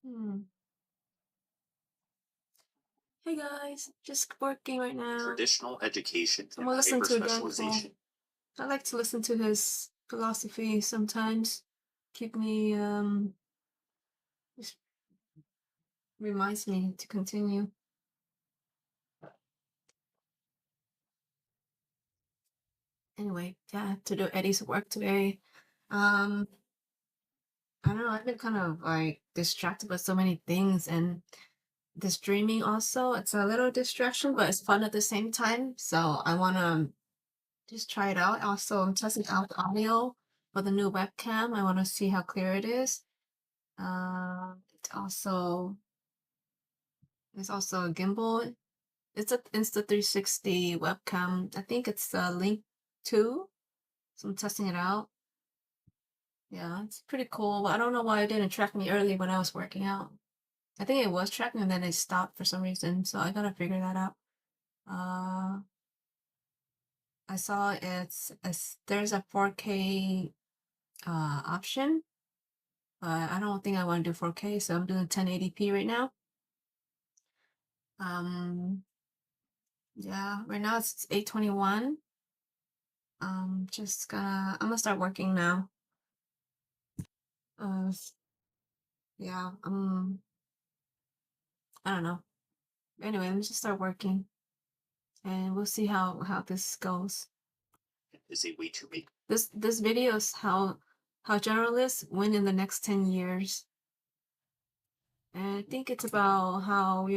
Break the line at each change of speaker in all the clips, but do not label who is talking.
Hmm. Hey guys, just working right now.
Traditional education
I'm
and
gonna listen to Dan Koe.
hyperspecialization.
I like to listen to his philosophy sometimes. Keep me just reminds me to continue. Anyway, yeah, I have to do Eddie's work today. Um, I don't know, I've been kind of like distracted by so many things and this streaming also. It's a little distraction, but it's fun at the same time. So I wanna just try it out. Also, I'm testing out the audio for the new webcam. I want to see how clear it is. It's also there's also a gimbal. It's a Insta360 webcam. I think it's a Link 2. So I'm testing it out. Yeah, it's pretty cool. But I don't know why it didn't track me early when I was working out. I think it was tracking and then it stopped for some reason. So I gotta figure that out. Uh, I saw there's a 4K option, but I don't think I want to do 4K, so I'm doing 1080p right now. Yeah, right now it's 8:21. I'm gonna start working now. Uh, yeah, I don't know. Anyway, let me just start working, and we'll see how this goes.
Is a way to make
This video is how generalists win in the next 10 years. And I think it's about how, we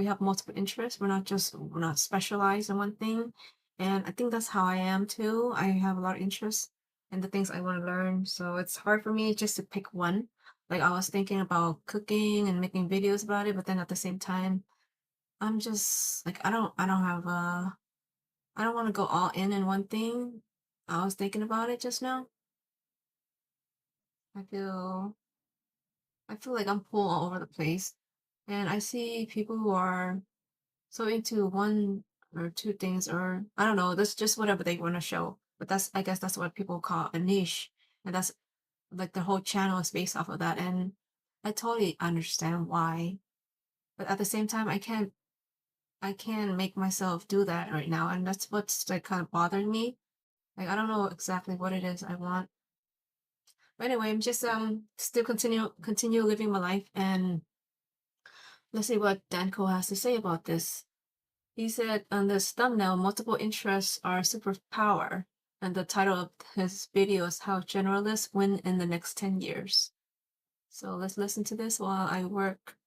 have multiple interests. We're not specialized in one thing. And I think that's how I am too. I have a lot of interests in the things I want to learn. So it's hard for me just to pick one. Like I was thinking about cooking and making videos about it, but then at the same time, I'm just like, I don't want to go all in one thing. I was thinking about it just now. I feel, I feel like I'm pulled all over the place. And I see people who are so into one or two things, or I don't know, that's just whatever they want to show. But I guess that's what people call a niche. And that's like the whole channel is based off of that. And I totally understand why. But at the same time, I can't make myself do that right now. And that's what's like kind of bothering me. Like I don't know exactly what it is I want. But anyway, I'm just still continue living my life, and let's see what Dan Koe has to say about this. He said on this thumbnail, multiple interests are a superpower, and the title of his video is How Generalists Win in the Next 10 Years. So let's listen to this while I work.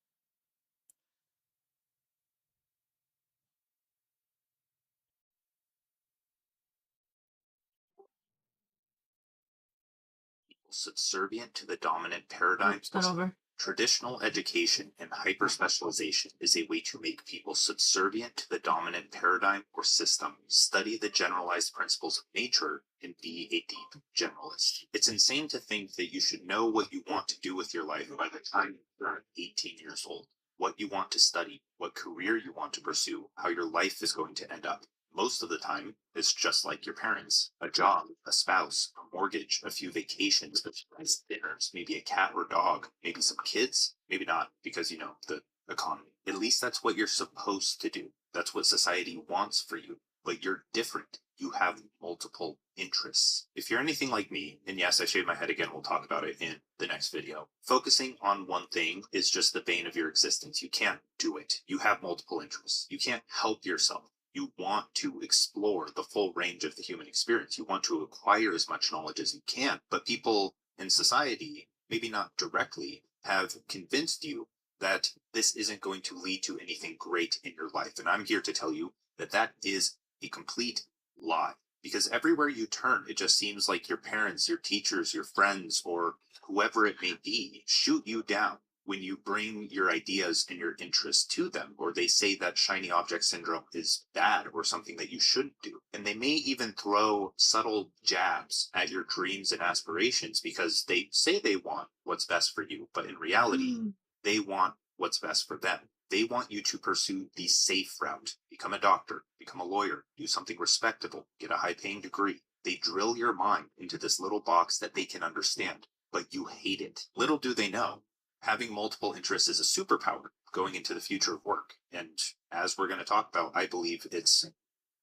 people subservient to the dominant
Oh,
paradigms.
start over.
Traditional education and hyperspecialization is a way to make people subservient to the dominant paradigm or system. Study the generalized principles of nature and be a deep generalist. It's insane to think that you should know what you want to do with your life by the time you're 18 years old. What you want to study, what career you want to pursue, how your life is going to end up. Most of the time, it's just like your parents: a job, a spouse, a mortgage, a few vacations, a few nice dinners, maybe a cat or dog, maybe some kids, maybe not, because the economy. At least that's what you're supposed to do. That's what society wants for you. But you're different. You have multiple interests. If you're anything like me, and yes, I shaved my head again, we'll talk about it in the next video. Focusing on one thing is just the bane of your existence. You can't do it. You have multiple interests. You can't help yourself. You want to explore the full range of the human experience. You want to acquire as much knowledge as you can. But people in society, maybe not directly, have convinced you that this isn't going to lead to anything great in your life. And I'm here to tell you that that is a complete lie. Because everywhere you turn, it just seems like your parents, your teachers, your friends, or whoever it may be, shoot you down when you bring your ideas and your interests to them, or they say that shiny object syndrome is bad or something that you shouldn't do. And they may even throw subtle jabs at your dreams and aspirations because they say they want what's best for you, but in reality,
Mm.
they want what's best for them. They want you to pursue the safe route, become a doctor, become a lawyer, do something respectable, get a high paying degree. They drill your mind into this little box that they can understand, but you hate it. Little do they know, Having multiple interests is a superpower going into the future of work. And as we're going to talk about, I believe it's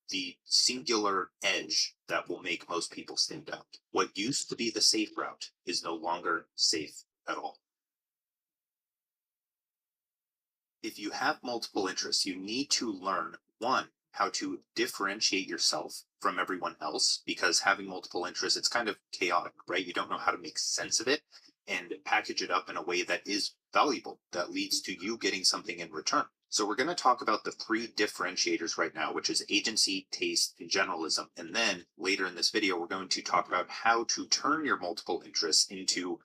the singular edge that will make most people stand out. What used to be the safe route is no longer safe at all. If you have multiple interests, you need to learn one, how to differentiate yourself from everyone else, because having multiple interests, it's kind of chaotic, right? You don't know how to make sense of it and package it up in a way that is valuable, that leads to you getting something in return. So we're going to talk about the three differentiators right now, which is agency, taste, and generalism. And then later in this video, we're going to talk about how to turn your multiple interests into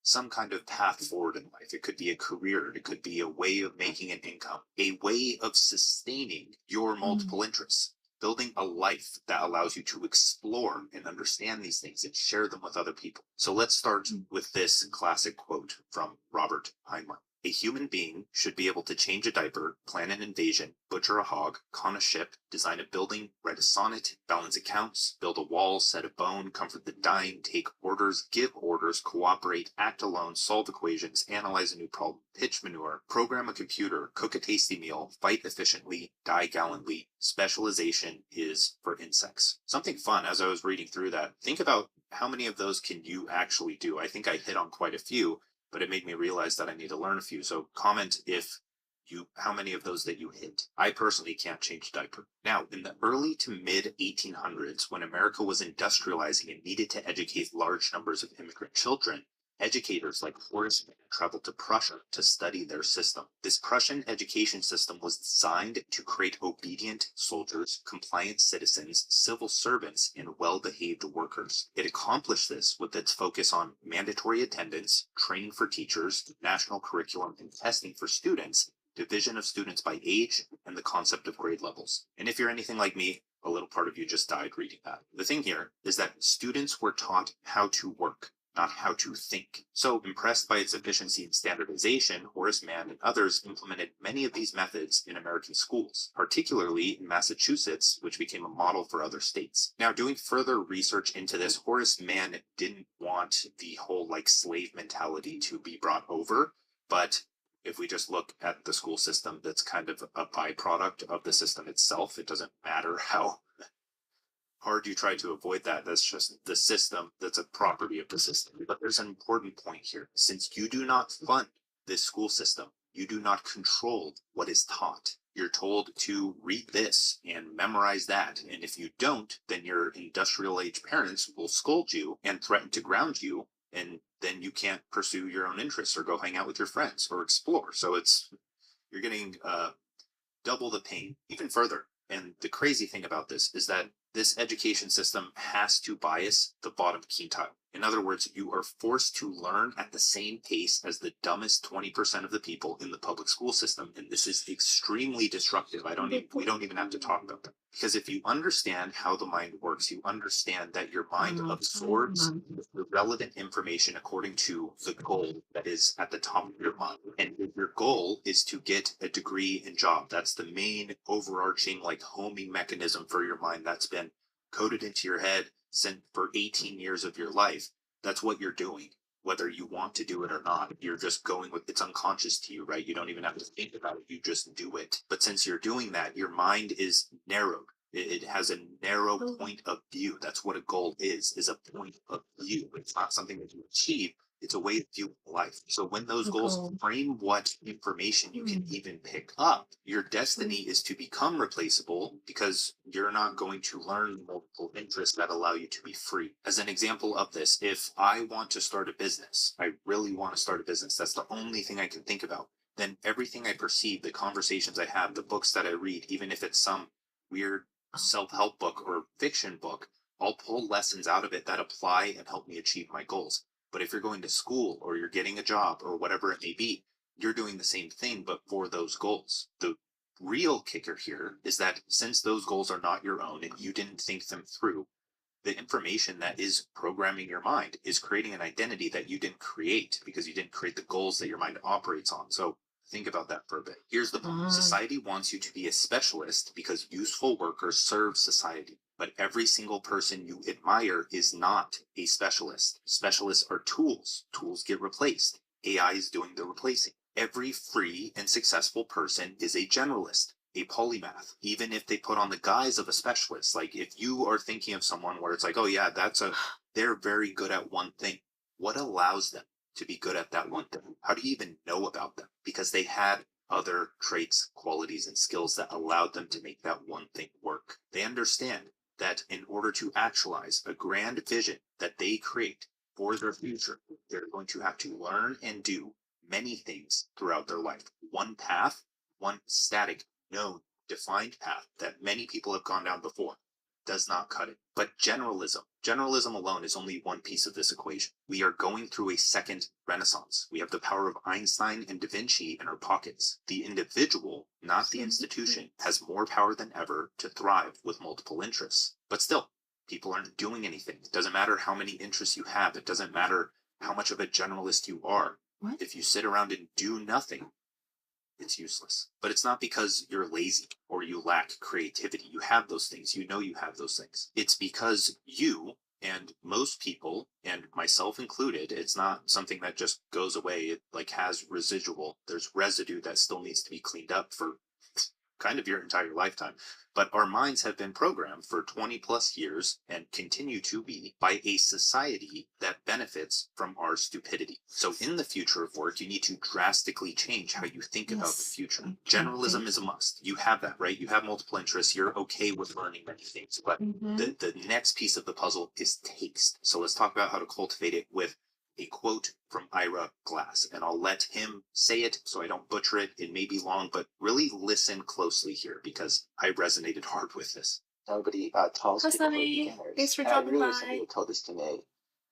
some kind of path forward in life. It could be a career, it could be a way of making an income, a way of sustaining your
Mm,
multiple interests, building a life that allows you to explore and understand these things and share them with other people. So let's start
mm,
with this classic quote from Robert Heinlein. A human being should be able to change a diaper, plan an invasion, butcher a hog, con a ship, design a building, write a sonnet, balance accounts, build a wall, set a bone, comfort the dying, take orders, give orders, cooperate, act alone, solve equations, analyze a new problem, pitch manure, program a computer, cook a tasty meal, fight efficiently, die gallantly. Specialization is for insects. Something fun as I was reading through that. Think about how many of those can you actually do? I think I hit on quite a few, but it made me realize that I need to learn a few. So comment if how many of those that you hit. I personally can't change a diaper. Now, in the early to mid 1800s, when America was industrializing and needed to educate large numbers of immigrant children, educators like Horace Mann traveled to Prussia to study their system. This Prussian education system was designed to create obedient soldiers, compliant citizens, civil servants, and well-behaved workers. It accomplished this with its focus on mandatory attendance, training for teachers, national curriculum, and testing for students, division of students by age, and the concept of grade levels. And if you're anything like me, a little part of you just died reading that. The thing here is that students were taught how to work, not how to think. So, impressed by its efficiency and standardization, Horace Mann and others implemented many of these methods in American schools, particularly in Massachusetts, which became a model for other states. Now, doing further research into this, Horace Mann didn't want the whole slave mentality to be brought over, but if we just look at the school system, that's kind of a byproduct of the system itself. It doesn't matter how hard you try to avoid that. That's just the system. That's a property of the system. But there's an important point here. Since you do not fund this school system, you do not control what is taught. You're told to read this and memorize that. And if you don't, then your industrial age parents will scold you and threaten to ground you. And then you can't pursue your own interests or go hang out with your friends or explore. So you're getting double the pain, even further. And the crazy thing about this is that this education system has to bias the bottom quintile. In other words, you are forced to learn at the same pace as the dumbest 20% of the people in the public school system. And this is extremely disruptive. We don't even have to talk about that. Because if you understand how the mind works, you understand that your mind absorbs the relevant information according to the goal that is at the top of your mind. And if your goal is to get a degree and job, that's the main overarching homing mechanism for your mind that's been coded into your head since for 18 years of your life. That's what you're doing. Whether you want to do it or not, you're just going with it's unconscious to you, right? You don't even have to think about it. You just do it. But since you're doing that, your mind is narrowed. It has a narrow point of view. That's what a goal is a point of view. It's not something that you achieve. It's a way of viewing life. So when those goals
goal.
frame what information you can
Mm,
even pick up, your destiny is to become replaceable because you're not going to learn multiple interests that allow you to be free. As an example of this, if I want to start a business, I really want to start a business, that's the only thing I can think about, then everything I perceive, the conversations I have, the books that I read, even if it's some weird self-help book or fiction book, I'll pull lessons out of it that apply and help me achieve my goals. But if you're going to school or you're getting a job or whatever it may be, you're doing the same thing, but for those goals. The real kicker here is that since those goals are not your own and you didn't think them through, the information that is programming your mind is creating an identity that you didn't create because you didn't create the goals that your mind operates on. So think about that for a bit. Here's the point.
uh,
Society wants you to be a specialist because useful workers serve society. But every single person you admire is not a specialist. Specialists are tools. Tools get replaced. AI is doing the replacing. Every free and successful person is a generalist, a polymath, even if they put on the guise of a specialist. Like if you are thinking of someone where it's like, oh yeah, they're very good at one thing. What allows them to be good at that one thing? How do you even know about them? Because they had other traits, qualities, and skills that allowed them to make that one thing work. They understand that in order to actualize a grand vision that they create for their future, they're going to have to learn and do many things throughout their life. One path, one static, known, defined path that many people have gone down before does not cut it. But generalism alone is only one piece of this equation. We are going through a second renaissance. We have the power of Einstein and Da Vinci in our pockets. The individual, not the institution, has more power than ever to thrive with multiple interests. But still, people aren't doing anything. It doesn't matter how many interests you have. It doesn't matter how much of a generalist you are.
What?
If you sit around and do nothing, it's useless. But it's not because you're lazy or you lack creativity. You have those things. You know you have those things. It's because you and most people, and myself included, it's not something that just goes away. It like has residual. There's residue that still needs to be cleaned up for kind of your entire lifetime. But our minds have been programmed for 20 plus years and continue to be by a society that benefits from our stupidity. So in the future of work, you need to drastically change how you think about the future. Generalism is a must. You have that, right? You have multiple interests. You're okay with learning many things. But the next piece of the puzzle is taste. So let's talk about how to cultivate it with a quote from Ira Glass, and I'll let him say it so I don't butcher it. It may be long, but really listen closely here because I resonated hard with this.
Nobody tells
Hi,
people who are
Sunny.
beginners.
Thanks for
And I
dropping
really wish some
by.
people told this to me.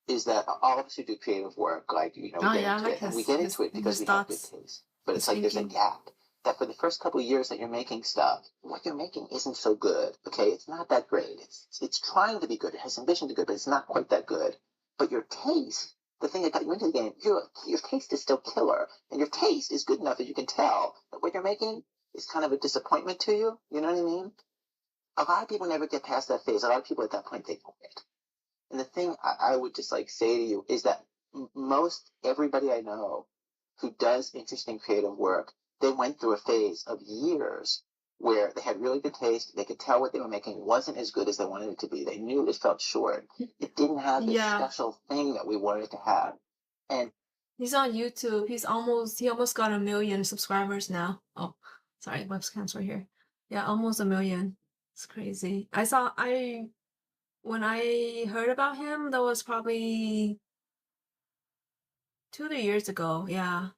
Is that all of us who do creative work, like we
Oh
get
yeah, I
into
like
it, and we
his
get into it because
his
we have good
thoughts,
taste. But
his
it's like there's a
thinking.
gap that for the first couple of years that you're making stuff, what you're making isn't so good. Okay, it's not that great. It's trying to be good. It has ambition to be good, but it's not quite that good. But your taste, the thing that got you into the game, your taste is still killer, and your taste is good enough that you can tell that what you're making is kind of a disappointment to you. You know what I mean? A lot of people never get past that phase. A lot of people at that point they quit. And the thing I would just like say to you is that most everybody I know who does interesting creative work, they went through a phase of years where they had really good taste. They could tell what they were making wasn't as good as they wanted it to be. They knew it felt short. It didn't have this
Yeah,
special thing that we wanted it to have. And
he's on YouTube. He almost got 1 million subscribers now. Oh, sorry, webcams right here. Yeah, almost 1 million. It's crazy. When I heard about him, that was probably 2 3 years ago. Yeah.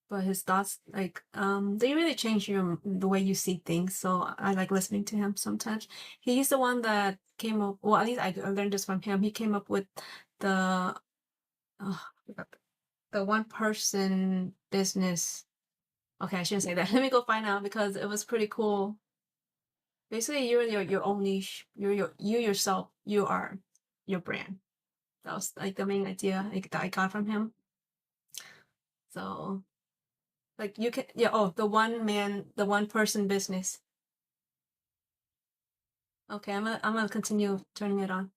But his thoughts, like, they really change the way you see things. So I like listening to him sometimes. He's the one that came up, well, at least I learned this from him. He came up with the, I forgot the one person business. Okay, I shouldn't say that. Let me go find out because it was pretty cool. Basically, you're your own niche. You yourself. You are your brand. That was like the main idea that I got from him. So like you can, yeah. Oh, the one person business. Okay, I'm gonna continue turning it on.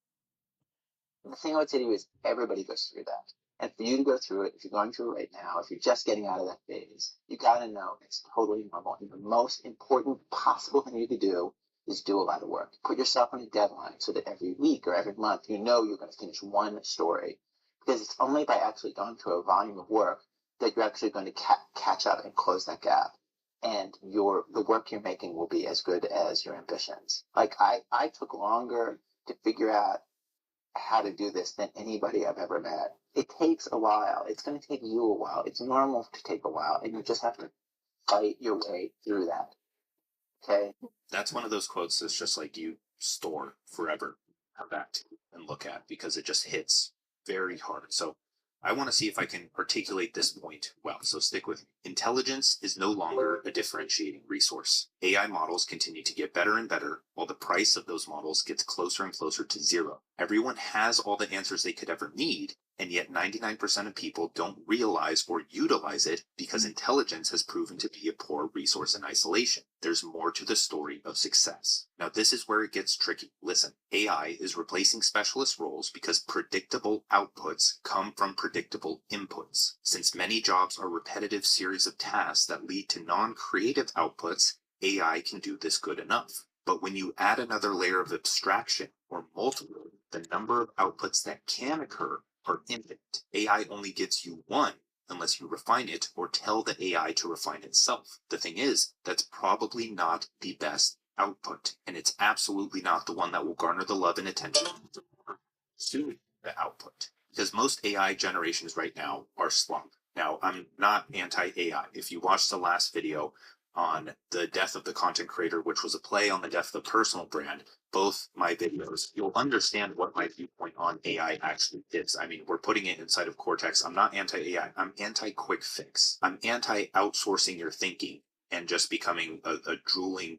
the thing I would say to you is everybody goes through that. And for you to go through it, if you're going through it right now, if you're just getting out of that phase, you got to know it's totally normal. And the most important possible thing you could do is do a lot of work. Put yourself on a deadline so that every week or every month you know you're going to finish one story. Because it's only by actually going through a volume of work that you're actually going to catch up and close that gap. And the work you're making will be as good as your ambitions. Like I took longer to figure out how to do this than anybody I've ever met. It takes a while. It's going to take you a while. It's normal to take a while, and you just have to fight your way through that. Okay?
That's one of those quotes that's just like you store forever, come back to and look at because it just hits very hard. So I want to see if I can articulate this point well. So stick with me. Intelligence is no longer a differentiating resource. AI models continue to get better and better while the price of those models gets closer and closer to zero. Everyone has all the answers they could ever need, And yet 99% of people don't realize or utilize it because intelligence has proven to be a poor resource in isolation. There's more to the story of success. Now, this is where it gets tricky. Listen, AI is replacing specialist roles because predictable outputs come from predictable inputs. Since many jobs are repetitive series of tasks that lead to non-creative outputs, AI can do this good enough. But when you add another layer of abstraction or multiple, the number of outputs that can occur are infinite. AI only gives you one unless you refine it or tell the AI to refine itself. The thing is, that's probably not the best output, and it's absolutely not the one that will garner the love and attention to the output. Because most AI generations right now are slump. Now, I'm not anti-AI. If you watched the last video on the death of the content creator, which was a play on the death of the personal brand, both my videos, you'll understand what my viewpoint on AI actually is. I mean, we're putting it inside of Cortex. I'm not anti-AI. I'm anti-quick fix. I'm anti-outsourcing your thinking and just becoming a drooling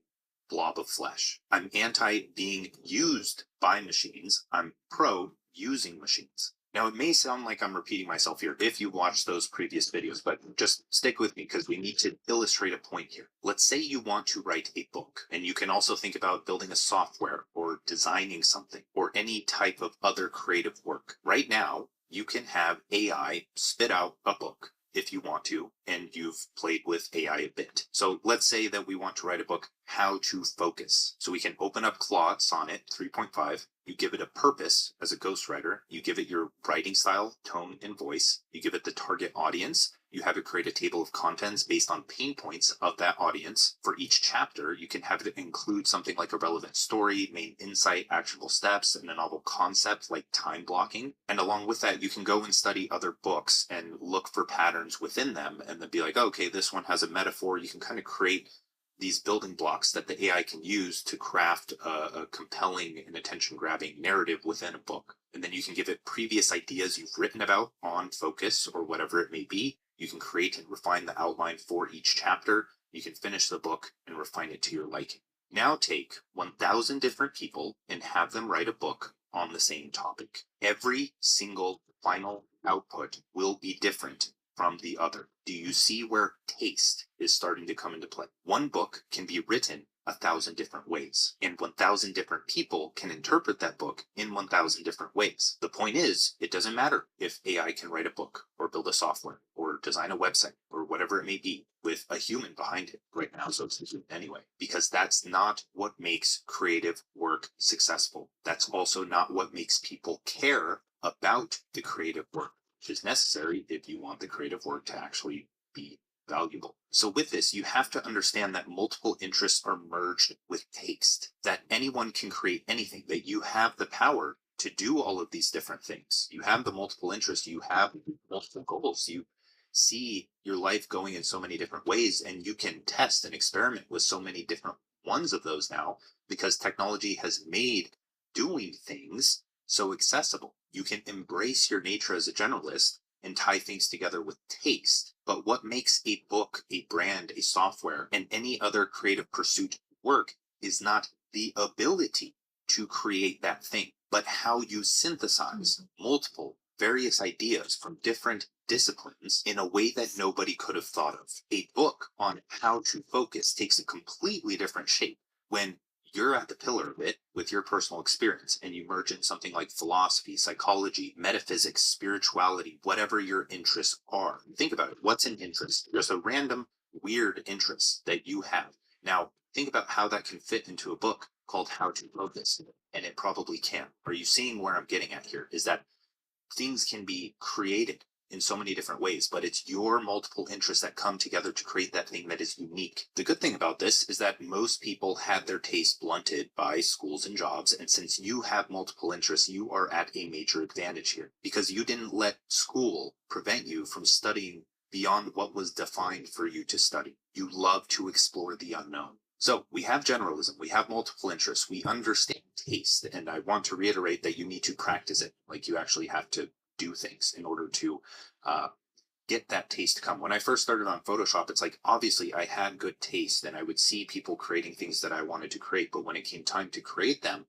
blob of flesh. I'm anti being used by machines. I'm pro using machines. Now, it may sound like I'm repeating myself here if you watched those previous videos, but just stick with me because we need to illustrate a point here. Let's say you want to write a book, and you can also think about building a software or designing something or any type of other creative work. Right now, you can have AI spit out a book if you want to, and you've played with AI a bit. So let's say that we want to write a book, How to Focus. So we can open up Claude Sonnet 3.5. You give it a purpose as a ghostwriter. You give it your writing style, tone, and voice. You give it the target audience. You have it create a table of contents based on pain points of that audience. For each chapter, you can have it include something like a relevant story, main insight, actionable steps, and a novel concept like time blocking. And along with that, you can go and study other books and look for patterns within them and then be like, oh, okay, this one has a metaphor. You can kind of create these building blocks that the AI can use to craft a compelling and attention-grabbing narrative within a book. And then you can give it previous ideas you've written about on focus or whatever it may be. You can create and refine the outline for each chapter. You can finish the book and refine it to your liking. Now take 1,000 different people and have them write a book on the same topic. Every single final output will be different from the other. Do you see where taste is starting to come into play? One book can be written 1,000 different ways, and 1,000 different people can interpret that book in 1,000 different ways. The point is, it doesn't matter if AI can write a book or build a software or design a website or whatever it may be with a human behind it right now, so it's anyway, because that's not what makes creative work successful. That's also not what makes people care about the creative work, which is necessary if you want the creative work to actually be valuable. So with this, you have to understand that multiple interests are merged with taste, that anyone can create anything, that you have the power to do all of these different things. You have the multiple interests, you have multiple goals, you see your life going in so many different ways, and you can test and experiment with so many different ones of those now because technology has made doing things so accessible. You can embrace your nature as a generalist and tie things together with taste. But what makes a book, a brand, a software, and any other creative pursuit work is not the ability to create that thing, but how you synthesize multiple various ideas from different disciplines in a way that nobody could have thought of. A book on how to focus takes a completely different shape when you're at the pillar of it with your personal experience and you merge in something like philosophy, psychology, metaphysics, spirituality, whatever your interests are. Think about it. What's an interest? There's a random weird interest that you have. Now, think about how that can fit into a book called How to Focus, and it probably can. Are you seeing where I'm getting at here? Is that things can be created in so many different ways, but it's your multiple interests that come together to create that thing that is unique. The good thing about this is that most people had their taste blunted by schools and jobs, and since you have multiple interests, you are at a major advantage here because you didn't let school prevent you from studying beyond what was defined for you to study. You love to explore the unknown. So we have generalism, we have multiple interests, we understand taste, and I want to reiterate that you need to practice it. Like you actually have to do things in order to get that taste to come. When I first started on Photoshop, it's like, obviously I had good taste and I would see people creating things that I wanted to create, but when it came time to create them,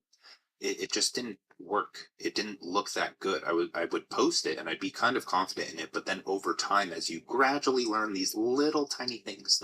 it just didn't work. It didn't look that good. I would post it and I'd be kind of confident in it, but then over time, as you gradually learn these little tiny things,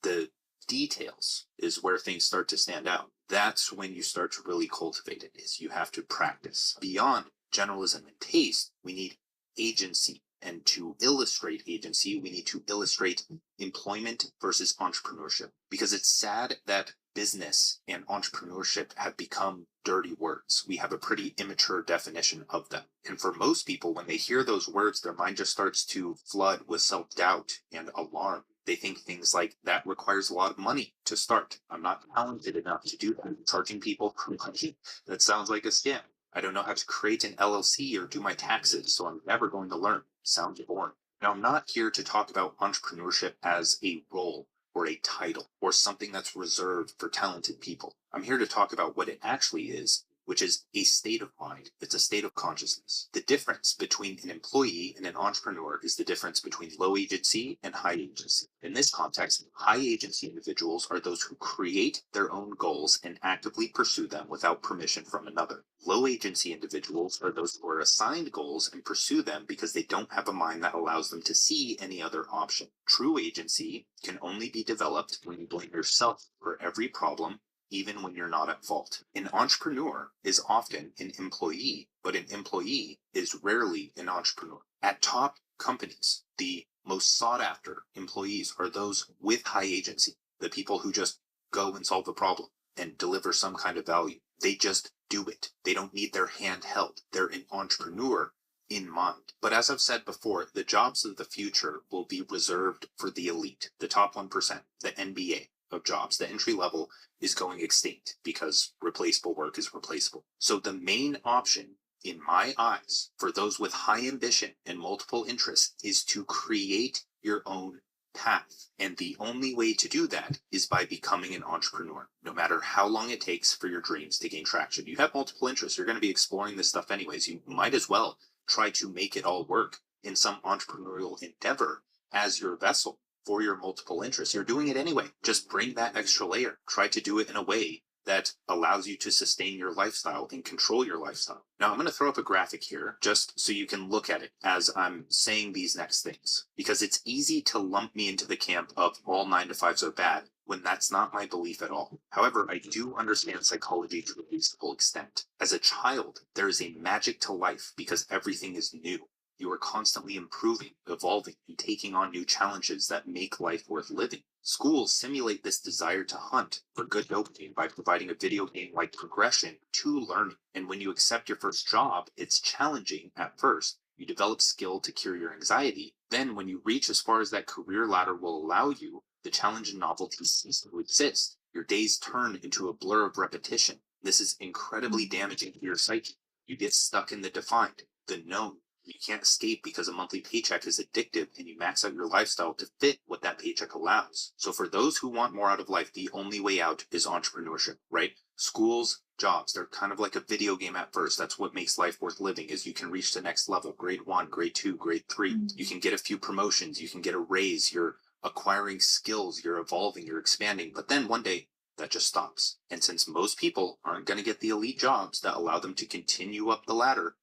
the details is where things start to stand out. That's when you start to really cultivate it, is you have to practice. Beyond generalism and taste, we need agency. And to illustrate agency, we need to illustrate employment versus entrepreneurship. Because it's sad that business and entrepreneurship have become dirty words. We have a pretty immature definition of them. And for most people, when they hear those words, their mind just starts to flood with self-doubt and alarm. They think things like, that requires a lot of money to start. I'm not talented enough to do that. Charging people for money, that sounds like a scam. I don't know how to create an LLC or do my taxes, so I'm never going to learn. Sounds boring. Now, I'm not here to talk about entrepreneurship as a role or a title or something that's reserved for talented people. I'm here to talk about what it actually is, which is a state of mind. It's a state of consciousness. The difference between an employee and an entrepreneur is the difference between low agency and high agency. In this context, high agency individuals are those who create their own goals and actively pursue them without permission from another. Low agency individuals are those who are assigned goals and pursue them because they don't have a mind that allows them to see any other option. True agency can only be developed when you blame yourself for every problem, even when you're not at fault. An entrepreneur is often an employee, but an employee is rarely an entrepreneur. At top companies, the most sought after employees are those with high agency, the people who just go and solve the problem and deliver some kind of value. They just do it. They don't need their hand held. They're an entrepreneur in mind. But as I've said before, the jobs of the future will be reserved for the elite, the top 1%, the NBA of jobs. The entry level is going extinct because replaceable work is replaceable. So the main option, in my eyes, for those with high ambition and multiple interests is to create your own path. And the only way to do that is by becoming an entrepreneur, no matter how long it takes for your dreams to gain traction. You have multiple interests. You're going to be exploring this stuff anyways. You might as well try to make it all work in some entrepreneurial endeavor as your vessel for your multiple interests. You're doing it anyway. Just bring that extra layer. Try to do it in a way that allows you to sustain your lifestyle and control your lifestyle. Now, I'm going to throw up a graphic here just so you can look at it as I'm saying these next things, because it's easy to lump me into the camp of all 9-to-5s are bad when that's not my belief at all. However, I do understand psychology to a reasonable extent. As a child, there is a magic to life because everything is new. You are constantly improving, evolving, and taking on new challenges that make life worth living. Schools simulate this desire to hunt for good dopamine by providing a video game-like progression to learning. And when you accept your first job, it's challenging at first. You develop skill to cure your anxiety. Then when you reach as far as that career ladder will allow you, the challenge and novelty cease to exist. Your days turn into a blur of repetition. This is incredibly damaging to your psyche. You get stuck in the defined, the known. You can't escape because a monthly paycheck is addictive and you max out your lifestyle to fit what that paycheck allows. So for those who want more out of life, the only way out is entrepreneurship, right? Schools, jobs, they're kind of like a video game at first. That's what makes life worth living, is you can reach the next level, grade 1, grade 2, grade 3. You can get a few promotions, you can get a raise, you're acquiring skills, you're evolving, you're expanding. But then one day, that just stops. And since most people aren't going to get the elite jobs that allow them to continue up the ladder,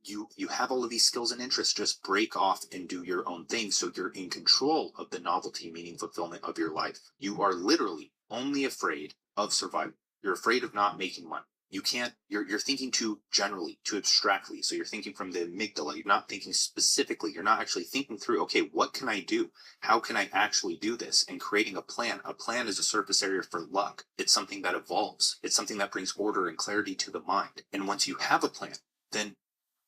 you have all of these skills and interests. Just break off and do your own thing so you're in control of the novelty, meaning fulfillment of your life. You are literally only afraid of survival. You're afraid of not making money. You can't, you're thinking too generally, too abstractly. So you're thinking from the amygdala. You're not thinking specifically. You're not actually thinking through, okay, what can I do? How can I actually do this? And creating a plan. A plan is a surface area for luck. It's something that evolves. It's something that brings order and clarity to the mind. And once you have a plan, then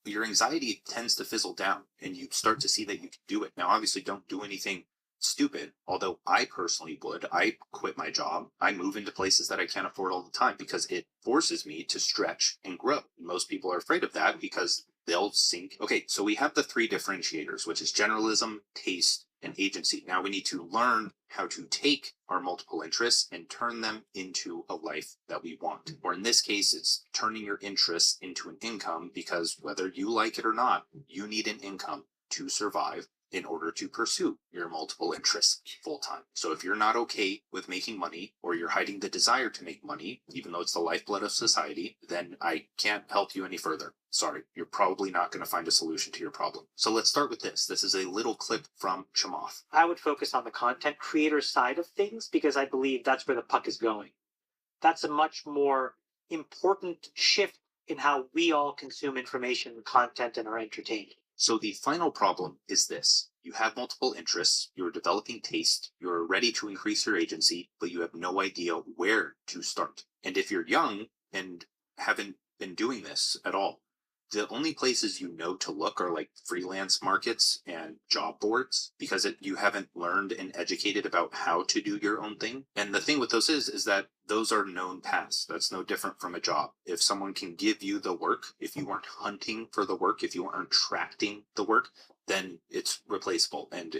your anxiety tends to fizzle down and you start to see that you can do it. Now, obviously, don't do anything stupid, although I personally would. I quit my job. I move into places that I can't afford all the time because it forces me to stretch and grow. Most people are afraid of that because they'll sink. Okay, so we have the 3 differentiators, which is generalism, taste, and agency. Now we need to learn how to take our multiple interests and turn them into a life that we want. Or in this case, it's turning your interests into an income, because whether you like it or not, you need an income to survive. in order to pursue your multiple interests full time. So if you're not okay with making money, or you're hiding the desire to make money, even though it's the lifeblood of society, then I can't help you any further. Sorry, you're probably not going to find a solution to your problem. So let's start with this. This is a little clip from Chamath.
I would focus on the content creator side of things because I believe that's where the puck is going. That's a much more important shift in how we all consume information and content and are entertained.
So the final problem is this. You have multiple interests, you're developing taste, you're ready to increase your agency, but you have no idea where to start. And if you're young and haven't been doing this at all, the only places you know to look are like freelance markets and job boards, because you haven't learned and educated about how to do your own thing. And the thing with those is that those are known paths. That's no different from a job. If someone can give you the work, if you aren't hunting for the work, if you aren't attracting the work, then it's replaceable, and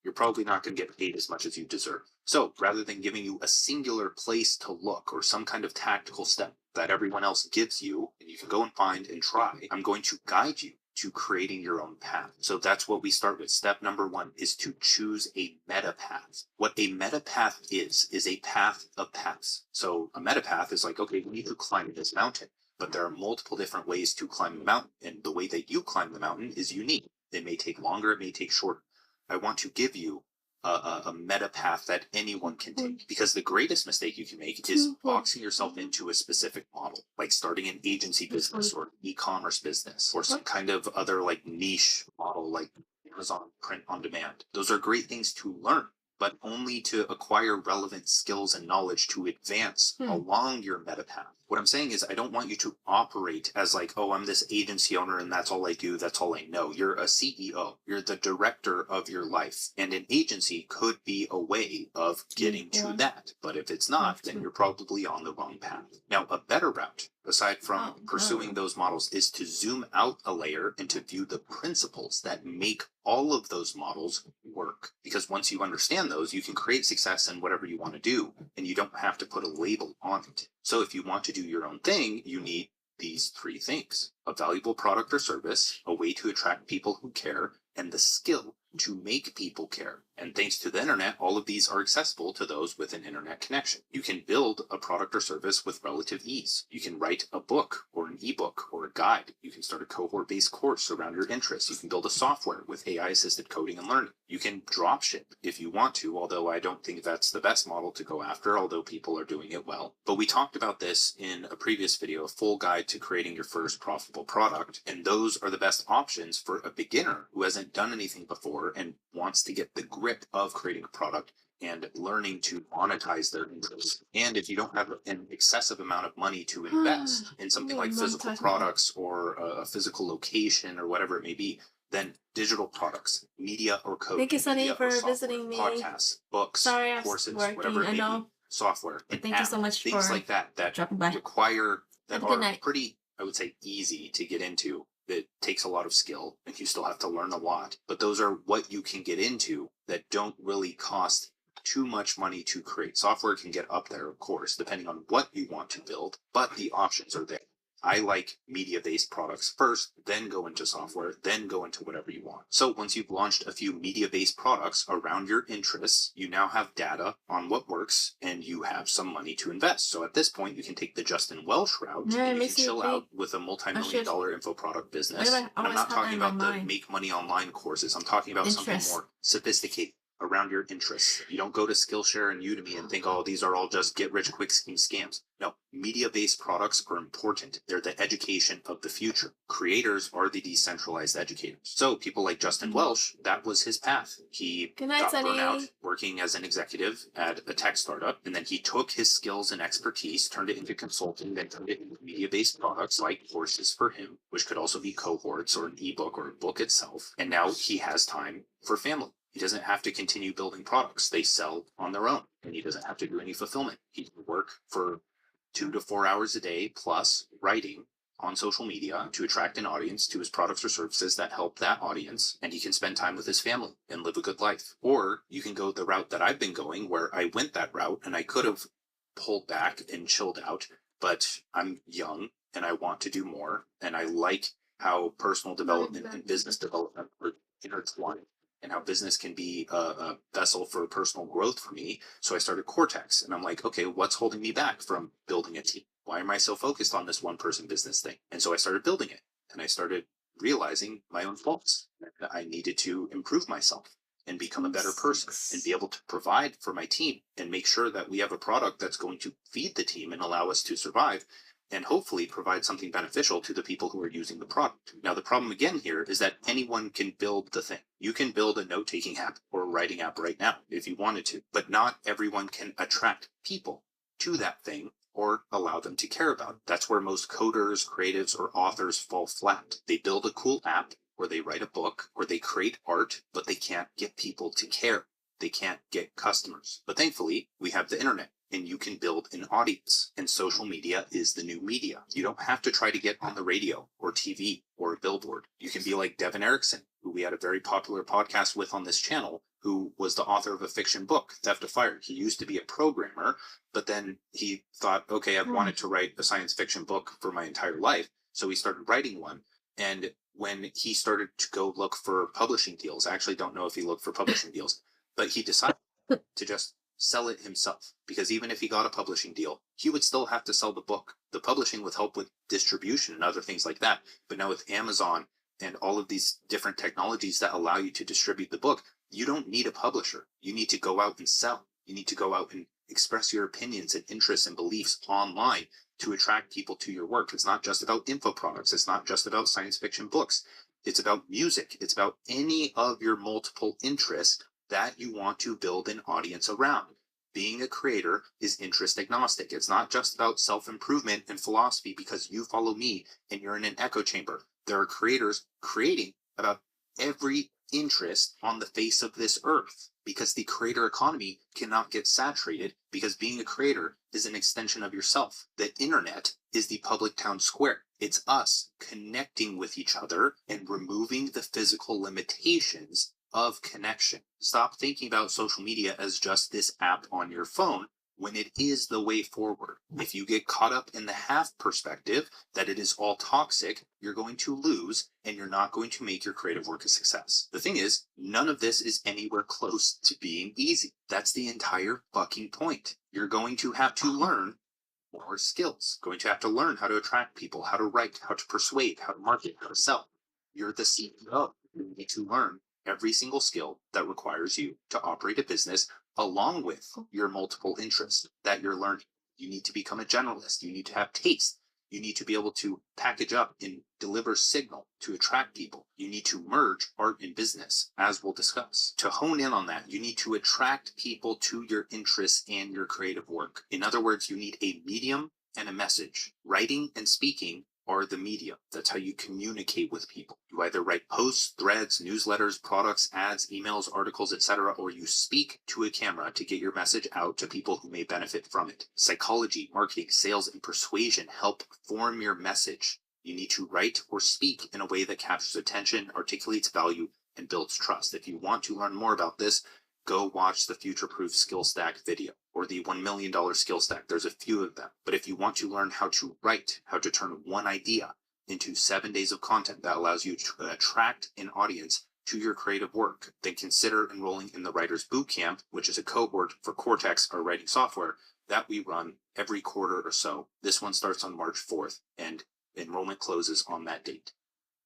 you're probably not going to get paid as much as you deserve. So rather than giving you a singular place to look or some kind of tactical step that everyone else gives you and you can go and find and try, I'm going to guide you to creating your own path. So that's what we start with. Step number 1 is to choose a meta path. What a meta path is a path of paths. So a meta path is like, okay, we need to climb this mountain, but there are multiple different ways to climb the mountain, and the way that you climb the mountain is unique. It may take longer, it may take shorter. I want to give you a meta path that anyone can take, because the greatest mistake you can make is boxing yourself into a specific model, like starting an agency business or e-commerce business or some kind of other like niche model like Amazon print on demand. Those are great things to learn, but only to acquire relevant skills and knowledge to advance along your meta path. What I'm saying is I don't want you to operate as like, oh, I'm this agency owner and that's all I do, that's all I know. You're a CEO. You're the director of your life. And an agency could be a way of getting to that. But if it's not, then you're probably on the wrong path. Now, a better route, aside from pursuing those models, is to zoom out a layer and to view the principles that make all of those models work. Because once you understand those, you can create success in whatever you want to do, and you don't have to put a label on it. So if you want to do your own thing, you need these 3 things: a valuable product or service, a way to attract people who care, and the skill to make people care. And thanks to the internet, all of these are accessible to those with an internet connection. You can build a product or service with relative ease. You can write a book or an ebook or a guide. You can start a cohort-based course around your interests. You can build a software with AI-assisted coding and learning. You can dropship if you want to, although I don't think that's the best model to go after, although people are doing it well. But we talked about this in a previous video, a full guide to creating your first profitable product, and those are the best options for a beginner who hasn't done anything before and wants to get the grip of creating a product and learning to monetize their interests. And if you don't have an excessive amount of money to invest in something like physical products or a physical location or whatever it may be, then digital products, media or code,
Thank you, Sunny,
media
for
or software,
visiting me.
podcasts, books,
Sorry, I was
courses,
working,
whatever it
I
may
know.
be, software,
But
an
thank you
app,
so much
things
for
like that
dropping by.
require, that
Have a good
are
night.
pretty, I would say, easy to get into. That takes a lot of skill and you still have to learn a lot. But those are what you can get into that don't really cost too much money to create. Software can get up there, of course, depending on what you want to build, but the options are there. I like media-based products first, then go into software, then go into whatever you want. So once you've launched a few media-based products around your interests, you now have data on what works and you have some money to invest. So at this point, you can take the Justin Welsh route
Yeah, it
and you can
makes me
chill
think
out with a multi-million-dollar info product business.
Why do I
And I'm
always
not
have
talking
that in
about
my
the
mind?
make money online courses. I'm talking about something
Interest.
more sophisticated around your interests. You don't go to Skillshare and Udemy and think, oh, these are all just get rich quick scheme scams. No, media-based products are important. They're the education of the future. Creators are the decentralized educators. So people like Justin Welsh, that was his path. He
Good night,
got
Sunny.
burned out working as an executive at a tech startup, and then he took his skills and expertise, turned it into consulting, then turned it into media-based products like courses for him, which could also be cohorts or an ebook or a book itself. And now he has time for family. He doesn't have to continue building products. They sell on their own, and he doesn't have to do any fulfillment. He can work for 2 to 4 hours a day plus writing on social media to attract an audience to his products or services that help that audience, and he can spend time with his family and live a good life. Or you can go the route that I've been going, where I went that route and I could have pulled back and chilled out, but I'm young and I want to do more, and I like how personal development and business development are intertwined. how business can be a vessel for personal growth for me. So I started Cortex, and I'm like, okay, what's holding me back from building a team? Why am I so focused on this one person business thing? And so I started building it, and I started realizing my own faults. I needed to improve myself and become a better person and be able to provide for my team and make sure that we have a product that's going to feed the team and allow us to survive and hopefully provide something beneficial to the people who are using the product. Now, the problem again here is that anyone can build the thing. You can build a note-taking app or a writing app right now if you wanted to, but not everyone can attract people to that thing or allow them to care about it. That's where most coders, creatives, or authors fall flat. They build a cool app, or they write a book, or they create art, but they can't get people to care. They can't get customers. But thankfully, we have the internet, and you can build an audience, and social media is the new media. You don't have to try to get on the radio or TV or a billboard. You can be like Devin Erickson, who we had a very popular podcast with on this channel, who was the author of a fiction book, Theft of Fire. He used to be a programmer, but then he thought, okay, I've wanted to write a science fiction book for my entire life. So he started writing one. And when he started to go look for publishing deals, I actually don't know if he looked for publishing deals, but he decided to just sell it himself, because even if he got a publishing deal, he would still have to sell the book. The publishing would help with distribution and other things like that. But now with Amazon and all of these different technologies that allow you to distribute the book, you don't need a publisher. You need to go out and sell. You need to go out and express your opinions and interests and beliefs online to attract people to your work. It's not just about info products. It's not just about science fiction books. It's about music. It's about any of your multiple interests that you want to build an audience around. Being a creator is interest agnostic. It's not just about self-improvement and philosophy because you follow me and you're in an echo chamber. There are creators creating about every interest on the face of this earth, because the creator economy cannot get saturated, because being a creator is an extension of yourself. The internet is the public town square. It's us connecting with each other and removing the physical limitations of connection. Stop thinking about social media as just this app on your phone, when it is the way forward. If you get caught up in the half perspective that it is all toxic, you're going to lose and you're not going to make your creative work a success. The thing is, none of this is anywhere close to being easy. That's the entire fucking point. You're going to have to learn more skills. Going to have to learn how to attract people, how to write, how to persuade, how to market, how to sell. You're the CEO. You need to learn every single skill that requires you to operate a business along with your multiple interests that you're learning. You need to become a generalist. You need to have taste. You need to be able to package up and deliver signal to attract people. You need to merge art and business, as we'll discuss. To hone in on that, you need to attract people to your interests and your creative work. In other words, you need a medium and a message. Writing and speaking are the media. That's how you communicate with people. You either write posts, threads, newsletters, products, ads, emails, articles, etc., or you speak to a camera to get your message out to people who may benefit from it. Psychology, marketing, sales, and persuasion help form your message. You need to write or speak in a way that captures attention, articulates value, and builds trust. If you want to learn more about this, go watch the Future Proof Skill Stack video or the $1 million skill stack. There's a few of them. But if you want to learn how to write, how to turn one idea into 7 days of content that allows you to attract an audience to your creative work, then consider enrolling in the Writers Bootcamp, which is a cohort for Cortex, our writing software, that we run every quarter or so. This one starts on March 4th, and enrollment closes on that date.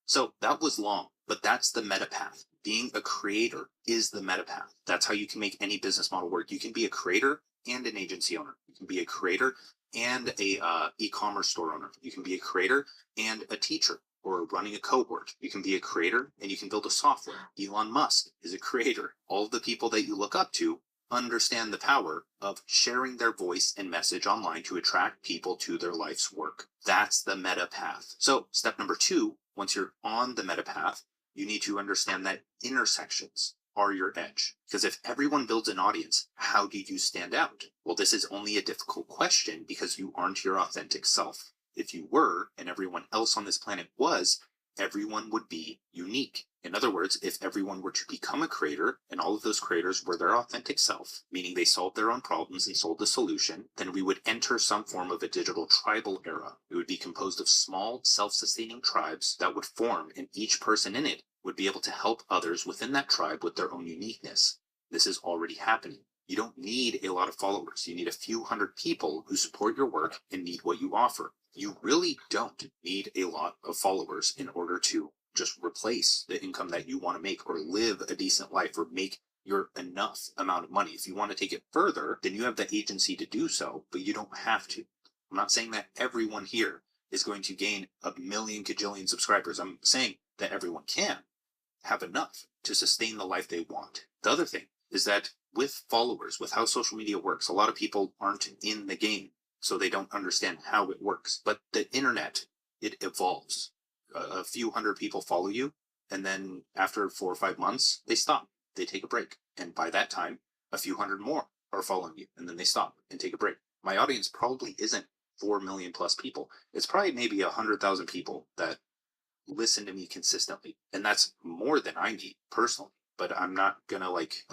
So that was long, but that's the meta path. Being a creator is the meta path. That's how you can make any business model work. You can be a creator and an agency owner. You can be a creator and a e-commerce store owner. You can be a creator and a teacher or running a cohort. You can be a creator and you can build a software. Elon Musk is a creator. All of the people that you look up to understand the power of sharing their voice and message online to attract people to their life's work. That's the meta path. So step number 2, once you're on the meta path, you need to understand that intersections are your edge. Because if everyone builds an audience, how do you stand out? Well, this is only a difficult question because you aren't your authentic self. If you were, and everyone else on this planet was, everyone would be unique. In other words, if everyone were to become a creator and all of those creators were their authentic self, meaning they solved their own problems and sold the solution, then we would enter some form of a digital tribal era. It would be composed of small, self-sustaining tribes that would form, and each person in it would be able to help others within that tribe with their own uniqueness. This is already happening. You don't need a lot of followers. You need a few hundred people who support your work and need what you offer. You really don't need a lot of followers in order to just replace the income that you want to make or live a decent life or make your enough amount of money. If you want to take it further, then you have the agency to do so, but you don't have to. I'm not saying that everyone here is going to gain a million cajillion subscribers. I'm saying that everyone can have enough to sustain the life they want. The other thing is that with followers, with how social media works, a lot of people aren't in the game, so they don't understand how it works. But the internet, it evolves. A few hundred people follow you, and then after 4 or 5 months, they stop. They take a break. And by that time, a few hundred more are following you, and then they stop and take a break. My audience probably isn't 4 million plus people. It's probably maybe 100,000 people that listen to me consistently. And that's more than I need personally. But I'm not gonna like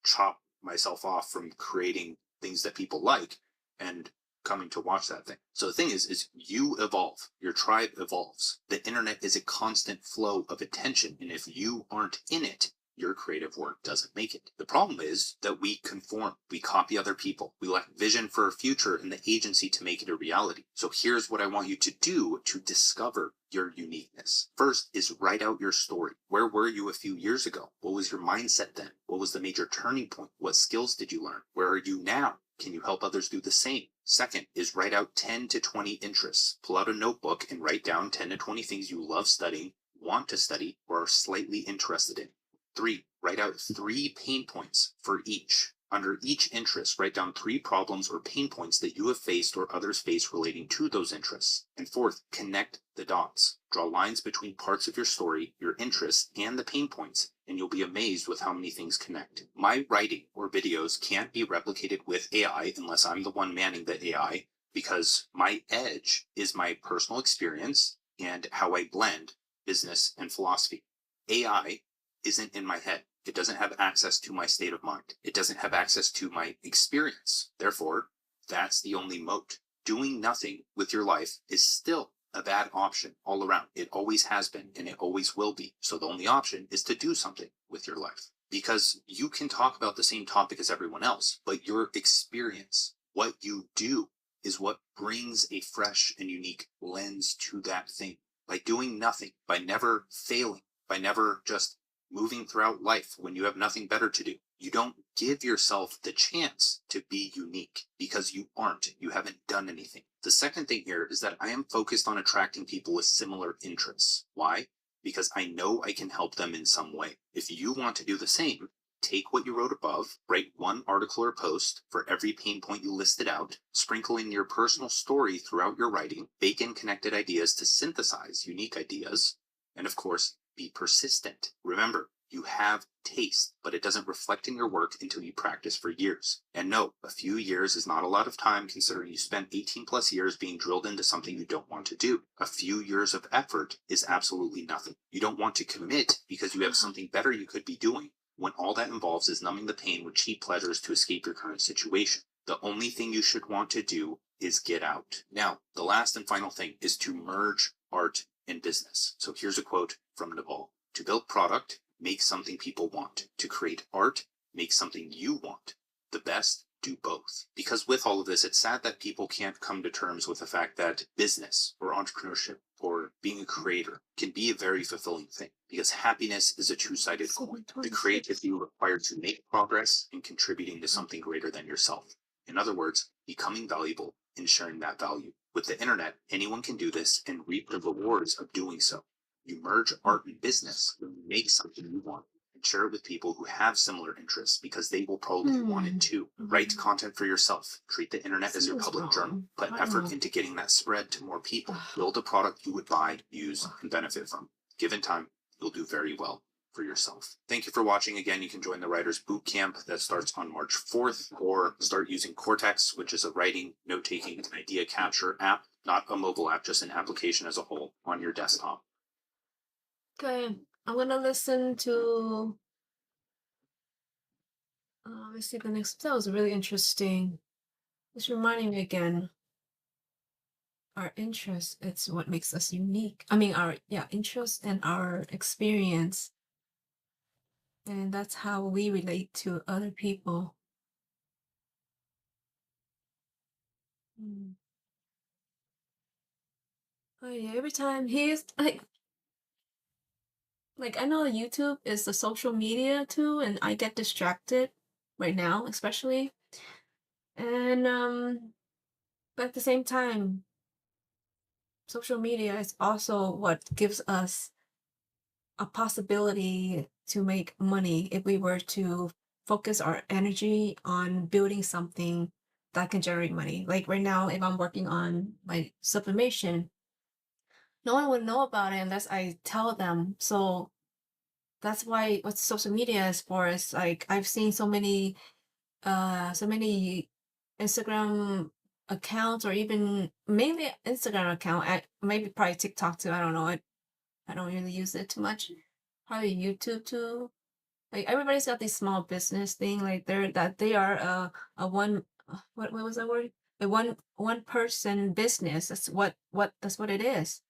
chop myself off from creating things that people like and coming to watch that thing. So the thing is you evolve. Your tribe evolves. The internet is a constant flow of attention. And if you aren't in it, your creative work doesn't make it. The problem is that we conform, we copy other people, we lack vision for a future and the agency to make it a reality. So here's what I want you to do to discover your uniqueness. First is write out your story. Where were you a few years ago? What was your mindset then? What was the major turning point? What skills did you learn? Where are you now? Can you help others do the same? Second is write out 10 to 20 interests. Pull out a notebook and write down 10 to 20 things you love studying, want to study, or are slightly interested in. 3, write out 3 pain points for each. Under each interest, write down 3 problems or pain points that you have faced or others face relating to those interests. And 4th, connect the dots. Draw lines between parts of your story, your interests, and the pain points, and you'll be amazed with how many things connect. My writing or videos can't be replicated with AI unless I'm the one manning the AI, because my edge is my personal experience and how I blend business and philosophy. AI isn't in my head. It doesn't have access to my state of mind. It doesn't have access to my experience. Therefore, that's the only moat. Doing nothing with your life is still a bad option all around. It always has been, and it always will be. So the only option is to do something with your life. Because you can talk about the same topic as everyone else, but your experience, what you do, is what brings a fresh and unique lens to that thing. By doing nothing, by never failing, by never just moving throughout life when you have nothing better to do, you don't give yourself the chance to be unique because you aren't. You haven't done anything. The second thing here is that I am focused on attracting people with similar interests. Why? Because I know I can help them in some way. If you want to do the same, take what you wrote above, write 1 article or post for every pain point you listed out, sprinkle in your personal story throughout your writing, bake in connected ideas to synthesize unique ideas, and of course, be persistent. Remember, you have taste, but it doesn't reflect in your work until you practice for years. And no, a few years is not a lot of time considering you spent 18 plus years being drilled into something you don't want to do. A few years of effort is absolutely nothing. You don't want to commit because you have something better you could be doing when all that involves is numbing the pain with cheap pleasures to escape your current situation. The only thing you should want to do is get out. Now, the last and final thing is to merge art and business. So here's a quote from Naval. To build product, make something people want. To create art, make something you want. The best do both. Because with all of this, it's sad that people can't come to terms with the fact that business or entrepreneurship or being a creator can be a very fulfilling thing. Because happiness is a two-sided coin. The creativity required to make progress and contributing to something greater than yourself. In other words, becoming valuable and sharing that value. With the internet, anyone can do this and reap the rewards of doing so. You merge art and business when you make something you want and share it with people who have similar interests because they will probably want it too. Write content for yourself. Treat the internet as your public journal. Put effort into getting that spread to more people. Build a product you would buy, use, and benefit from. Given time, you'll do very well for yourself. Thank you for watching. Again, you can join the Writers Bootcamp that starts on March 4th, or start using Cortex, which is a writing, note-taking, and idea capture app, not a mobile app, just an application as a whole on your desktop.
Okay, I'm gonna listen to. Let's see the next. That was really interesting. It's reminding me again. Our interest, it's what makes us unique. I mean, our interest and our experience And that's how we relate to other people. Mm. Oh yeah, every time he's like I know YouTube is the social media too, and I get distracted right now, especially. And but at the same time, social media is also what gives us a possibility to make money if we were to focus our energy on building something that can generate money. Like right now, if I'm working on my sublimation, no one would know about it unless I tell them. So that's why what social media is for is like I've seen so many Instagram accounts or even mainly Instagram account at maybe probably TikTok too. I don't know. I don't really use it too much. Probably YouTube too. Like everybody's got this small business thing. Like they are a one what was that word? A one person business. That's what it is.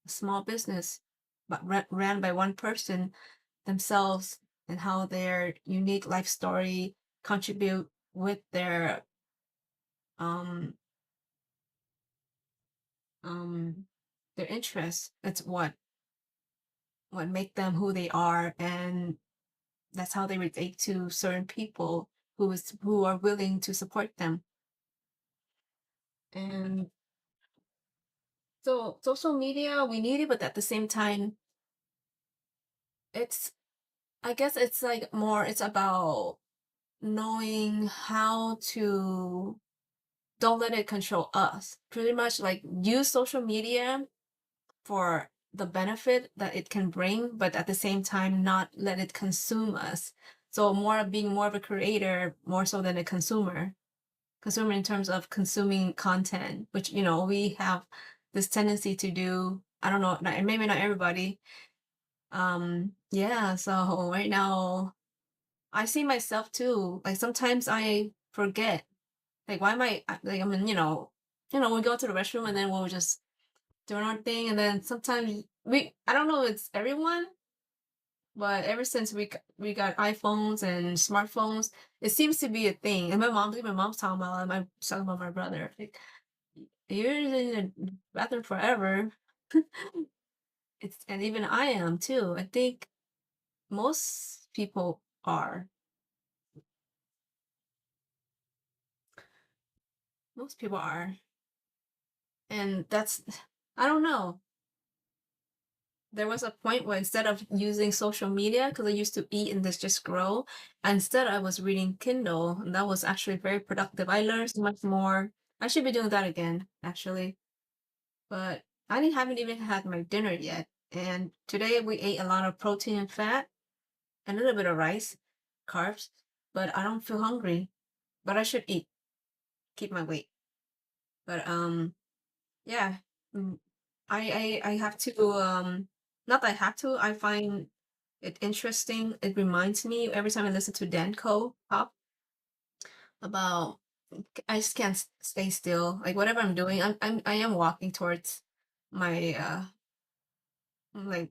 A small business, but ran by one person themselves and how their unique life story contribute with um um their interests. That's what make them who they are, and that's how they relate to certain people who are willing to support them. And so social media we need it, but at the same time it's I guess it's like more it's about knowing how to don't let it control us. Pretty much like use social media for the benefit that it can bring, but at the same time not let it consume us. So more being more of a creator more so than a consumer. Consumer in terms of consuming content, which we have this tendency to do. I don't know, maybe not everybody. Yeah, so right now I see myself too. Like sometimes I forget. Like why am like I mean, we go to the restroom and then we'll just doing our thing, and then sometimes I don't know if it's everyone, but ever since we got iPhones and smartphones, it seems to be a thing. And my mom's talking about it, talking about my brother. Like you're in the bathroom forever. And even I am too. I think most people are. Most people are. And that's I don't know. There was a point where instead of using social media, because I used to eat and just scroll, instead I was reading Kindle, and that was actually very productive. I learned so much more. I should be doing that again, actually. But haven't even had my dinner yet. And today we ate a lot of protein and fat, and a little bit of rice, carbs, but I don't feel hungry. But I should eat, keep my weight. But yeah. mm, I have to not that I have to, I find it interesting. It reminds me every time I listen to Dan Koe pop about I just can't stay still. Like whatever I'm doing, I am walking towards my like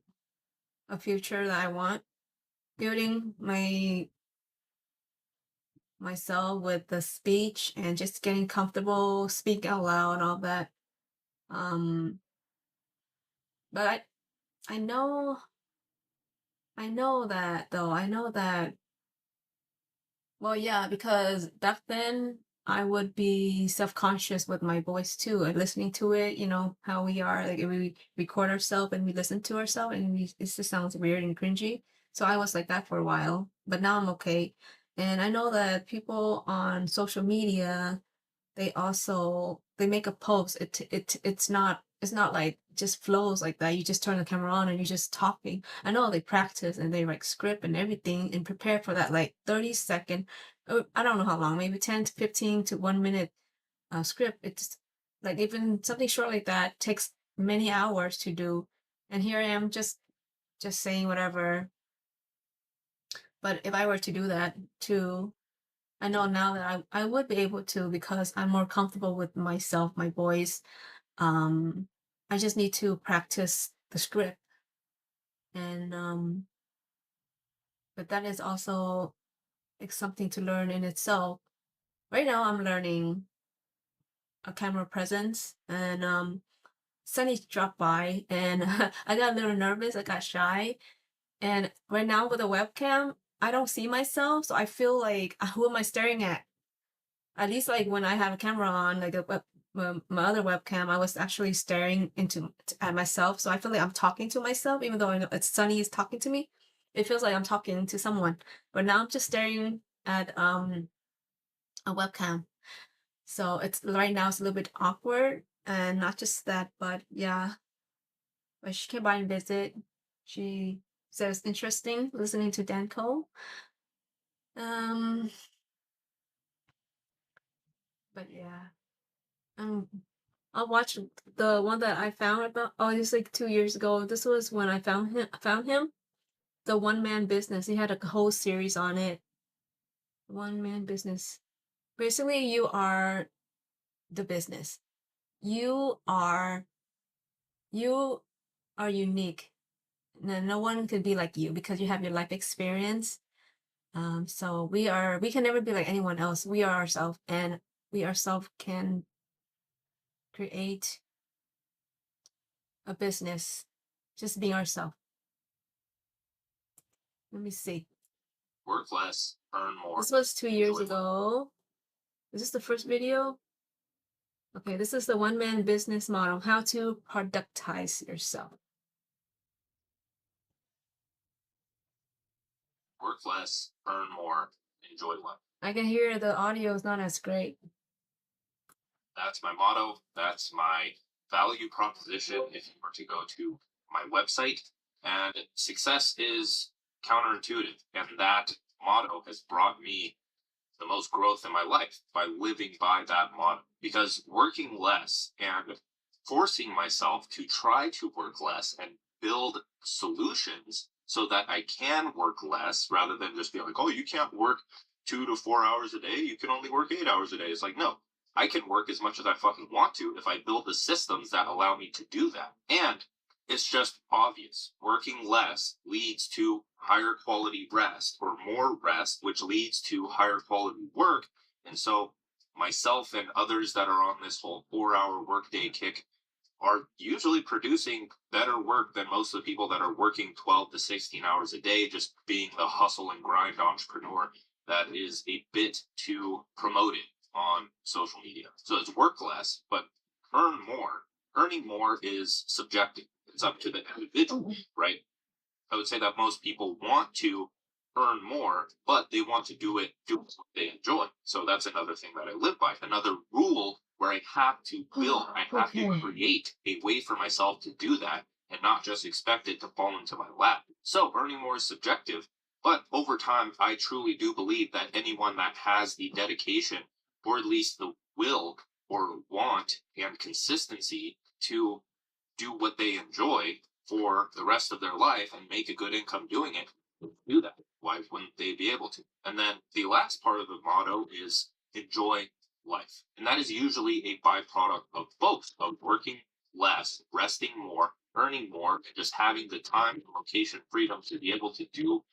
a future that I want. Building myself with the speech and just getting comfortable, speak out loud and all that. Um but I know I know that though. I know that well, yeah, because back then I would be self-conscious with my voice too, and listening to it, how we are, like we record ourselves and we listen to ourselves and it just sounds weird and cringy. So I was like that for a while, but now I'm okay. And I know that people on social media they make a post. It's not like just flows like that. You just turn the camera on and you're just talking. I know they practice and they like script and everything and prepare for that like 30-second, I don't know how long, maybe 10 to 15 to 1 minute script. It's like even something short like that takes many hours to do. And here I am just saying whatever. But if I were to do that too, I know now that I would be able to because I'm more comfortable with myself, my voice. Um, I just need to practice the script, and but that is also like something to learn in itself. Right now, I'm learning a camera presence, and Sunny dropped by, and I got a little nervous. I got shy, and right now with a webcam, I don't see myself, so I feel like who am I staring at? At least like when I have a camera on, like my other webcam, I was actually staring at myself. So I feel like I'm talking to myself, even though I know it's Sunny is talking to me. It feels like I'm talking to someone. But now I'm just staring at a webcam. So it's right now it's a little bit awkward, and not just that, but yeah. But she came by and visit. She says interesting listening to Dan Koe. Um, but yeah. I watched the one that I found about. Oh, it's like 2 years ago. This was when I found him. Found him. The One Man Business. He had a whole series on it. One Man Business. Basically, you are the business. You are you are unique. No one can be like you because you have your life experience. So we can never be like anyone else. We are ourselves, and we ourselves can create a business just being ourselves. Let me see.
Work less, earn more.
This was 2 years
enjoy more.
ago. Is this the first video? Okay, this is the one-man business model, how to productize yourself.
Work less, earn more, enjoy life.
I can hear the audio is not as great.
That's my motto. That's my value proposition if you were to go to my website. And success is counterintuitive. And that motto has brought me the most growth in my life by living by that motto. Because working less and forcing myself to try to work less and build solutions so that I can work less rather than just be like, oh, you can't work 2 to 4 hours a day. You can only work 8 hours a day. It's like, no, I can work as much as I fucking want to if I build the systems that allow me to do that. And it's just obvious. Working less leads to higher quality rest or more rest, which leads to higher quality work. And so myself and others that are on this whole 4 hour workday kick are usually producing better work than most of the people that are working 12 to 16 hours a day, just being the hustle and grind entrepreneur that is a bit too promoted on social media. So it's work less, but earn more. Earning more is subjective. It's up to the individual, right? I would say that most people want to earn more, but they want to do what they enjoy. So that's another thing that I live by. Another rule where I have to build, I have to create a way for myself to do that and not just expect it to fall into my lap. So earning more is subjective, but over time, I truly do believe that anyone that has the dedication or at least the will or want and consistency to do what they enjoy for the rest of their life and make a good income doing it, do that. Why wouldn't they be able to? And then the last part of the motto is enjoy life. And that is usually a byproduct of both, of working less, resting more, earning more, and just having the time and location freedom to be able to do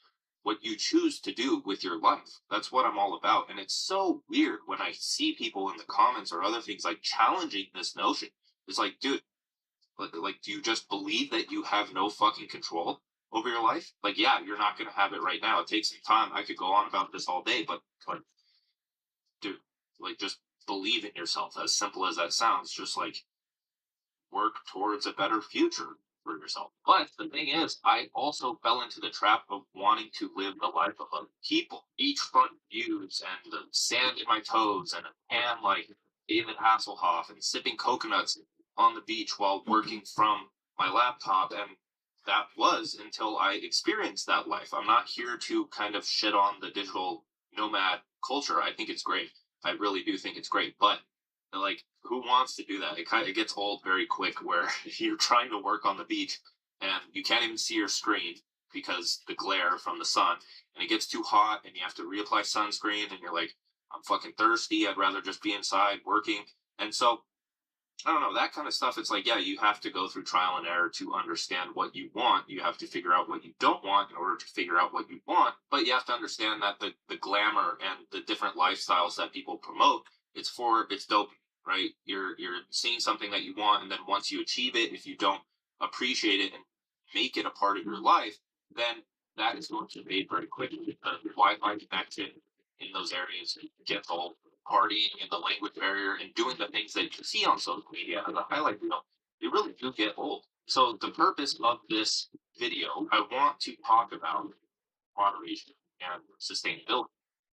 what you choose to do with your life. That's what I'm all about. And it's so weird when I see people in the comments or other things like challenging this notion. It's like, dude, like, do you just believe that you have no fucking control over your life? Like, yeah, you're not going to have it right now. It takes some time. I could go on about this all day, but like, dude, like, just believe in yourself. As simple as that sounds, just like work towards a better future for yourself. But the thing is, I also fell into the trap of wanting to live the life of other people. Beachfront views and the sand in my toes and a tan like David Hasselhoff and sipping coconuts on the beach while working from my laptop. And that was until I experienced that life. I'm not here to kind of shit on the digital nomad culture. I think it's great. I really do think it's great. But like, who wants to do that? It gets old very quick where you're trying to work on the beach and you can't even see your screen because the glare from the sun, and it gets too hot and you have to reapply sunscreen and you're like, I'm fucking thirsty. I'd rather just be inside working. And so I don't know, that kind of stuff. It's like, yeah, you have to go through trial and error to understand what you want. You have to figure out what you don't want in order to figure out what you want. But you have to understand that the glamour and the different lifestyles that people promote, it's doping, right? You're seeing something that you want, and then once you achieve it, if you don't appreciate it and make it a part of your life, then that is going to fade very quickly because your Wi-Fi connection in those areas gets old. Partying and the language barrier and doing the things that you see on social media as a highlight reel, they really do get old. So the purpose of this video, I want to talk about moderation and sustainability.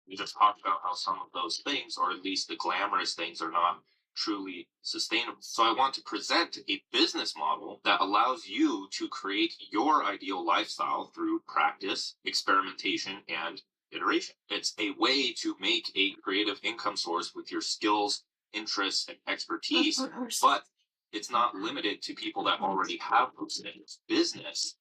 We just talked about how some of those things, or at least the glamorous things, are not truly sustainable. So I want to present a business model that allows you to create your ideal lifestyle through practice, experimentation, and iteration. It's a way to make a creative income source with your skills, interests, and expertise, but it's not limited to people that already have those things. Business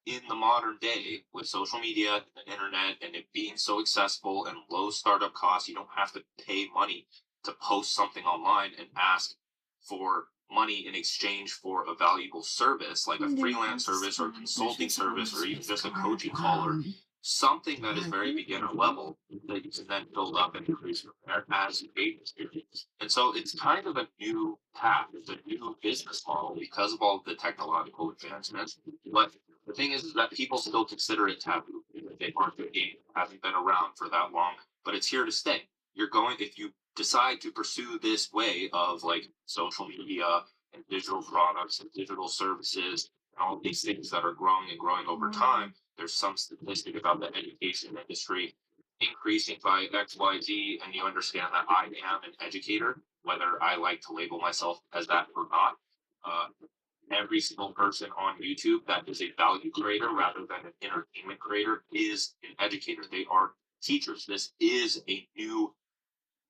in the modern day with social media, the internet, and it being so accessible and low startup costs, you don't have to pay money to post something online and ask for money in exchange for a valuable service like a freelance service or consulting service or even just a coaching call or something that is very beginner level that you can then build up and increase from there as you gain experience. And so it's kind of a new path, it's a new business model because of all of the technological advancements. But the thing is that people still consider it taboo. They aren't good game, haven't been around for that long, but it's here to stay. You're going, if you decide to pursue this way of like social media and digital products and digital services and all these things that are growing and growing over time, there's some statistic about the education industry increasing by XYZ, and you understand that I am an educator, whether I like to label myself as that or not. Uh, every single person on YouTube that is a value creator rather than an entertainment creator is an educator. They are teachers. This is a new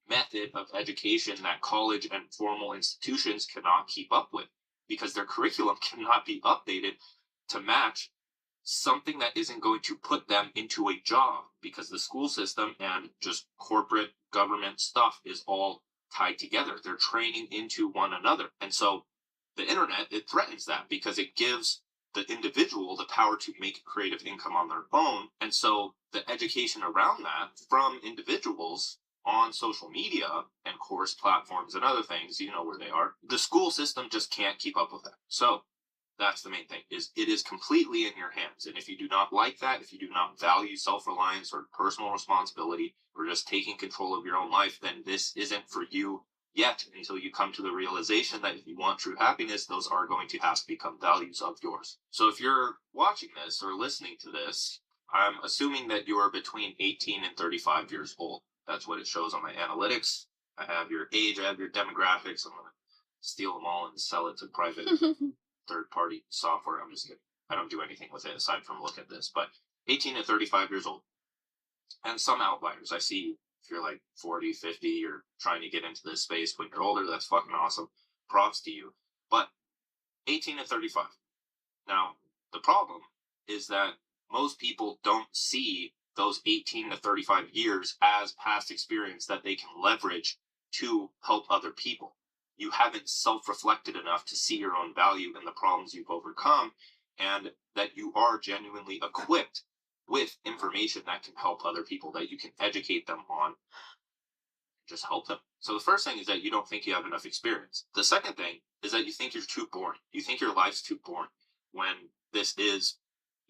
method of education that college and formal institutions cannot keep up with because their curriculum cannot be updated to match something that isn't going to put them into a job because the school system and just corporate government stuff is all tied together. They're training into one another. And so the internet, it threatens that because it gives the individual the power to make creative income on their own. And so the education around that from individuals on social media and course platforms and other things, you know where they are, the school system just can't keep up with that. So that's the main thing, is it is completely in your hands. And if you do not like that, if you do not value self-reliance or personal responsibility or just taking control of your own life, then this isn't for you yet until you come to the realization that if you want true happiness, those are going to have to become values of yours. So if you're watching this or listening to this, I'm assuming that you are between 18 and 35 years old. That's what it shows on my analytics. I have your age, I have your demographics. I'm going to steal them all and sell it to private third-party software. I'm just kidding. I don't do anything with it aside from look at this. But 18 to 35 years old. And some outliers. I see if you're like 40, 50, you're trying to get into this space when you're older. That's fucking awesome. Props to you. But 18 to 35. Now, the problem is that most people don't see those 18 to 35 years as past experience that they can leverage to help other people. You haven't self-reflected enough to see your own value in the problems you've overcome, and that you are genuinely equipped with information that can help other people, that you can educate them on, just help them. So the first thing is that you don't think you have enough experience. The second thing is that you think you're too boring. You think your life's too boring when this is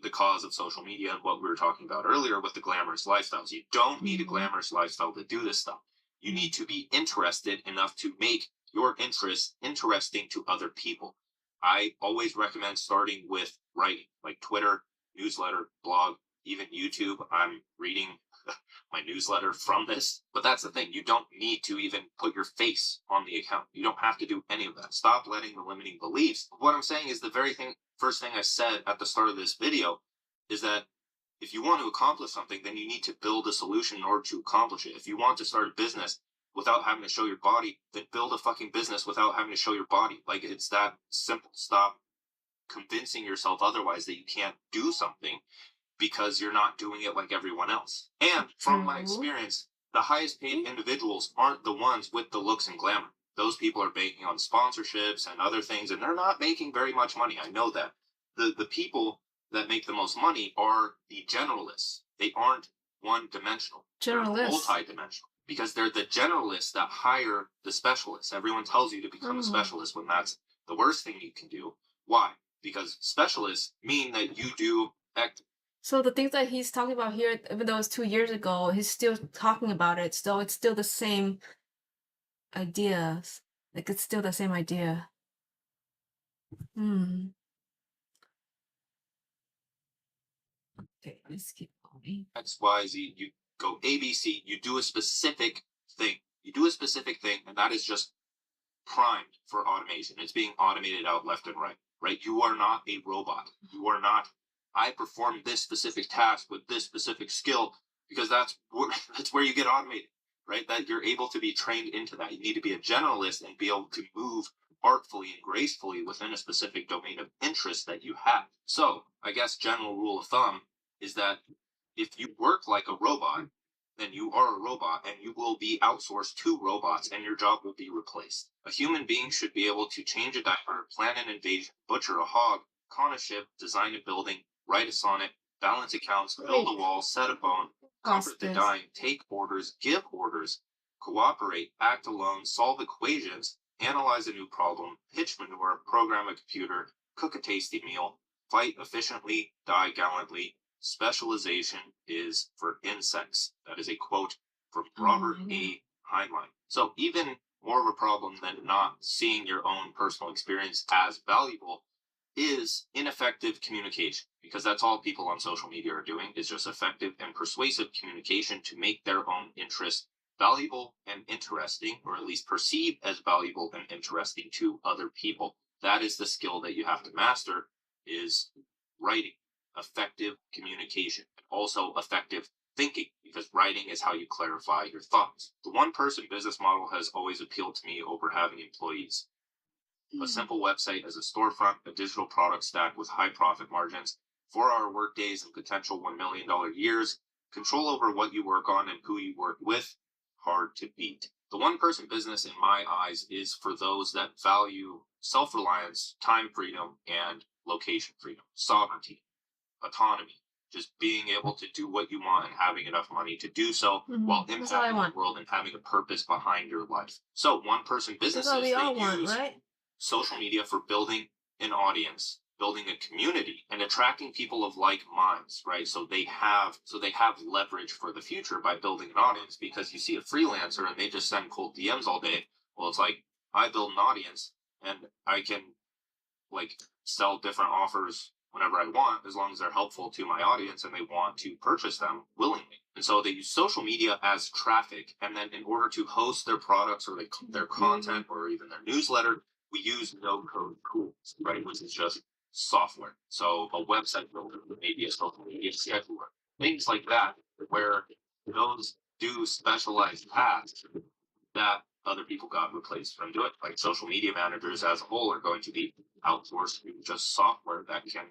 the cause of social media and what we were talking about earlier with the glamorous lifestyles. You don't need a glamorous lifestyle to do this stuff. You need to be interested enough to make your interests interesting to other people. I always recommend starting with writing, like Twitter, newsletter, blog, even YouTube. I'm reading my newsletter from this. But that's the thing. You don't need to even put your face on the account. You don't have to do any of that. Stop letting the limiting beliefs. What I'm saying is the very first thing I said at the start of this video is that if you want to accomplish something, then you need to build a solution in order to accomplish it. If you want to start a business without having to show your body, then build a fucking business without having to show your body. Like, it's that simple. Stop convincing yourself otherwise that you can't do something because you're not doing it like everyone else. And from my experience, the highest paid individuals aren't the ones with the looks and glamour. those people are banking on sponsorships and other things, and they're not making very much money. I know that. The people that make the most money are the generalists. They aren't one dimensional. They're
Generalists.
multi-dimensional because they're the generalists that hire the specialists. Everyone tells you to become a specialist when that's the worst thing you can do. Why? Because specialists mean that you do
So the things that he's talking about here, even though it's 2 years ago, he's still talking about it. So it's still the same ideas. Like it's still the same idea. Okay, let's keep going.
XYZ, you go ABC, you do a specific thing. You do a specific thing, and that is just primed for automation. It's being automated out left and right, right? You are not a robot. You are not, I perform this specific task with this specific skill because that's where you get automated, right? That you're able to be trained into that. You need to be a generalist and be able to move artfully and gracefully within a specific domain of interest that you have. So I guess general rule of thumb is that if you work like a robot, then you are a robot and you will be outsourced to robots and your job will be replaced. A human being should be able to change a diaper, plan an invasion, butcher a hog, con a ship, design a building, write a sonnet, balance accounts, build a wall, set a bone, comfort the dying, take orders, give orders, cooperate, act alone, solve equations, analyze a new problem, pitch manure, program a computer, cook a tasty meal, fight efficiently, die gallantly. Specialization is for insects. That is a quote from Robert A. Heinlein. So even more of a problem than not seeing your own personal experience as valuable is ineffective communication, because that's all people on social media are doing is just effective and persuasive communication to make their own interest valuable and interesting, or at least perceived as valuable and interesting to other people. That is the skill that you have to master, is writing, effective communication, and also effective thinking, because writing is how you clarify your thoughts. The one person business model has always appealed to me over having employees. A simple website as a storefront, a digital product stack with high profit margins, 4-hour workdays and potential $1 million years, control over what you work on and who you work with, hard to beat. The one person business, in my eyes, is for those that value self-reliance, time freedom, and location freedom, sovereignty, autonomy, just being able to do what you want and having enough money to do so while impacting the world and having a purpose behind your life. So one person businesses, they use social media for building an audience, building a community, and attracting people of like minds, right? So they have leverage for the future by building an audience, because you see a freelancer and they just send cold DMs all day. Well, it's like, I build an audience and I can like sell different offers whenever I want, as long as they're helpful to my audience and they want to purchase them willingly. And so they use social media as traffic. And then in order to host their products or their content or even their newsletter, we use no-code tools, right? Which is just software. So a website builder, maybe a social media scheduler, things like that, where those do specialized tasks that other people got replaced from doing. Like social media managers as a whole are going to be outsourced to just software that can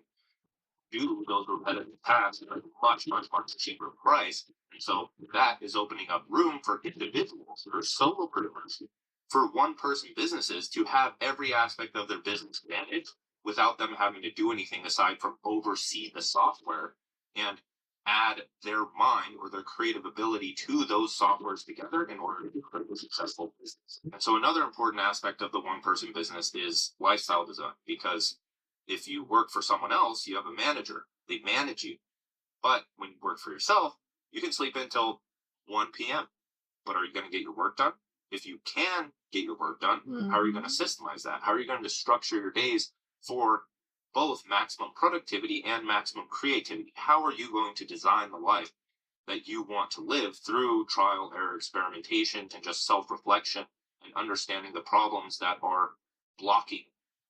do those repetitive tasks at a much, much, much cheaper price. And so that is opening up room for individuals or solopreneurs, for one person businesses to have every aspect of their business managed without them having to do anything aside from oversee the software and add their mind or their creative ability to those softwares together in order to create a successful business. And so another important aspect of the one person business is lifestyle design, because if you work for someone else, you have a manager, they manage you. But when you work for yourself, you can sleep until 1 p.m. But are you going to get your work done? If you can get your work done, how are you going to systemize that? How are you going to structure your days for both maximum productivity and maximum creativity? How are you going to design the life that you want to live through trial, error, experimentation, and just self-reflection and understanding the problems that are blocking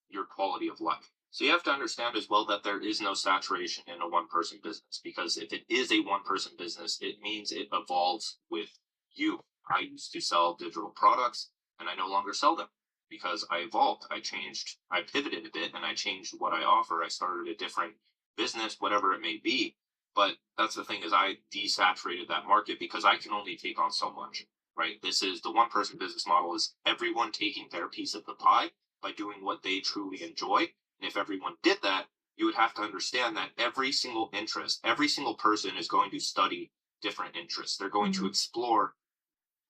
your quality of life? So you have to understand as well that there is no saturation in a one-person business, because if it is a one-person business, it means it evolves with you. I used to sell digital products and I no longer sell them because I evolved. I changed, I pivoted a bit and I changed what I offer. I started a different business, whatever it may be. But that's the thing, is I desaturated that market because I can only take on so much. right? This is the one person business model is everyone taking their piece of the pie by doing what they truly enjoy. And if everyone did that, you would have to understand that every single interest, every single person is going to study different interests. They're going to explore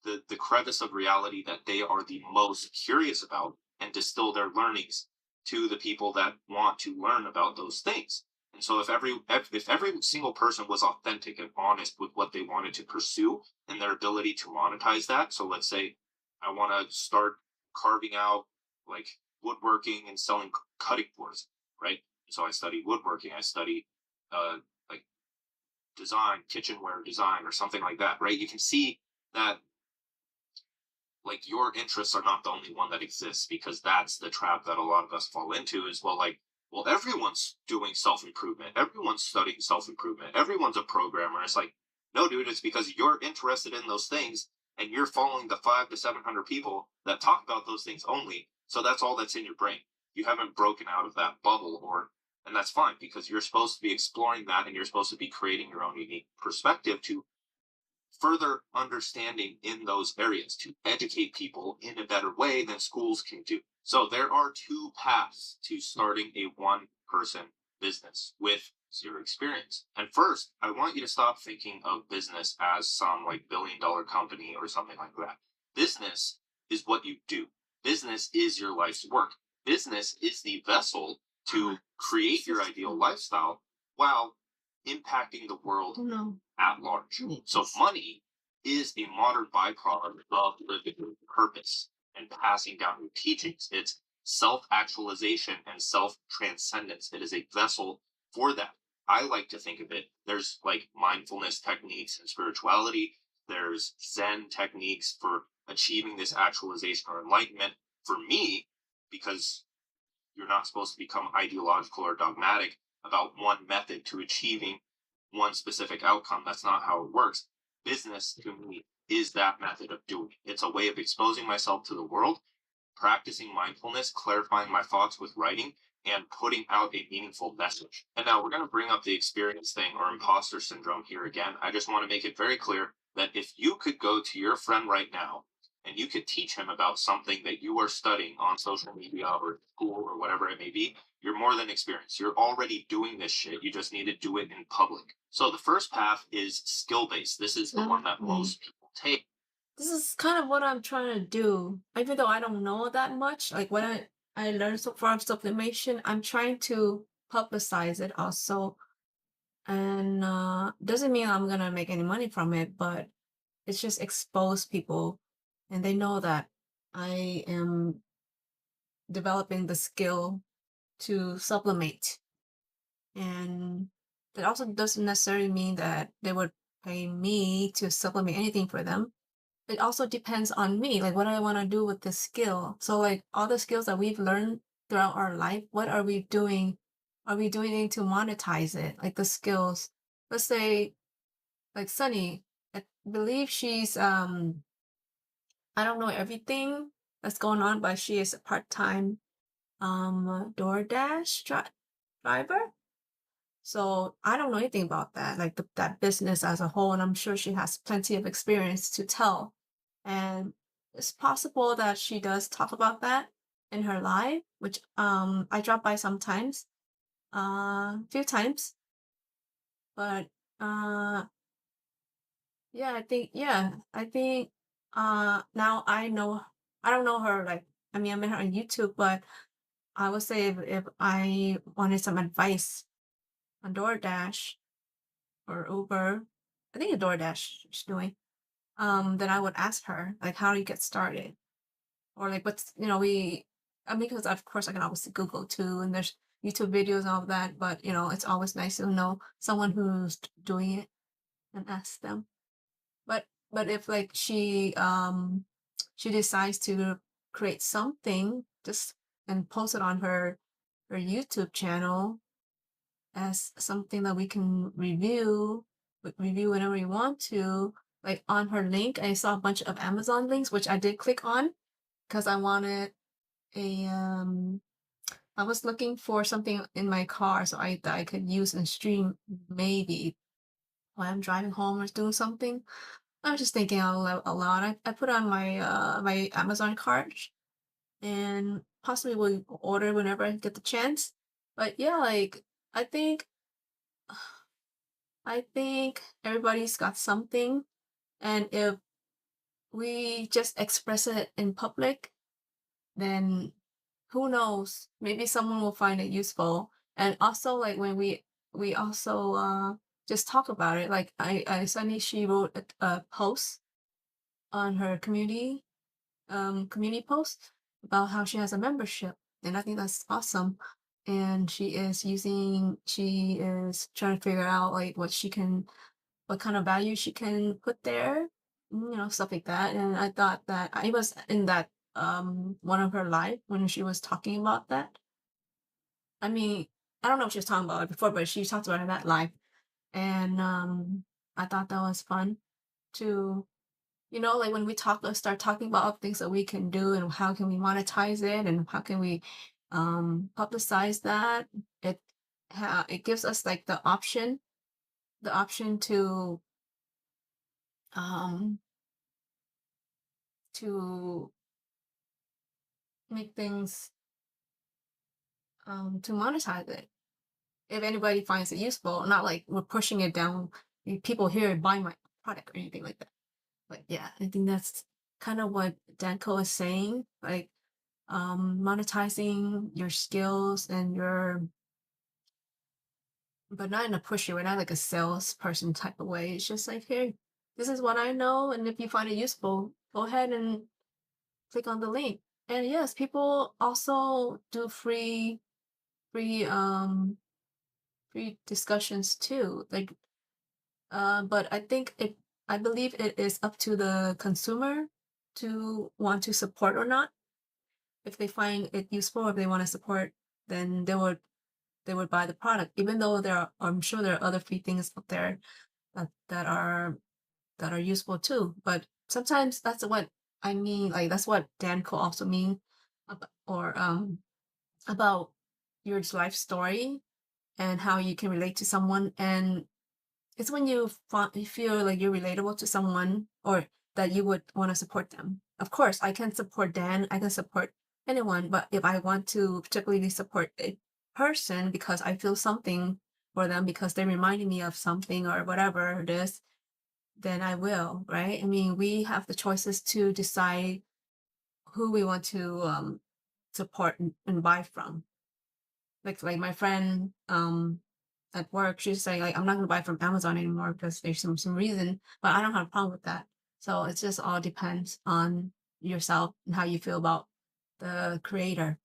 the crevice of reality that they are the most curious about and distill their learnings to the people that want to learn about those things. And so if every single person was authentic and honest with what they wanted to pursue and their ability to monetize that. So let's say I want to start carving out like woodworking and selling cutting boards, right? So I study woodworking, I study like design, kitchenware design or something like that, right? You can see that like your interests are not the only one that exists, because that's the trap that a lot of us fall into is, well, like, well, everyone's doing self-improvement, everyone's studying self-improvement, everyone's a programmer. It's like, no, dude, it's because you're interested in those things and you're following the 500 to 700 people that talk about those things only. So that's all that's in your brain. You haven't broken out of that bubble, or and that's fine, because you're supposed to be exploring that and you're supposed to be creating your own unique perspective to further understanding in those areas to educate people in a better way than schools can do. So there are two paths to starting a one person business with zero experience. And first, I want you to stop thinking of business as some like $1 billion company or something like that. Business is what you do. Business is your life's work. Business is the vessel to create your ideal lifestyle while impacting the world at large. So money is a modern byproduct of living with purpose and passing down your teachings. It's self-actualization and self-transcendence. It is a vessel for that. I like to think of it. There's like mindfulness techniques and spirituality. There's Zen techniques for achieving this actualization or enlightenment. For me, because you're not supposed to become ideological or dogmatic about one method to achieving one specific outcome. That's not how it works. Business to me is that method of doing it. It's a way of exposing myself to the world, practicing mindfulness, clarifying my thoughts with writing, and putting out a meaningful message. And now we're going to bring up the experience thing or imposter syndrome here again. I just want to make it very clear that if you could go to your friend right now and you could teach him about something that you are studying on social media or school or whatever it may be, you're more than experienced. You're already doing this shit. You just need to do it in public. So the first path is skill-based. This is the one that most people take.
This is kind of what I'm trying to do, even though I don't know that much. Like what I learned so far of sublimation, I'm trying to publicize it also. And doesn't mean I'm gonna make any money from it, but it's just expose people and they know that I am developing the skill to sublimate. And that also doesn't necessarily mean that they would pay me to sublimate anything for them. It also depends on me, like what I want to do with this skill. So like all the skills that we've learned throughout our life, what are we doing? Are we doing anything to monetize it? Like the skills. Let's say like Sunny, I believe she's I don't know everything that's going on, but she is a part-time DoorDash driver. So I don't know anything about that, like that business as a whole, and I'm sure she has plenty of experience to tell. And it's possible that she does talk about that in her live, which I drop by sometimes, a few times. But I think now I don't know her like I mean I met her on YouTube, but I would say if I wanted some advice on DoorDash or Uber, I think it's DoorDash she's doing, then I would ask her like how do you get started? Or like what's I mean because of course I can always Google too and there's YouTube videos and all of that, but it's always nice to know someone who's doing it and ask them. But if like she decides to create something just and post it on her YouTube channel as something that we can review whenever we want to. Like on her link, I saw a bunch of Amazon links, which I did click on because I wanted a I was looking for something in my car so that I could use and stream maybe while I'm driving home or doing something. I was just thinking a lot. I put on my my Amazon cart and possibly will order whenever I get the chance. But yeah, like I think I think everybody's got something, and if we just express it in public, then who knows? Maybe someone will find it useful. And also, like when we also just talk about it. Like I Sunny, she wrote a post on her community post about how she has a membership, and I think that's awesome. And she is trying to figure out like what kind of value she can put there, stuff like that. And I thought that I was in that one of her live when she was talking about that. I mean, I don't know if she was talking about it before, but she talked about it in that live, and I thought that was fun to like when we start talking about things that we can do and how can we monetize it and how can we publicize that. It it gives us like the option um to make things to monetize it if anybody finds it useful, not like we're pushing it down people here buy my product or anything like that. But yeah, I think that's kind of what Dan Koe is saying, like monetizing your skills and your, but not in a pushy way, not like a salesperson type of way. It's just like, hey, this is what I know, and if you find it useful, go ahead and click on the link. And yes, people also do free free discussions too. Like but I believe it is up to the consumer to want to support or not. If they find it useful, if they want to support, then they would buy the product, even though I'm sure there are other free things out there that are useful too. But sometimes that's what I mean, like that's what Dan could also mean or about your life story and how you can relate to someone. And it's when you feel like you're relatable to someone or that you would want to support them. Of course, I can support Dan, I can support anyone, but if I want to particularly support a person because I feel something for them because they reminded me of something or whatever it is, then I will, right? I mean, we have the choices to decide who we want to support and buy from. Like my friend at work, she's saying like I'm not gonna buy from Amazon anymore because there's some reason, but I don't have a problem with that. So it just all depends on yourself and how you feel about the creator.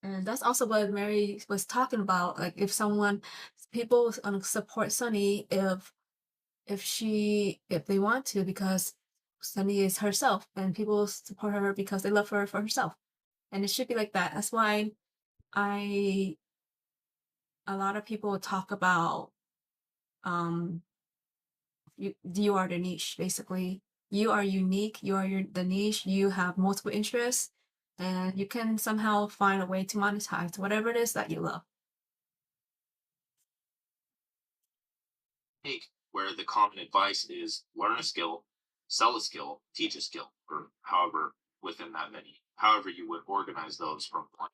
And that's also what Mary was talking about. Like if people support Sunny if they want to because Sunny is herself and people support her because they love her for herself. And it should be like that. That's why I a lot of people talk about um you are the niche basically. You are unique, you are the niche, you have multiple interests, and you can somehow find a way to monetize whatever it is that you love.
Take where the common advice is learn a skill, sell a skill, teach a skill, or however within that many, however you would organize those from point.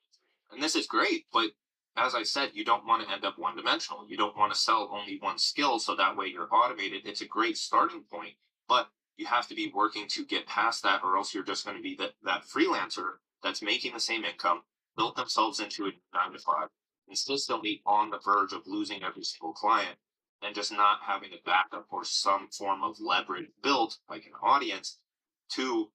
And this is great, but as I said, you don't want to end up one dimensional. You don't want to sell only one skill so that way you're automated. It's a great starting point, but you have to be working to get past that, or else you're just going to be that freelancer that's making the same income, built themselves into a 9 to 5, consistently on the verge of losing every single client and just not having a backup or some form of leverage built, like an audience, to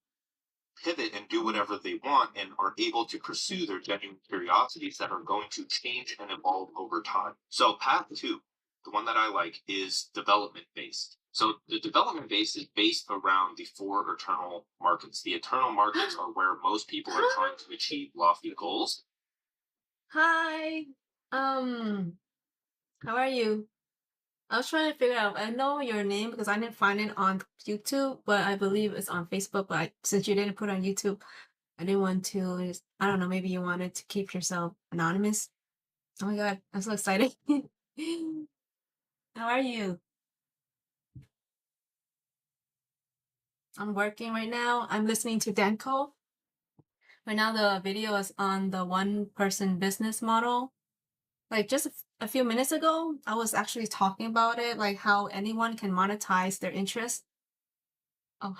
pivot and do whatever they want and are able to pursue their genuine curiosities that are going to change and evolve over time. So, path two, the one that I like, is development based. So, the development base is based around the four eternal markets. The eternal markets are where most people are trying to achieve lofty goals.
Hi. Um, how are you? I was trying to figure out. I know your name because I didn't find it on YouTube, but I believe it's on Facebook. But since you didn't put it on YouTube, I didn't want to. I don't know. Maybe you wanted to keep yourself anonymous. Oh my god, I'm so excited. How are you? I'm working right now. I'm listening to Dan Koe. Right now, the video is on the one-person business model. Like just a few minutes ago, I was actually talking about it, like how anyone can monetize their interest. Oh,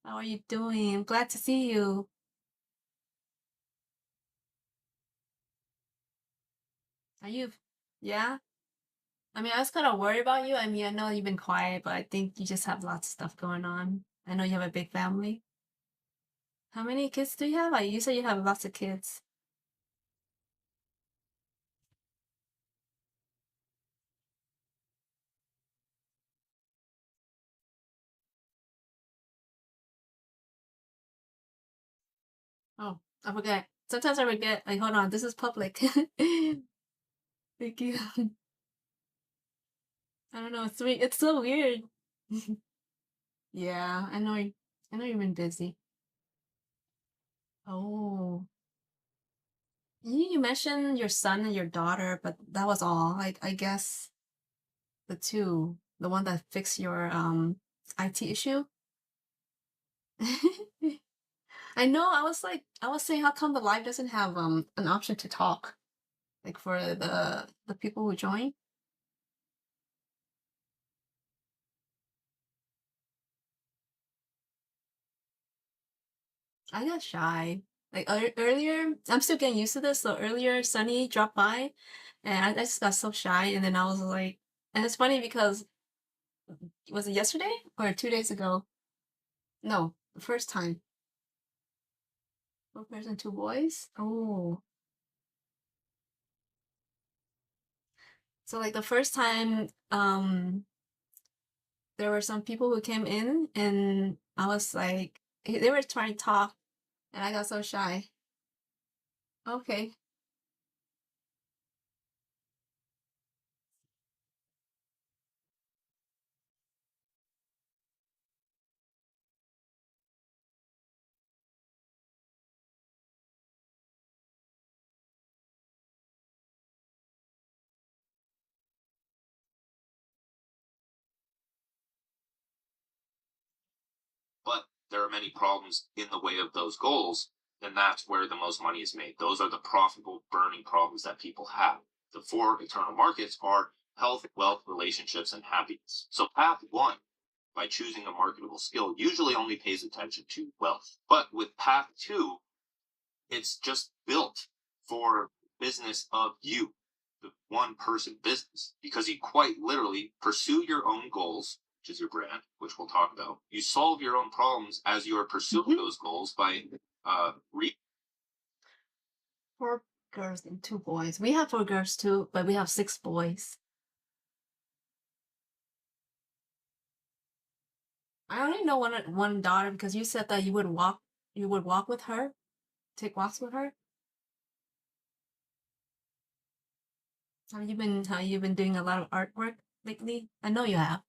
how are you doing? I'm glad to see you. Are you? Yeah? I mean, I was kind of worried about you. I mean, I know you've been quiet, but I think you just have lots of stuff going on. I know you have a big family. How many kids do you have? You said you have lots of kids. Oh, I forget. Sometimes I forget. Like, hold on, this is public. Thank you. I don't know. It's so weird. Yeah, I know. I know you've been busy. Oh, you mentioned your son and your daughter, but that was all. Like, I guess the two, the one that fixed your IT issue. I know. I was saying, how come the live doesn't have an option to talk, like for the people who join? I got shy. Like earlier, I'm still getting used to this. So earlier, Sunny dropped by, and I just got so shy. And then I was like, and it's funny because was it yesterday or 2 days ago? No, the first time. 4 girls and 2 boys. Oh, so like the first time, there were some people who came in, and I was like, they were trying to talk, and I got so shy. Okay.
But there are many problems in the way of those goals, and that's where the most money is made. Those are the profitable, burning problems that people have. The four eternal markets are health, wealth, relationships, and happiness. So path one, by choosing a marketable skill, usually only pays attention to wealth. But with path two, it's just built for business of you, the one person business, because you quite literally pursue your own goals, which is your brand, which we'll talk about. You solve your own problems as you are pursuing those goals by re.
4 girls and 2 boys. We have 4 girls too, but we have 6 boys. I only know one daughter because you said that you would walk with her, take walks with her. Have you been doing a lot of artwork lately? I know you have.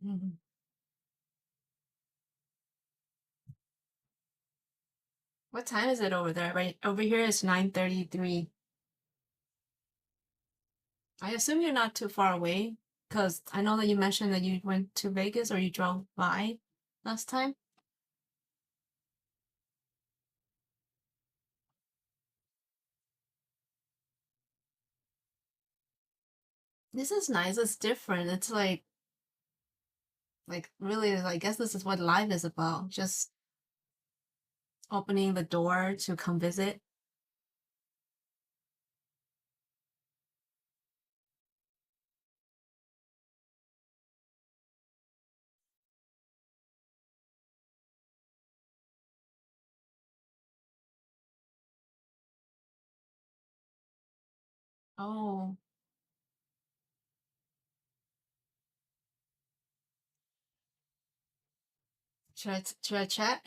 Mhm. What time is it over there? Right over here is 9:33. I assume you're not too far away because I know that you mentioned that you went to Vegas or you drove by last time. This is nice. It's different. It's like really, I guess this is what life is about. Just opening the door to come visit. Oh, should I chat?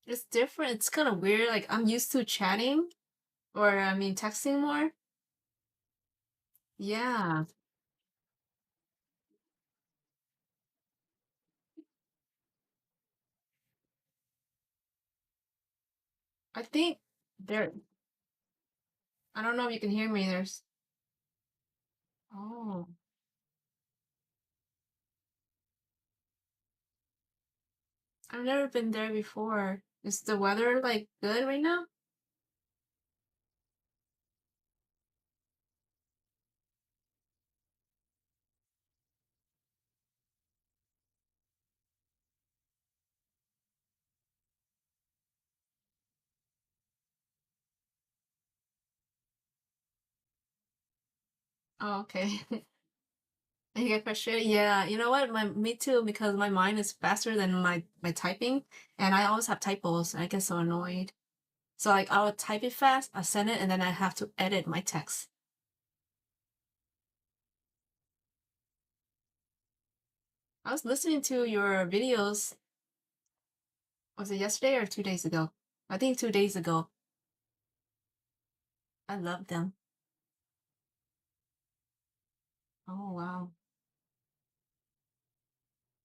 It's different. It's kind of weird. Like I'm used to chatting or I mean texting more. Yeah. I think there, I don't know if you can hear me. Oh, I've never been there before. Is the weather like good right now? Oh, okay. You get frustrated? Yeah, you know what? Me too, because my mind is faster than my typing, and I always have typos. I get so annoyed. So like I would type it fast, I send it, and then I have to edit my text. I was listening to your videos. Was it yesterday or 2 days ago? I think 2 days ago. I love them. Oh wow,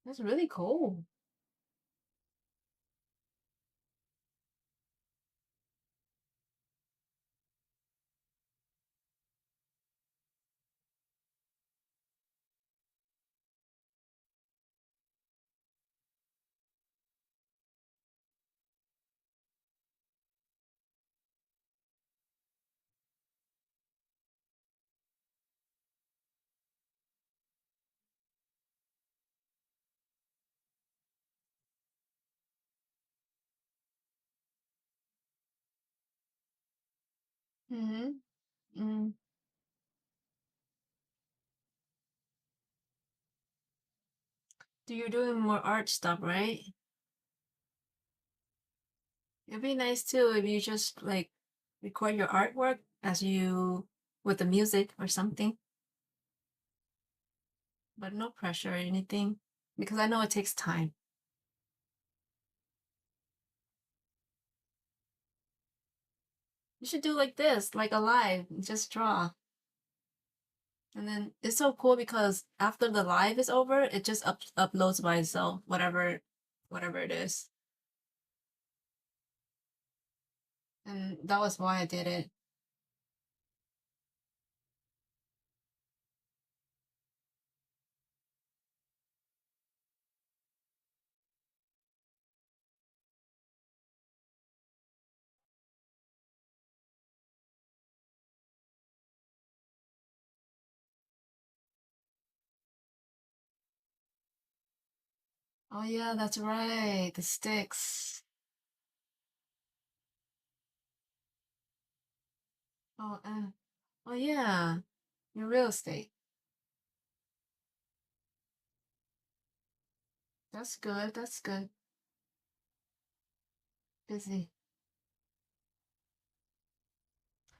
that's really cool. Mm-hmm. Mm. Do you're doing more art stuff, right? It'd be nice too if you just like record your artwork as you with the music or something, but no pressure or anything because I know it takes time. You should do like this, like a live, just draw. And then it's so cool because after the live is over, it just uploads by itself, whatever it is. And that was why I did it. Oh yeah, that's right. The sticks. Oh, oh yeah, your real estate. That's good. That's good. Busy.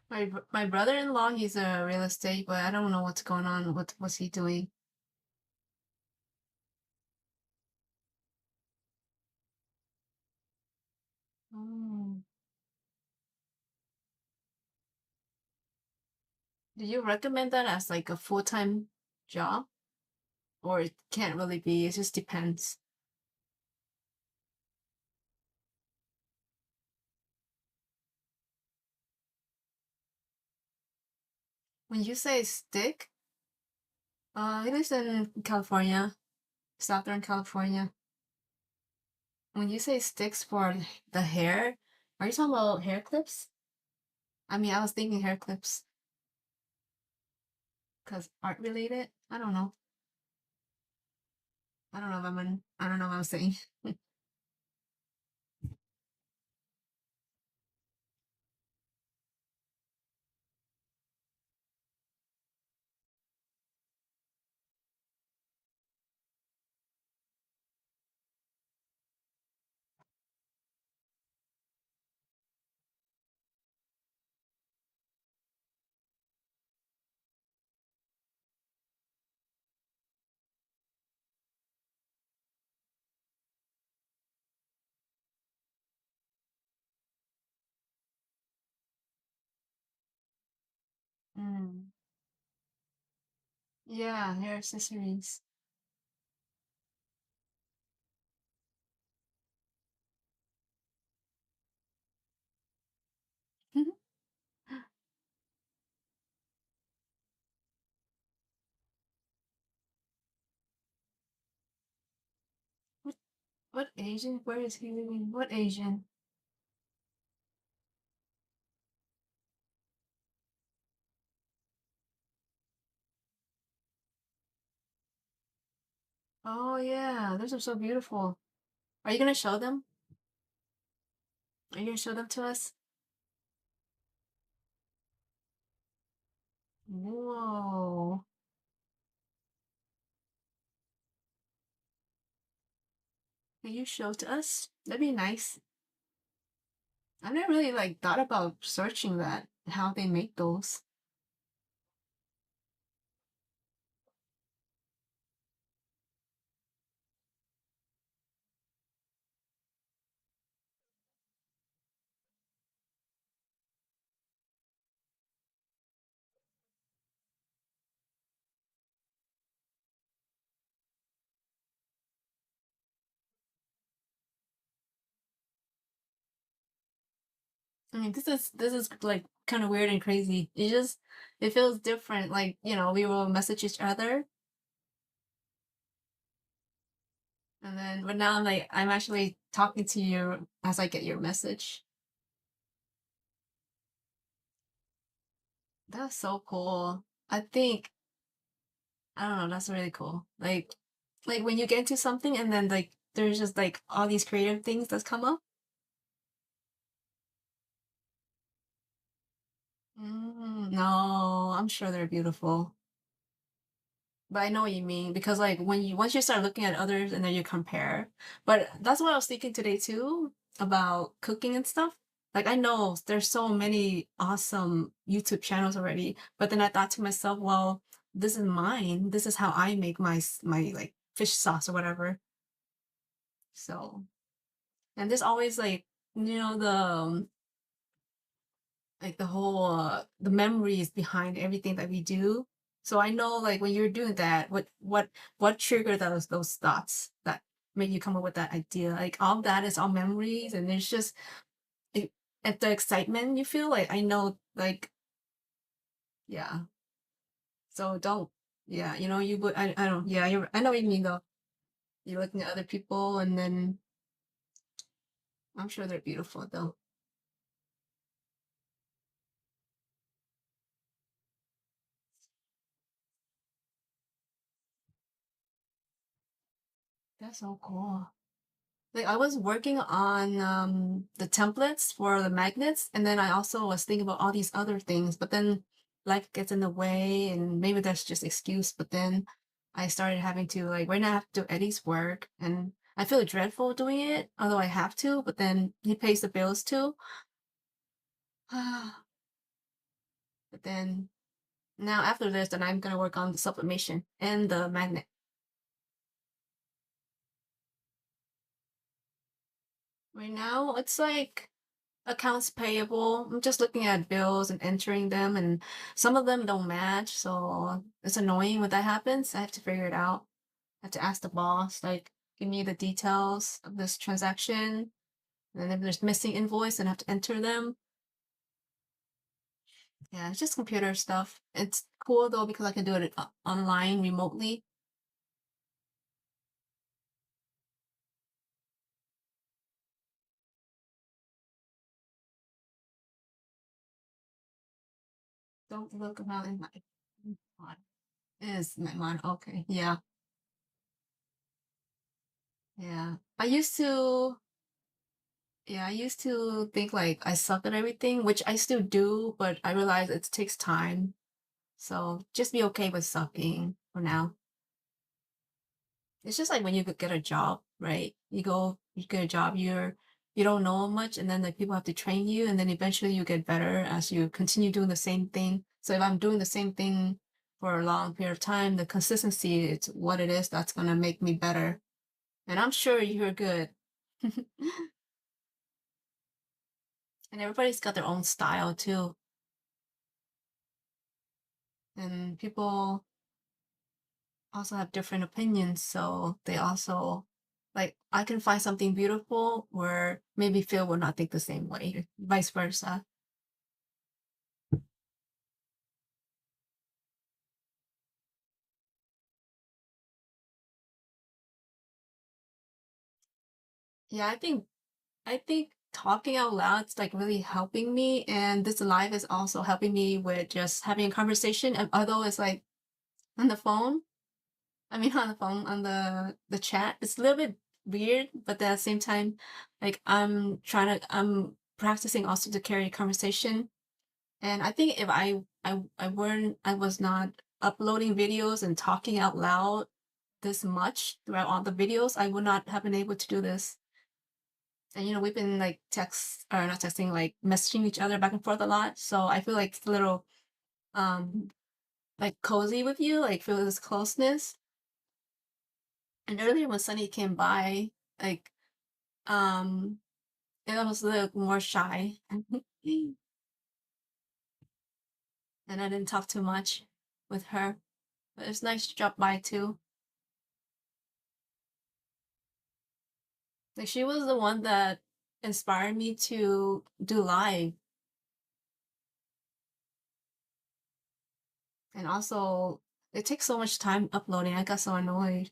My brother-in-law, he's a real estate, but I don't know what's going on. What's he doing? Oh. Do you recommend that as like a full-time job? Or it can't really be, it just depends. When you say stick, he lives in California, Southern California. When you say sticks for the hair, are you talking about hair clips? I mean, I was thinking hair clips because art related. I don't know. I don't know what I'm saying. Yeah, hair accessories. What what Asian? Where is he living? What Asian? Oh yeah, those are so beautiful. Are you gonna show them? Are you gonna show them to us? Whoa. Can you show to us? That'd be nice. I never really like thought about searching that, how they make those. I mean, this is like kind of weird and crazy. It feels different. Like, we will message each other, and then but now I'm actually talking to you as I get your message. That's so cool. I don't know, that's really cool. Like when you get into something and then like there's just like all these creative things that's come up. No, I'm sure they're beautiful. But I know what you mean because like once you start looking at others and then you compare. But that's what I was thinking today too about cooking and stuff. Like I know there's so many awesome YouTube channels already, but then I thought to myself, well, this is mine. This is how I make my like fish sauce or whatever. So, and there's always the whole the memories behind everything that we do. So I know like when you're doing that, what triggered those thoughts that made you come up with that idea? Like all that is all memories, and there's just it, at the excitement you feel like I know like yeah. So don't yeah you would I don't yeah I know what you mean though. You're looking at other people, and then I'm sure they're beautiful though. That's so cool. Like I was working on the templates for the magnets, and then I also was thinking about all these other things, but then life gets in the way, and maybe that's just excuse. But then I started having to like right now I have to do Eddie's work, and I feel dreadful doing it, although I have to. But then he pays the bills too. But then now after this, then I'm gonna work on the sublimation and the magnet. Right now, it's like accounts payable. I'm just looking at bills and entering them, and some of them don't match, so it's annoying when that happens. I have to figure it out. I have to ask the boss, like, give me the details of this transaction, and then if there's missing invoice, then I have to enter them. Yeah, it's just computer stuff. It's cool though because I can do it online remotely. Don't look around in my mod. Is my mod okay? Yeah, yeah. I used to think like I suck at everything, which I still do, but I realize it takes time. So just be okay with sucking for now. It's just like when you get a job, right? You get a job, you don't know much, and then like people have to train you, and then eventually you get better as you continue doing the same thing. So if I'm doing the same thing for a long period of time, the consistency, it's what it is that's gonna make me better. And I'm sure you're good. And everybody's got their own style too. And people also have different opinions, so they also like I can find something beautiful where maybe Phil will not think the same way, vice versa. Yeah, I think talking out loud is like really helping me, and this live is also helping me with just having a conversation. And although it's like on the phone, I mean on the phone on the chat, it's a little bit weird, but at the same time, like I'm practicing also to carry a conversation. And I think if I was not uploading videos and talking out loud this much throughout all the videos, I would not have been able to do this. And we've been like text or not texting, like messaging each other back and forth a lot. So I feel like it's a little um like cozy with you, like feel this closeness. And earlier when Sunny came by, like um it was a little more shy. And I didn't talk too much with her. But it's nice to drop by too. Like she was the one that inspired me to do live. And also it takes so much time uploading. I got so annoyed.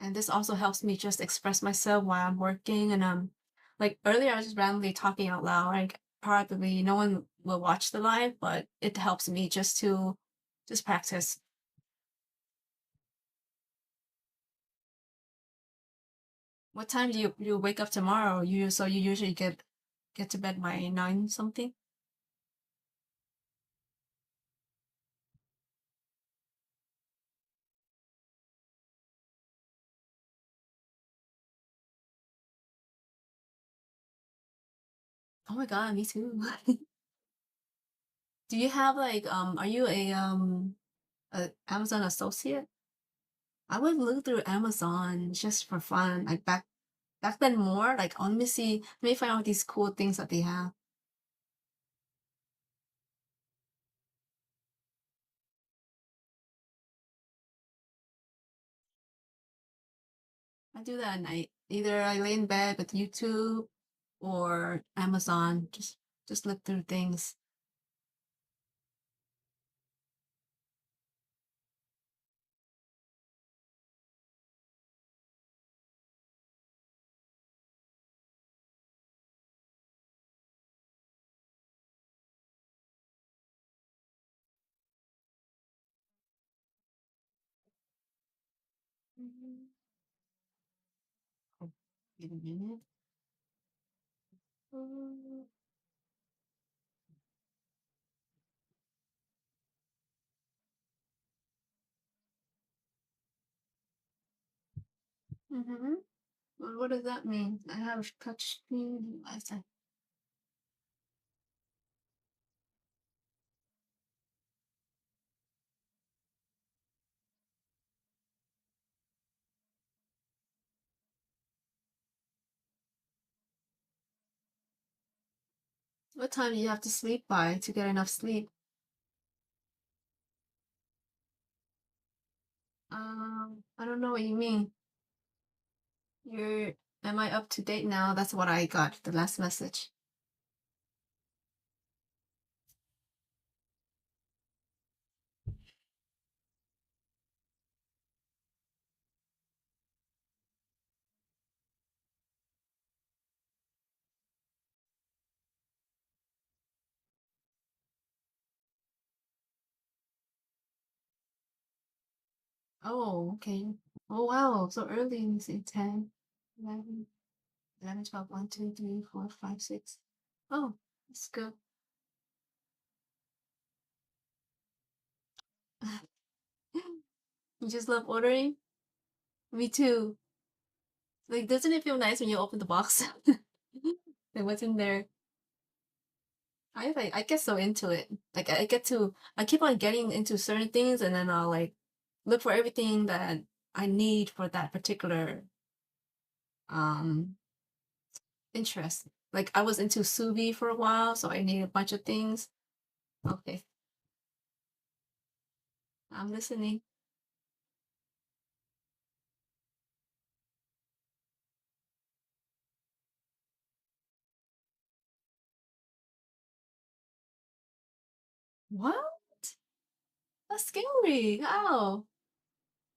And this also helps me just express myself while I'm working. And like earlier I was just randomly talking out loud. Like probably no one will watch the live, but it helps me just practice. What time do you wake up tomorrow? You usually get to bed by 9 something? Oh my god, me too. Do you have like are you a Amazon associate? I would look through Amazon just for fun. Like back then more like let me see, let me find out these cool things that they have. I do that at night. Either I lay in bed with YouTube or Amazon, just look through things. Mhm. Oh, wait a minute. Mm-hmm. Well, what does that mean? I have touch screen. I said, what time do you have to sleep by to get enough sleep? I don't know what you mean. You're, am I up to date now? That's what I got, the last message. Oh, okay. Oh, wow. So early. Let me see. 10, 11, 11, 12, 1, 2, 3, 4, 5, 6. Oh, that's good. You just love ordering? Me too. Like, doesn't it feel nice when you open the box? Like, what's in there? I get so into it. Like, I keep on getting into certain things and then I'll like look for everything that I need for that particular um interest. Like, I was into sous vide for a while, so I need a bunch of things. Okay, I'm listening. What? That's scary. How?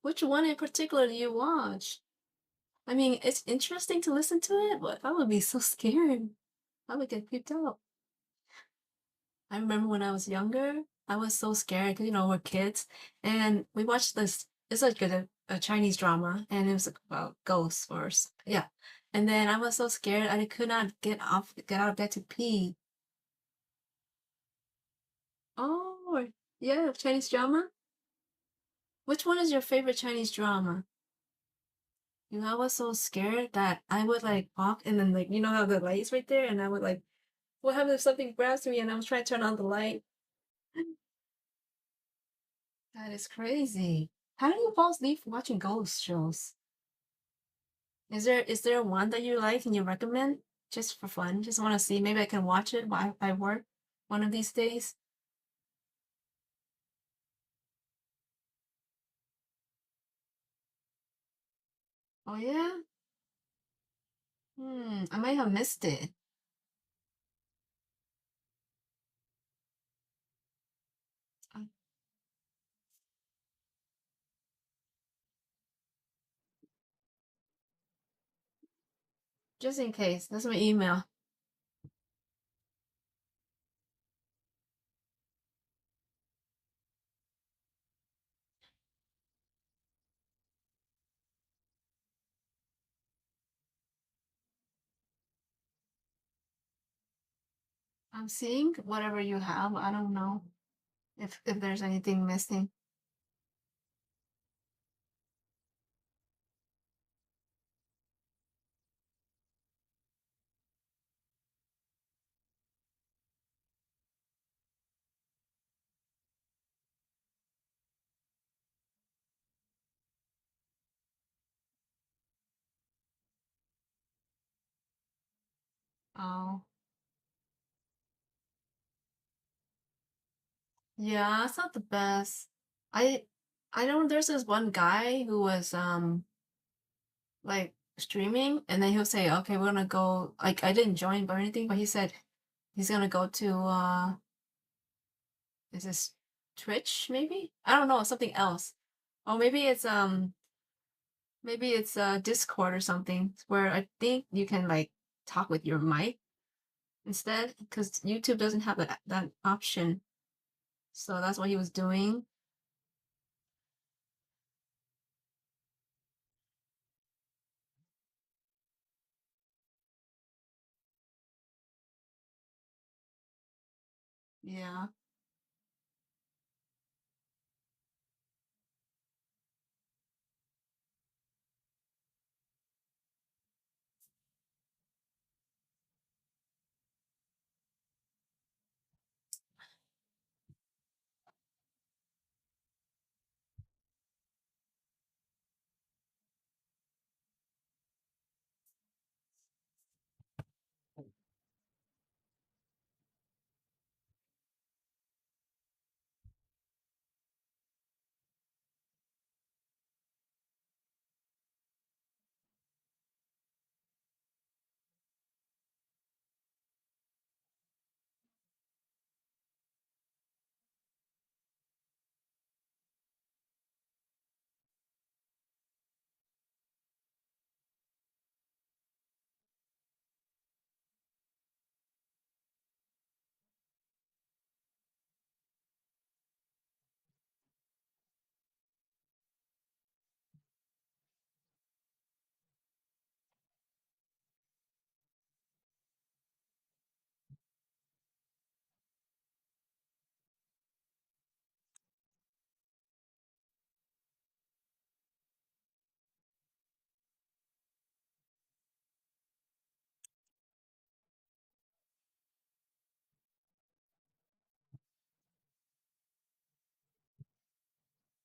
Which one in particular do you watch? I mean, it's interesting to listen to it, but I would be so scared. I would get creeped out. I remember when I was younger, I was so scared because, we're kids. And we watched this, it's like a Chinese drama, and it was about ghosts or, yeah. And then I was so scared, I could not get out of bed to pee. Oh, yeah, Chinese drama? Which one is your favorite Chinese drama? I was so scared that I would like walk and then like how the light's right there and I would like what happens if something grabs me and I was trying to turn on the light? That is crazy. How do you fall asleep watching ghost shows? Is there one that you like and you recommend just for fun? Just want to see maybe I can watch it while I work one of these days. Oh yeah? I might have missed it. Uh, Just in case. That's my email. I'm seeing whatever you have. I don't know if there's anything missing. Oh. Yeah, it's not the best. I I know there's this one guy who was like streaming and then he'll say, "Okay, we're gonna go." Like I didn't join or anything, but he said he's gonna go to is this Twitch maybe? I don't know, something else. Or maybe it's Discord or something where I think you can like talk with your mic instead because YouTube doesn't have that option. So that's what he was doing. Yeah.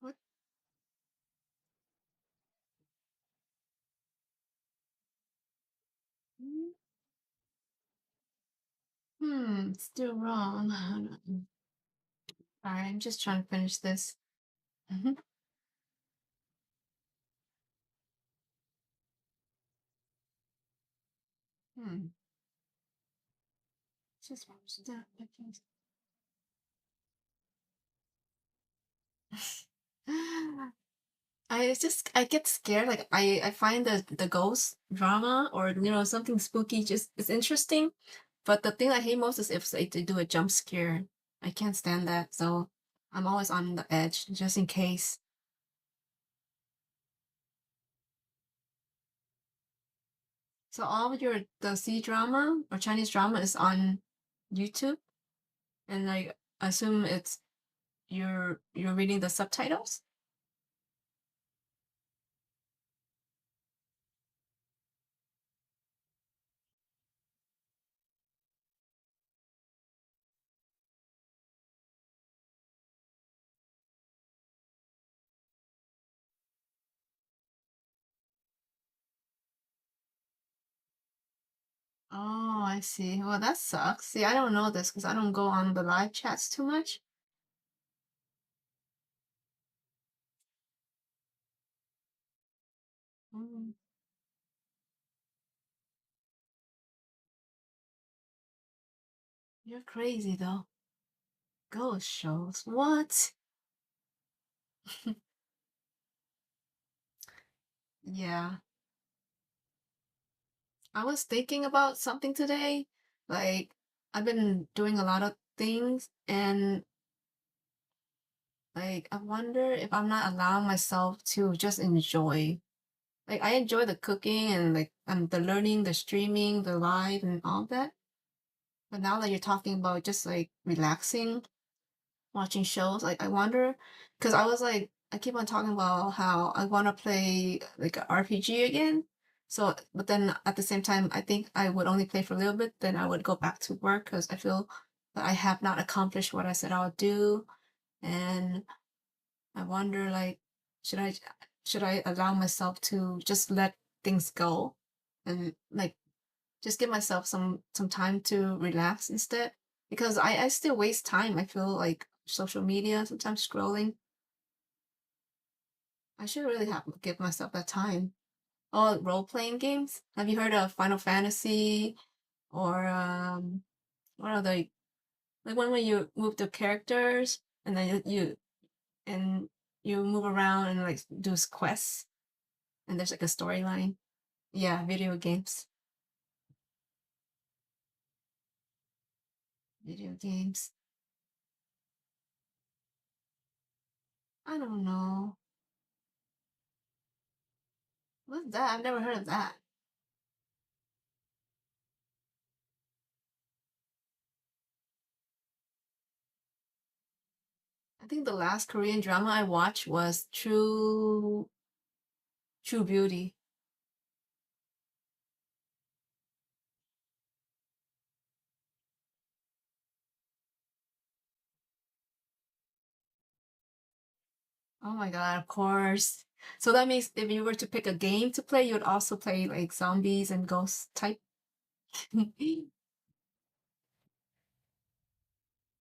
What? Still wrong. All right, I'm just trying to finish this. Mhm. Hmm. Just watch that. I get scared. Like I find the ghost drama or something spooky just it's interesting. But the thing I hate most is if they do a jump scare. I can't stand that. So I'm always on the edge just in case. So all of your the C drama or Chinese drama is on YouTube, and I assume it's you're reading the subtitles. Oh, I see. Well, that sucks. See, I don't know this because I don't go on the live chats too much. Mm, you're crazy though. Ghost shows. What? Yeah. I was thinking about something today. Like, I've been doing a lot of things, and like, I wonder if I'm not allowing myself to just enjoy. Like, I enjoy the cooking and like the learning, the streaming, the live, and all that. But now that you're talking about just like relaxing, watching shows. Like I wonder, because I was like, I keep on talking about how I want to play like an RPG again. So, but then at the same time, I think I would only play for a little bit. Then I would go back to work because I feel that I have not accomplished what I said I would do. And I wonder, like, should I should I allow myself to just let things go and like just give myself some time to relax instead because I still waste time. I feel like social media sometimes scrolling. I should really have give myself that time. Oh, role playing games. Have you heard of Final Fantasy or what are they like one where you move the characters and then and you move around and like do quests and there's like a storyline. Yeah, video games. Video games. I don't know. What's that? I've never heard of that. I think the last Korean drama I watched was True Beauty. Oh my God, of course. So that means if you were to pick a game to play, you would also play like zombies and ghost type.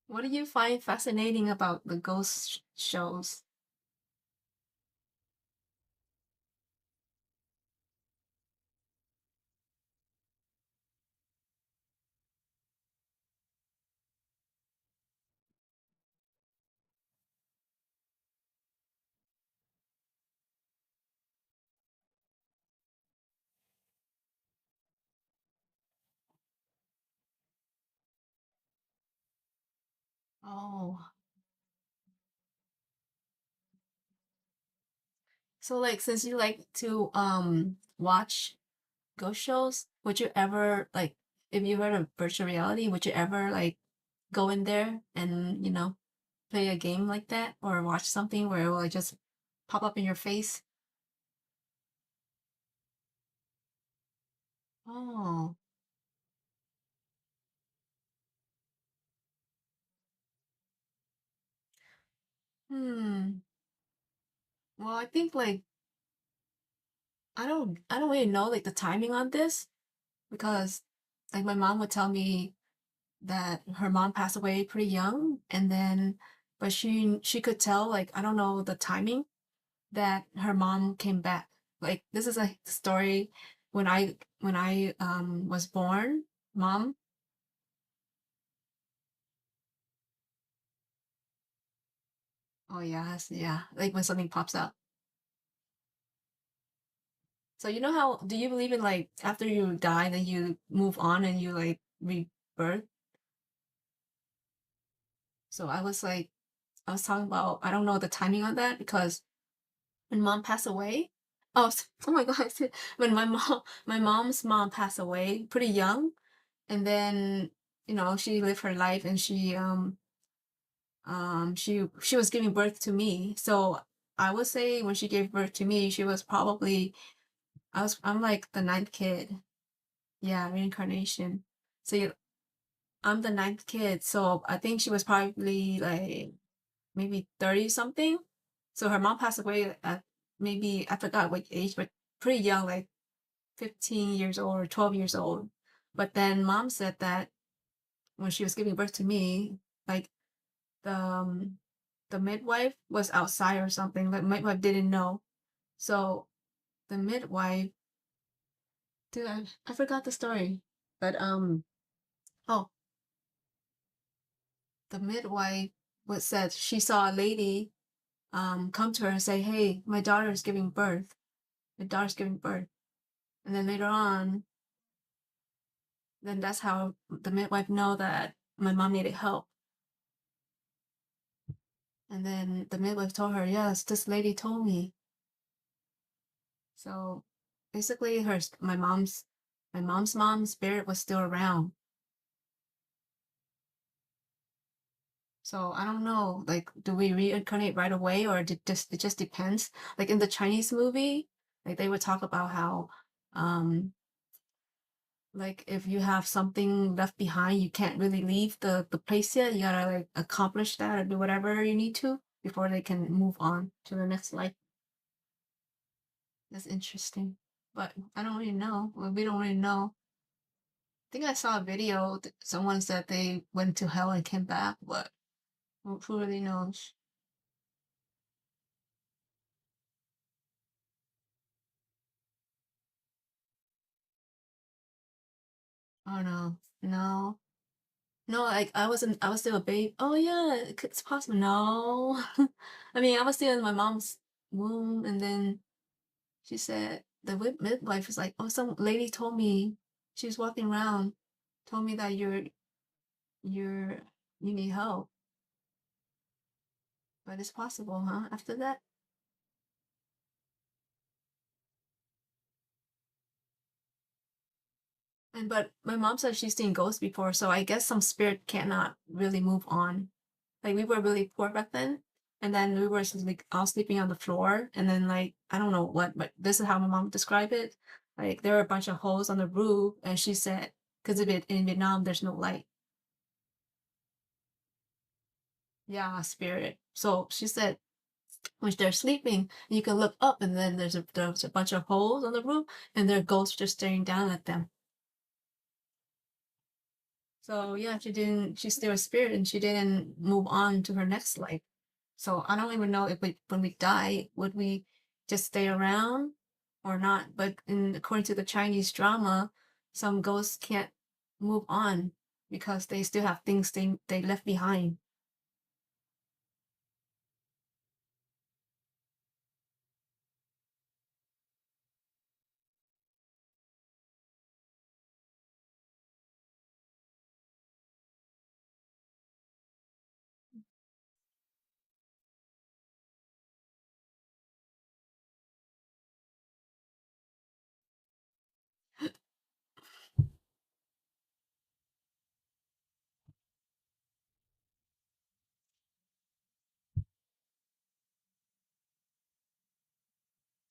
What do you find fascinating about the ghost shows? Oh, so like since you like to watch ghost shows, would you ever like if you heard of virtual reality, would you ever like go in there and play a game like that or watch something where it will like, just pop up in your face? Oh, hmm. Well, I think like I don't really know like the timing on this because like my mom would tell me that her mom passed away pretty young and then but she could tell like I don't know the timing that her mom came back. Like this is a story when I was born, mom. Oh yes, yeah. Like when something pops up. So you know how do you believe in like after you die then you move on and you like rebirth? So I was talking about I don't know the timing on that because when mom passed away, oh my god, when my mom's mom passed away pretty young, and then she lived her life and she was giving birth to me. So I would say when she gave birth to me, she was probably I'm like the ninth kid. Yeah, reincarnation. So I'm the ninth kid, so I think she was probably like maybe 30 something. So her mom passed away at maybe I forgot what age, but pretty young, like 15 years old or 12 years old. But then mom said that when she was giving birth to me, like the um, the midwife was outside or something. The midwife didn't know. So the midwife, dude, I forgot the story. But oh, the midwife was said she saw a lady come to her and say, "Hey, my daughter is giving birth. My daughter's giving birth." And then later on, then that's how the midwife know that my mom needed help. And then the midwife told her, "Yes, this lady told me." So basically, my mom's mom spirit was still around. So I don't know, like, do we reincarnate right away, or it just depends? Like in the Chinese movie, like they would talk about how, um, like if you have something left behind, you can't really leave the place yet. You gotta like accomplish that or do whatever you need to before they can move on to the next life. That's interesting, but I don't really know. Well, we don't really know. I think I saw a video. Someone said they went to hell and came back, but who really knows? Oh no, no, no. Like I wasn't. I was still a babe. Oh yeah, it's possible. No, I mean I was still in my mom's womb, and then she said the midwife was like, "Oh, some lady told me she was walking around, told me that you're you need help, but it's possible, huh?" After that, and but my mom said she's seen ghosts before, so I guess some spirit cannot really move on. Like we were really poor back then, and then we were like all sleeping on the floor, and then like I don't know what, but this is how my mom described it. Like there were a bunch of holes on the roof, and she said because of it in Vietnam, there's no light. Yeah, spirit. So she said when they're sleeping, you can look up, and then there's a bunch of holes on the roof, and there are ghosts just staring down at them. So yeah, she's still a spirit, and she didn't move on to her next life. So I don't even know if when we die, would we just stay around or not? But according to the Chinese drama, some ghosts can't move on because they still have things they left behind.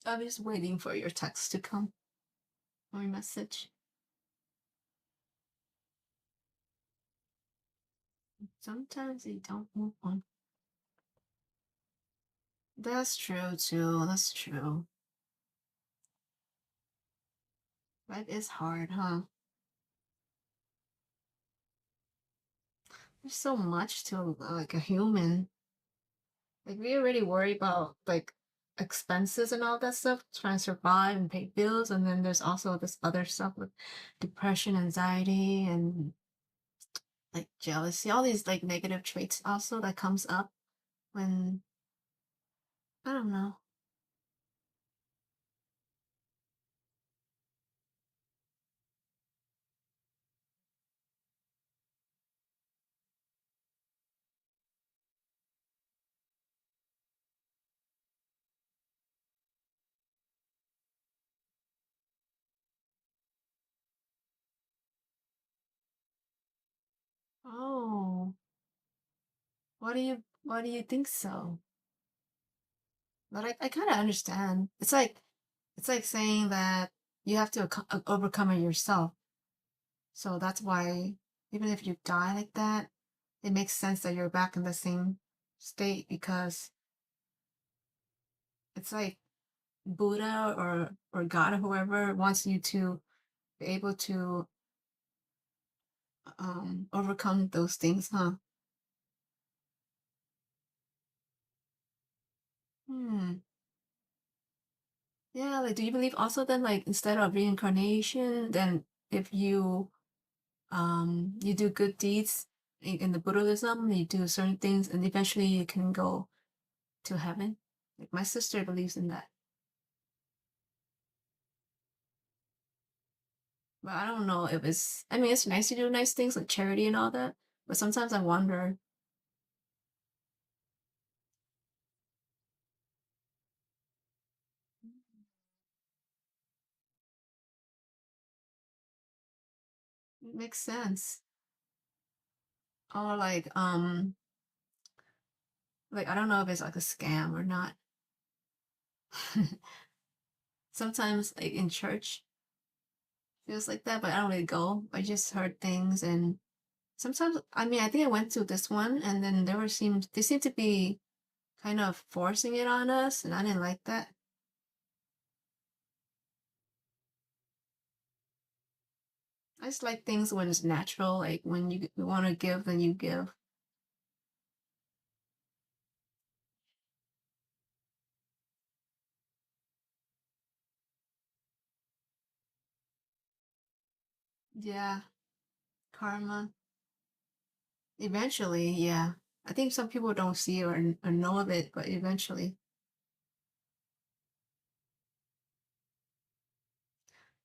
I'm just waiting for your text to come or your message. Sometimes they don't move on. That's true too. That's true. That is hard, huh? There's so much to like a human. Like we already worry about like expenses and all that stuff, trying to survive and pay bills, and then there's also this other stuff with depression, anxiety, and like jealousy, all these like negative traits also that comes up when I don't know. Oh, why do you think so? But I kind of understand. It's like saying that you have to overcome it yourself. So that's why even if you die like that, it makes sense that you're back in the same state because it's like Buddha or God or whoever wants you to be able to overcome those things, huh? Hmm. Yeah, like do you believe also then like instead of reincarnation, then if you do good deeds in the Buddhism, you do certain things and eventually you can go to heaven? Like my sister believes in that. But I don't know if it's I mean it's nice to do nice things like charity and all that, but sometimes I wonder. It makes sense. Or like I don't know if it's like a scam or not. Sometimes like in church feels like that, but I don't really go. I just heard things and sometimes I mean I think I went to this one and then they seemed to be kind of forcing it on us and I didn't like that. I just like things when it's natural, like when you want to give, then you give. Yeah, karma. Eventually, yeah. I think some people don't see or know of it, but eventually.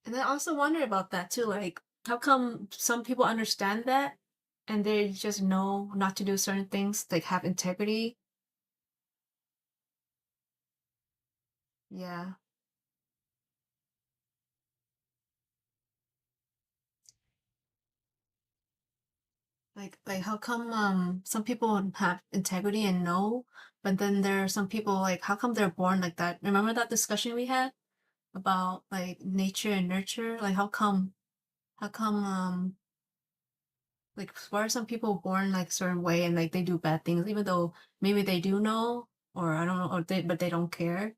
And I also wonder about that too. Like, how come some people understand that and they just know not to do certain things, like have integrity? Yeah. Like how come some people have integrity and know, but then there are some people like how come they're born like that? Remember that discussion we had about like nature and nurture? Like how come like why are some people born like certain way and like they do bad things even though maybe they do know or I don't know or they but they don't care?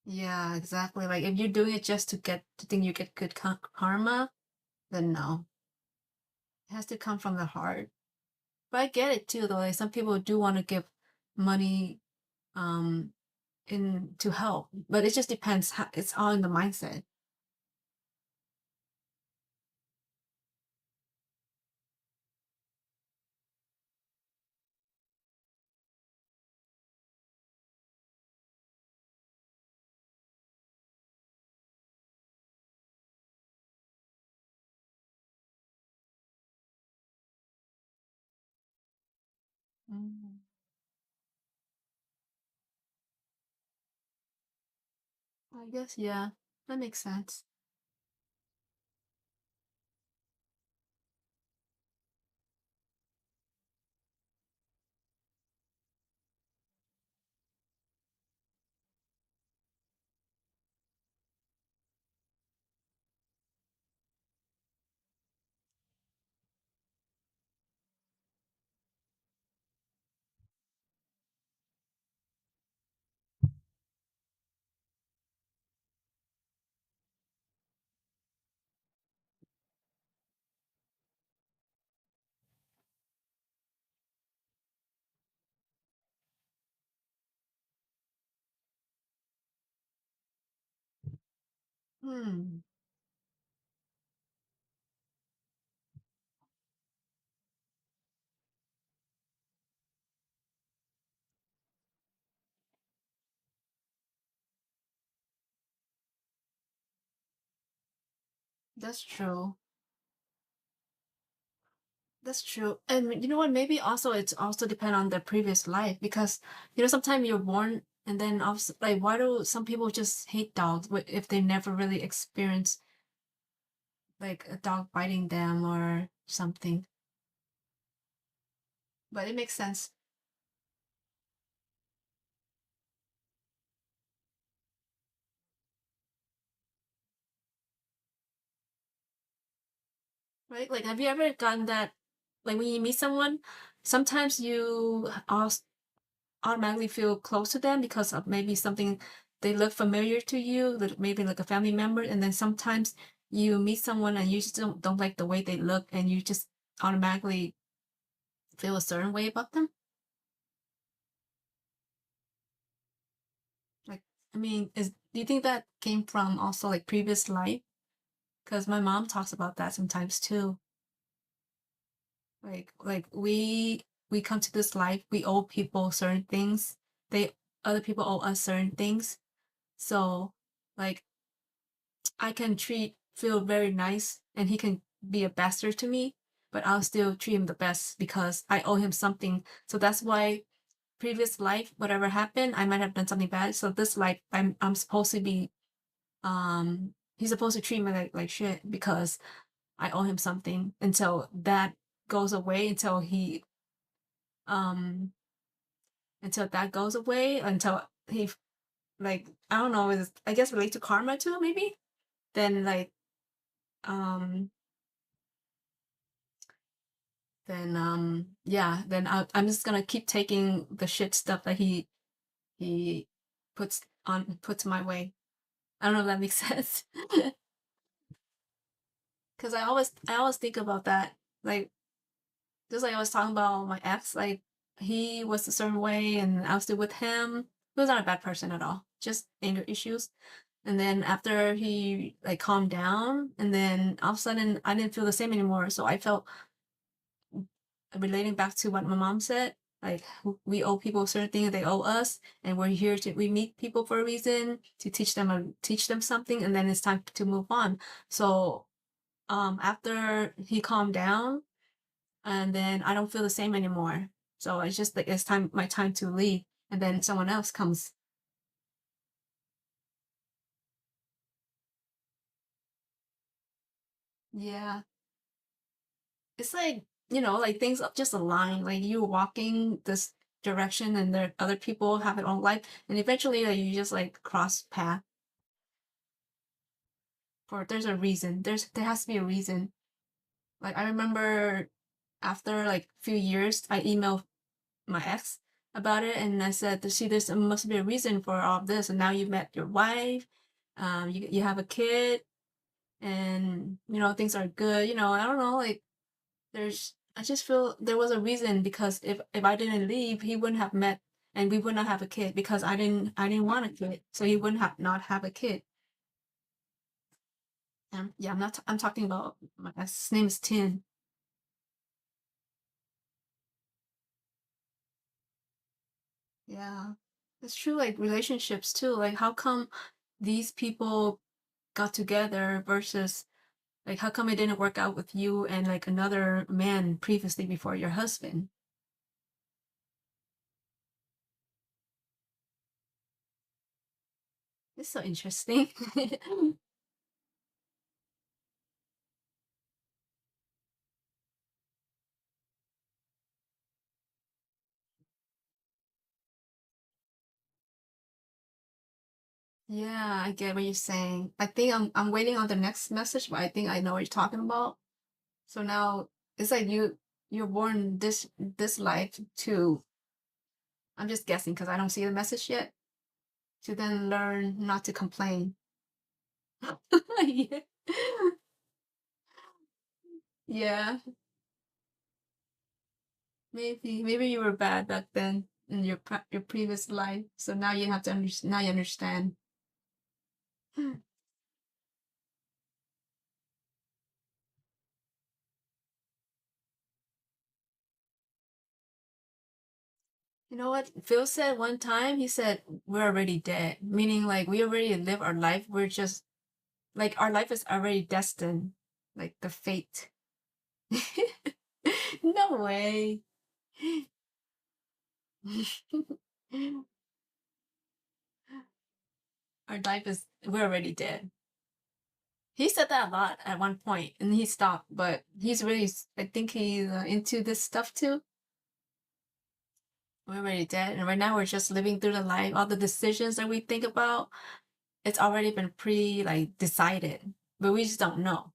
Yeah, exactly. Like if you're doing it just to think you get good karma, then no. It has to come from the heart. But I get it too though. Like some people do want to give money um in to help, but it just depends how it's all in the mindset. Mm, I guess yeah, that makes sense. Hmm, that's true. That's true. And you know what? Maybe also it's also depend on the previous life because sometimes you're born and then also like why do some people just hate dogs if they never really experience like a dog biting them or something. But it makes sense. Right? Like, have you ever gotten that? Like, when you meet someone, sometimes you automatically feel close to them because of maybe something they look familiar to you, maybe like a family member, and then sometimes you meet someone and you just don't like the way they look, and you just automatically feel a certain way about them. Like, I mean, do you think that came from also like previous life? Because my mom talks about that sometimes too. Like we come to this life, we owe people certain things. They Other people owe us certain things. So like I can feel very nice and he can be a bastard to me, but I'll still treat him the best because I owe him something. So that's why previous life, whatever happened, I might have done something bad. So this life I'm supposed to be he's supposed to treat me like shit because I owe him something until that goes away, um until that goes away, until he like I don't know, is I guess relate to karma too, maybe? Then um yeah, then I'm just gonna keep taking the shit stuff that he puts my way. I don't know if that makes sense. Because I always think about that. Like just like I was talking about my ex, like he was a certain way and I was still with him. He was not a bad person at all, just anger issues. And then after he like calmed down, and then all of a sudden I didn't feel the same anymore. So I felt relating back to what my mom said, like we owe people certain things, they owe us, and we meet people for a reason to teach them something, and then it's time to move on. So after he calmed down, and then I don't feel the same anymore. So it's just like my time to leave, and then someone else comes. Yeah, it's like like things just align. Like you walking this direction, and there other people have their own life, and eventually like, you just like cross path. For there's a reason. There has to be a reason. Like I remember after like a few years, I emailed my ex about it, and I said, "See, there's must be a reason for all of this." And now you met your wife, you have a kid, and things are good. I don't know, like I just feel there was a reason, because if I didn't leave, he wouldn't have met, and we would not have a kid because I didn't want a kid, so he wouldn't have not have a kid. Yeah, I'm talking about my ex's name is Tin. Yeah, it's true. Like relationships too. Like how come these people got together versus like how come it didn't work out with you and like another man previously before your husband? It's so interesting. Yeah, I get what you're saying. I think I'm waiting on the next message, but I think I know what you're talking about. So now it's like you're born this life to, I'm just guessing because I don't see the message yet, to then learn not to complain. Yeah. Yeah, maybe you were bad back then in your previous life, so now you have to understand. Now you understand. You know what Phil said one time? He said we're already dead, meaning like we already live our life. We're just like our life is already destined, like the fate. No way. Our life is we're already dead. He said that a lot at one point, and he stopped. But he's really, I think he's into this stuff too. We're already dead, and right now we're just living through the life. All the decisions that we think about, it's already been pre like decided, but we just don't know.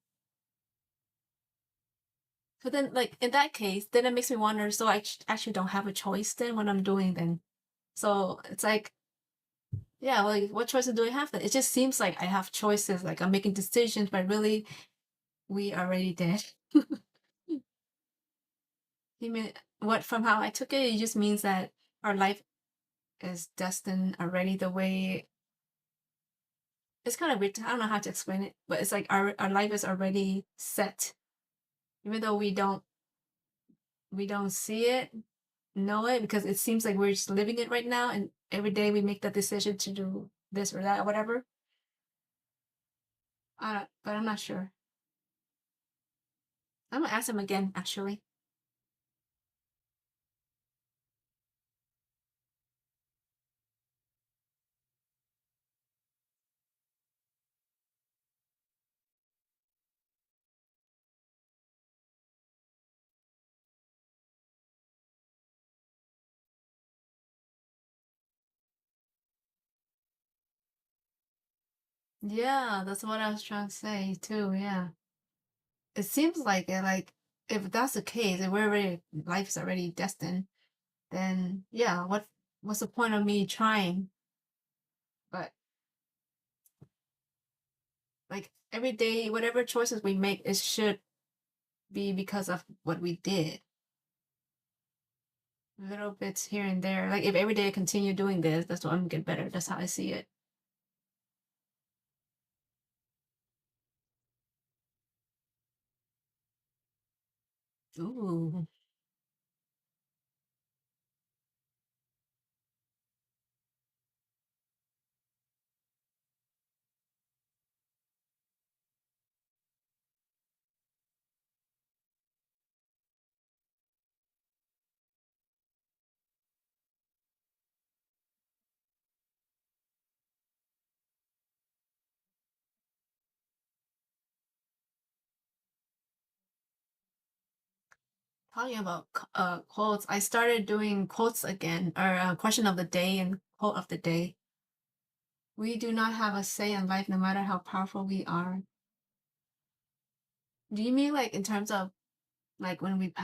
But then, like in that case, then it makes me wonder. So I actually don't have a choice then what I'm doing then. So it's like, yeah, like what choices do I have then? It just seems like I have choices, like I'm making decisions, but really we already dead. You mean what from how I took it? It just means that our life is destined already the way it's kind of weird. I don't know how to explain it, but it's like our life is already set, even though we don't see it, know it, because it seems like we're just living it right now, and every day we make the decision to do this or that or whatever. But I'm not sure. I'm gonna ask him again, actually. Yeah, that's what I was trying to say too. Yeah, it seems like it. Like if that's the case, if we're already life is already destined, then yeah, what's the point of me trying? But like every day, whatever choices we make, it should be because of what we did. Little bits here and there. Like if every day I continue doing this, that's what I'm gonna get better. That's how I see it. Ooh. Talking about quotes, I started doing quotes again, or question of the day and quote of the day. We do not have a say in life, no matter how powerful we are. Do you mean like in terms of like when we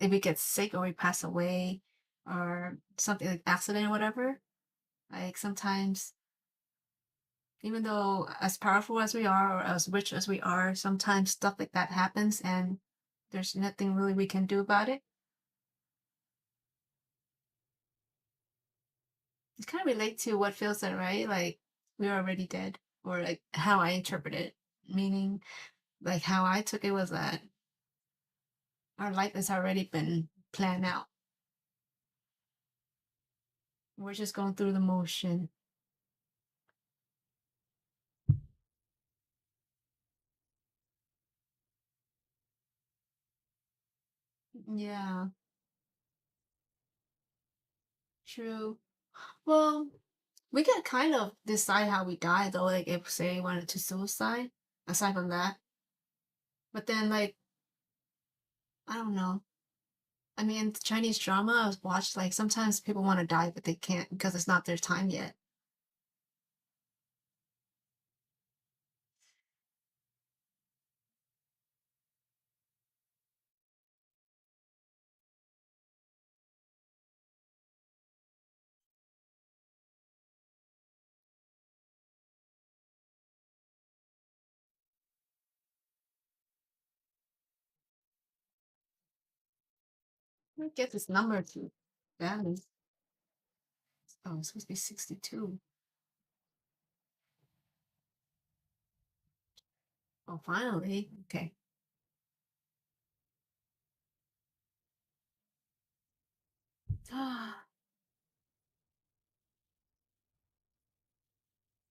if we get sick or we pass away or something like accident or whatever? Like sometimes, even though as powerful as we are or as rich as we are, sometimes stuff like that happens and there's nothing really we can do about it. It kind of relate to what feels that right, like we're already dead, or like how I interpret it, meaning like how I took it was that our life has already been planned out. We're just going through the motion. Yeah, true. Well, we can kind of decide how we die though, like if say we wanted to suicide, aside from that. But then like I don't know. I mean, Chinese drama I've watched, like sometimes people want to die but they can't because it's not their time yet. I get this number to balance. Oh, it's supposed to be 62. Oh, finally. Okay.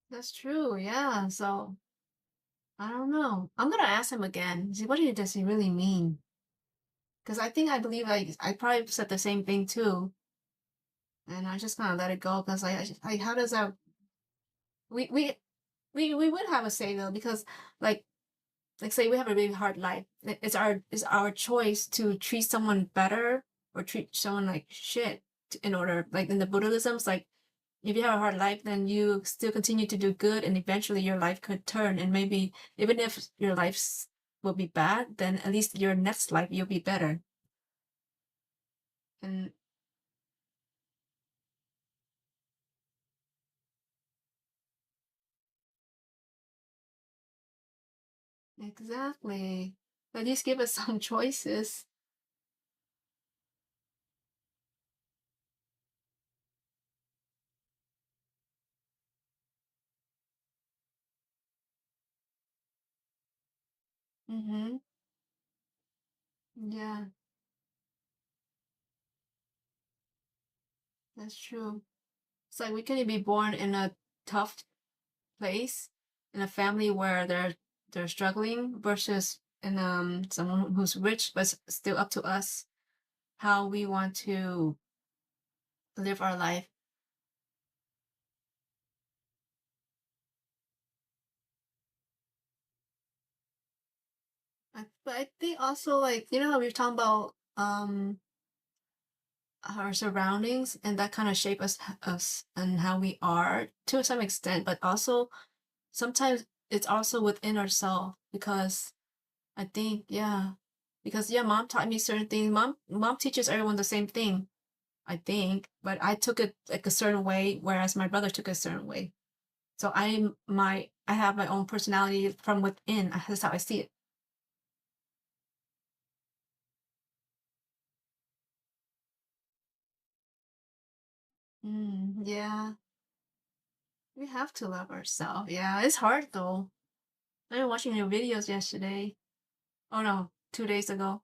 That's true. Yeah. So I don't know. I'm gonna ask him again. See, does he really mean? Because I think I believe I probably said the same thing too, and I just kind of let it go because how does that we we we would have a say though because like like say we have a really hard life. It's our choice to treat someone better or treat someone like shit in order, like in the Buddhism's, like if you have a hard life, then you still continue to do good, and eventually your life could turn, and maybe even if your life will be bad, then at least your next life you'll be better. And exactly, at least give us some choices. Mm-hmm. Yeah, that's true. It's like we can be born in a tough place, in a family where they're struggling, versus in someone who's rich, but still up to us how we want to live our life. But I think also, like, you know how we are talking about our surroundings, and that kind of shape us and how we are to some extent, but also sometimes it's also within ourselves, because I think, yeah, because yeah, mom taught me certain things. Mom teaches everyone the same thing, I think, but I took it like a certain way, whereas my brother took it a certain way. So I have my own personality from within. That's how I see it. Yeah, we have to love ourselves. Yeah, it's hard though. I was watching your videos yesterday. Oh no, 2 days ago.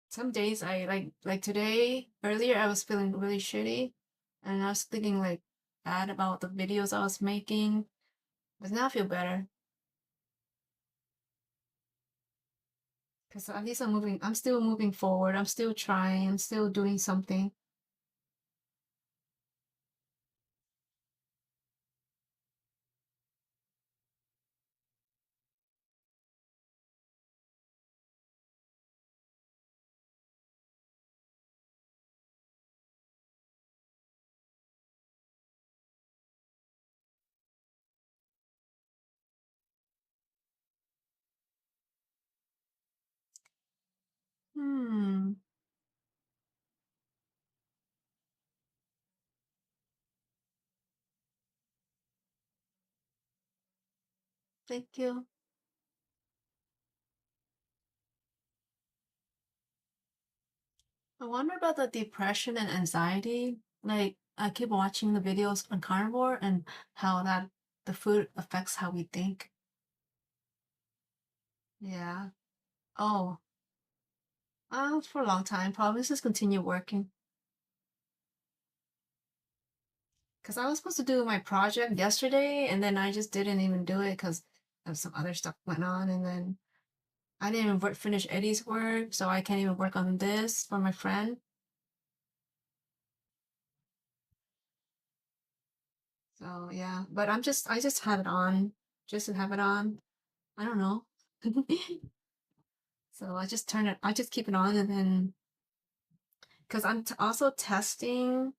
Some days I like today earlier I was feeling really shitty, and I was thinking like bad about the videos I was making, but now I feel better because at least I'm still moving forward. I'm still trying. I'm still doing something. Hmm. Thank you. I wonder about the depression and anxiety. Like I keep watching the videos on carnivore and how that the food affects how we think. Yeah. Oh, for a long time. Probably just continue working. Because I was supposed to do my project yesterday, and then I just didn't even do it because of some other stuff went on, and then I didn't even finish Eddie's work, so I can't even work on this for my friend. So yeah, but I just have it on, just to have it on. I don't know. So I just keep it on, and then because I'm also testing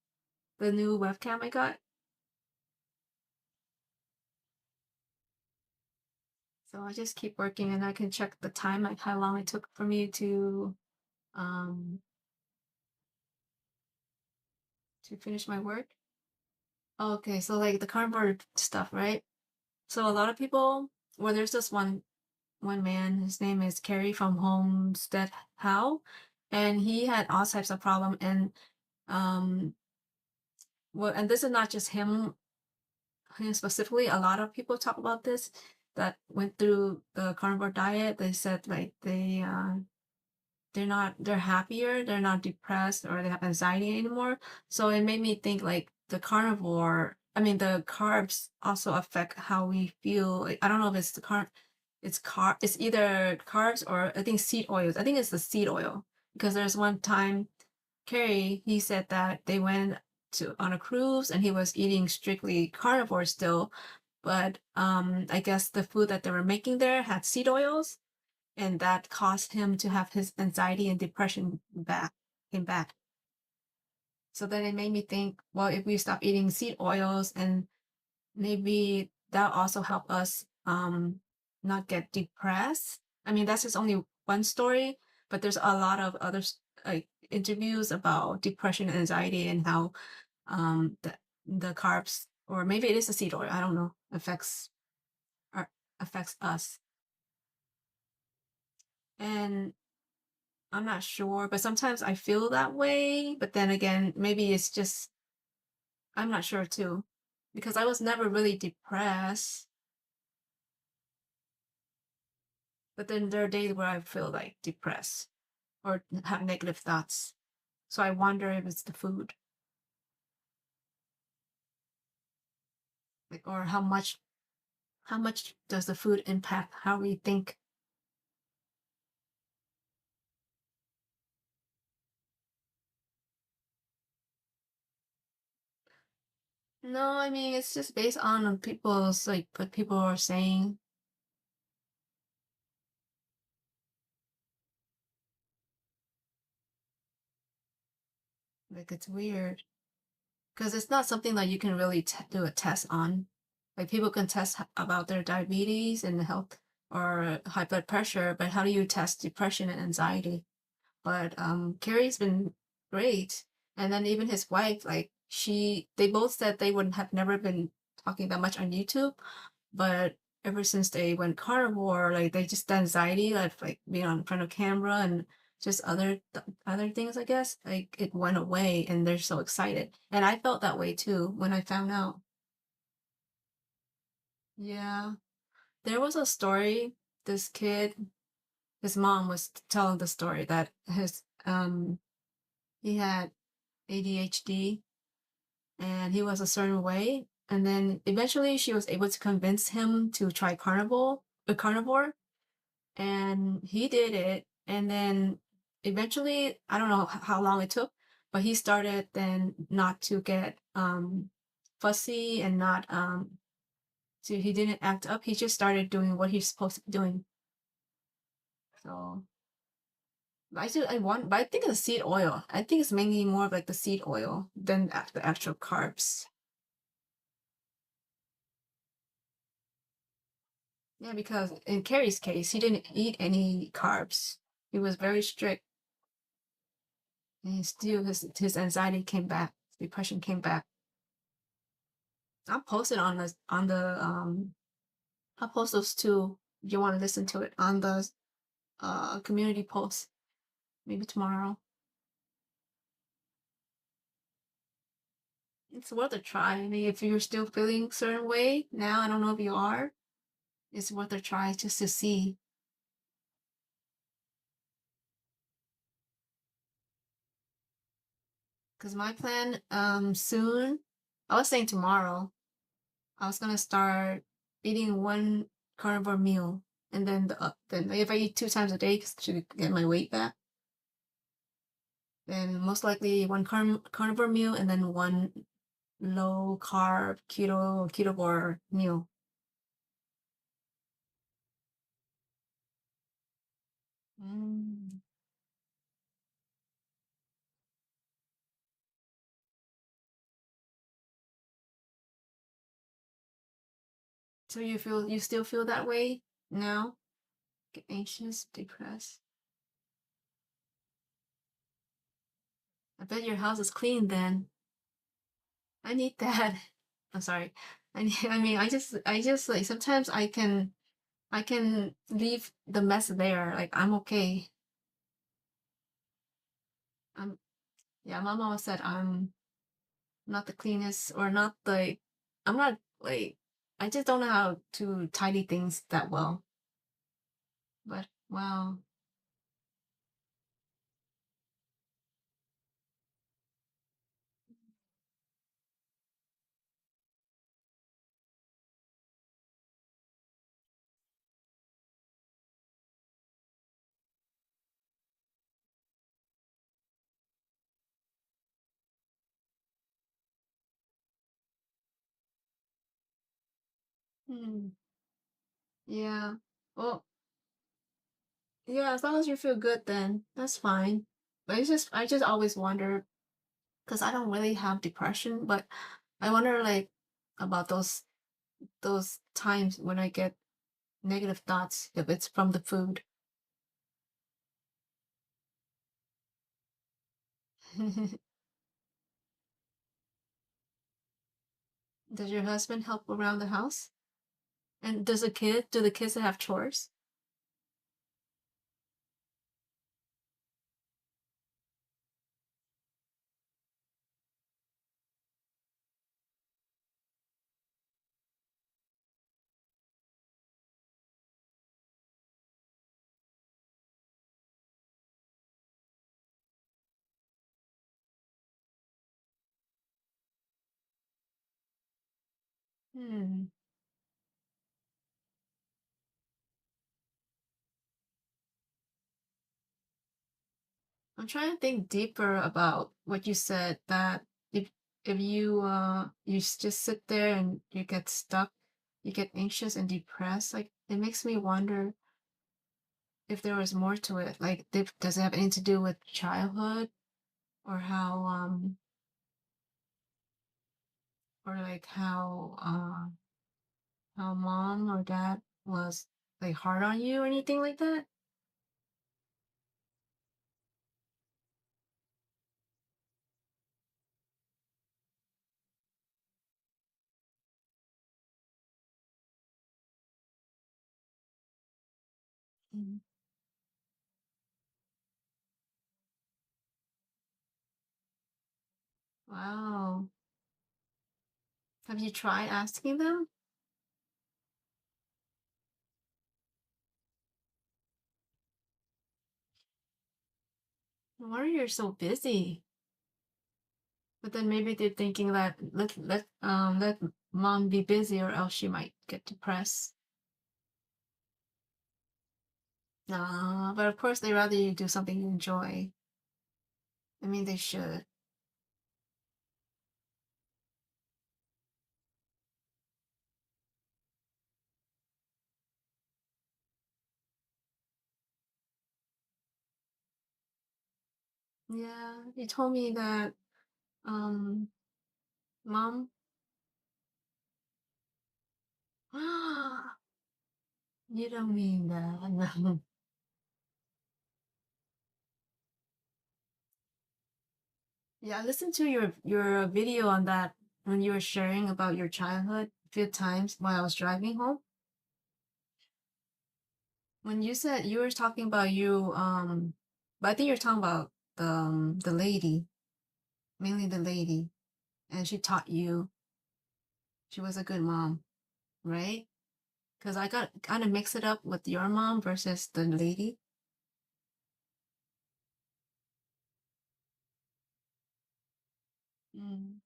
the new webcam I got. So I just keep working, and I can check the time, like how long it took for me um to finish my work. Okay, so like the cardboard stuff, right? So a lot of people, well, there's this one man, his name is Kerry from Homestead How, and he had all types of problem, and um well, and this is not just him specifically. A lot of people talk about this that went through the carnivore diet. They said like they're happier, they're not depressed or they have anxiety anymore. So it made me think like the carbs also affect how we feel. Like, I don't know if it's it's either carbs or I think seed oils. I think it's the seed oil, because there's one time Carrie, he said that they went to on a cruise and he was eating strictly carnivore still, but I guess the food that they were making there had seed oils, and that caused him to have his anxiety and depression back came back. So then it made me think, well, if we stop eating seed oils, and maybe that also help us not get depressed. I mean, that's just only one story, but there's a lot of other like interviews about depression and anxiety and how the carbs, or maybe it is the seed oil, I don't know, or affects us. And I'm not sure, but sometimes I feel that way. But then again, maybe it's just, I'm not sure too, because I was never really depressed. But then there are days where I feel like depressed or have negative thoughts. So I wonder if it's the food, like, or how much does the food impact how we think? No, I mean it's just based on people's like what people are saying. Like it's weird because it's not something that you can really do a test on. Like people can test about their diabetes and health or high blood pressure, but how do you test depression and anxiety? But Carrie's been great, and then even his wife, like they both said they would have never been talking that much on YouTube, but ever since they went carnivore, like they just the anxiety of like being on front of camera and just other things, I guess, like it went away, and they're so excited. And I felt that way too when I found out. Yeah, there was a story. This kid, his mom was telling the story that his he had ADHD and he was a certain way. And then eventually she was able to convince him to try carnivore, and he did it. And then eventually, I don't know how long it took, but he started then not to get fussy and not so he didn't act up. He just started doing what he's supposed to be doing. So but I think it's seed oil. I think it's mainly more of like the seed oil than the actual carbs. Yeah, because in Carrie's case, he didn't eat any carbs. He was very strict, and still his anxiety came back, depression came back. I'll post it I'll post those too if you want to listen to it on the community post maybe tomorrow. It's worth a try. I mean, if you're still feeling certain way now, I don't know if you are. It's worth a try just to see. Because my plan soon, I was saying tomorrow, I was gonna start eating one carnivore meal, and then if I eat 2 times a day to get my weight back, then most likely one carnivore meal and then one low carb ketogore meal. Mm. So you still feel that way now? Get anxious, depressed. I bet your house is clean then. I need that. I'm sorry. I mean, I just like sometimes I can leave the mess there. Like I'm okay. I'm Yeah, my mom said I'm not the cleanest or not the I'm not like I just don't know how to tidy things that well. But wow. Hmm. Yeah. Well, yeah, as long as you feel good, then that's fine. But I just always wonder because I don't really have depression, but I wonder like about those times when I get negative thoughts if it's from the food. Does your husband help around the house? And do the kids have chores? Hmm. I'm trying to think deeper about what you said that if you just sit there and you get stuck, you get anxious and depressed, like it makes me wonder if there was more to it. Like does it have anything to do with childhood or how mom or dad was like hard on you or anything like that? Mm. Wow. Have you tried asking them? No wonder you're so busy. But then maybe they're thinking that let mom be busy or else she might get depressed. But of course they rather you do something you enjoy. I mean they should. Yeah, you told me that um mom you don't mean that. No. Yeah, I listened to your video on that when you were sharing about your childhood a few times while I was driving home. When you said you were talking about but I think you're talking about the lady, mainly the lady, and she taught you she was a good mom, right? Because I got kind of mix it up with your mom versus the lady. Mm.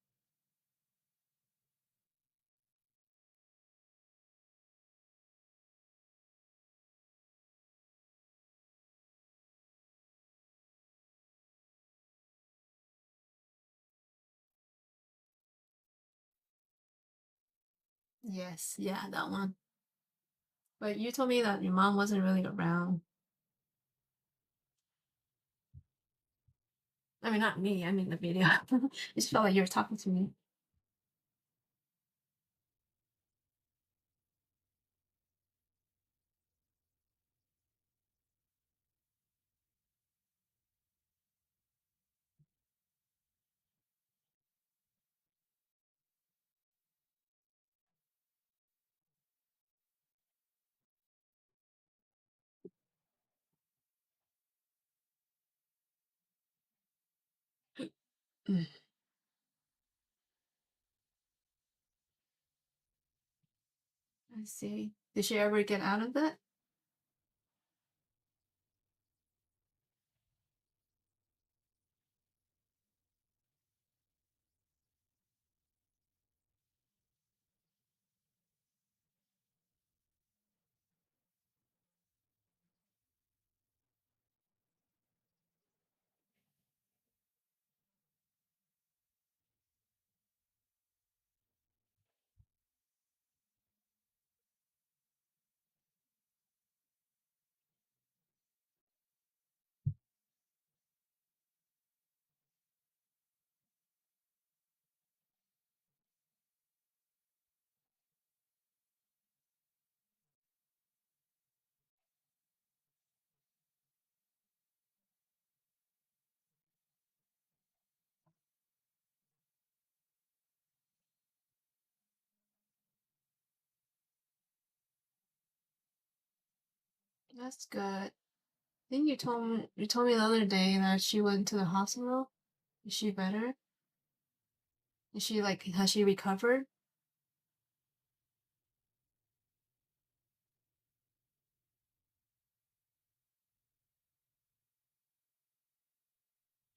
Yes, yeah, that one. But you told me that your mom wasn't really around. I mean, not me. I mean the video. It just felt like you were talking to me. Mm, I see. Did she ever get out of that? That's good. I think you told me the other day that she went to the hospital. Is she better? Is she like has she recovered?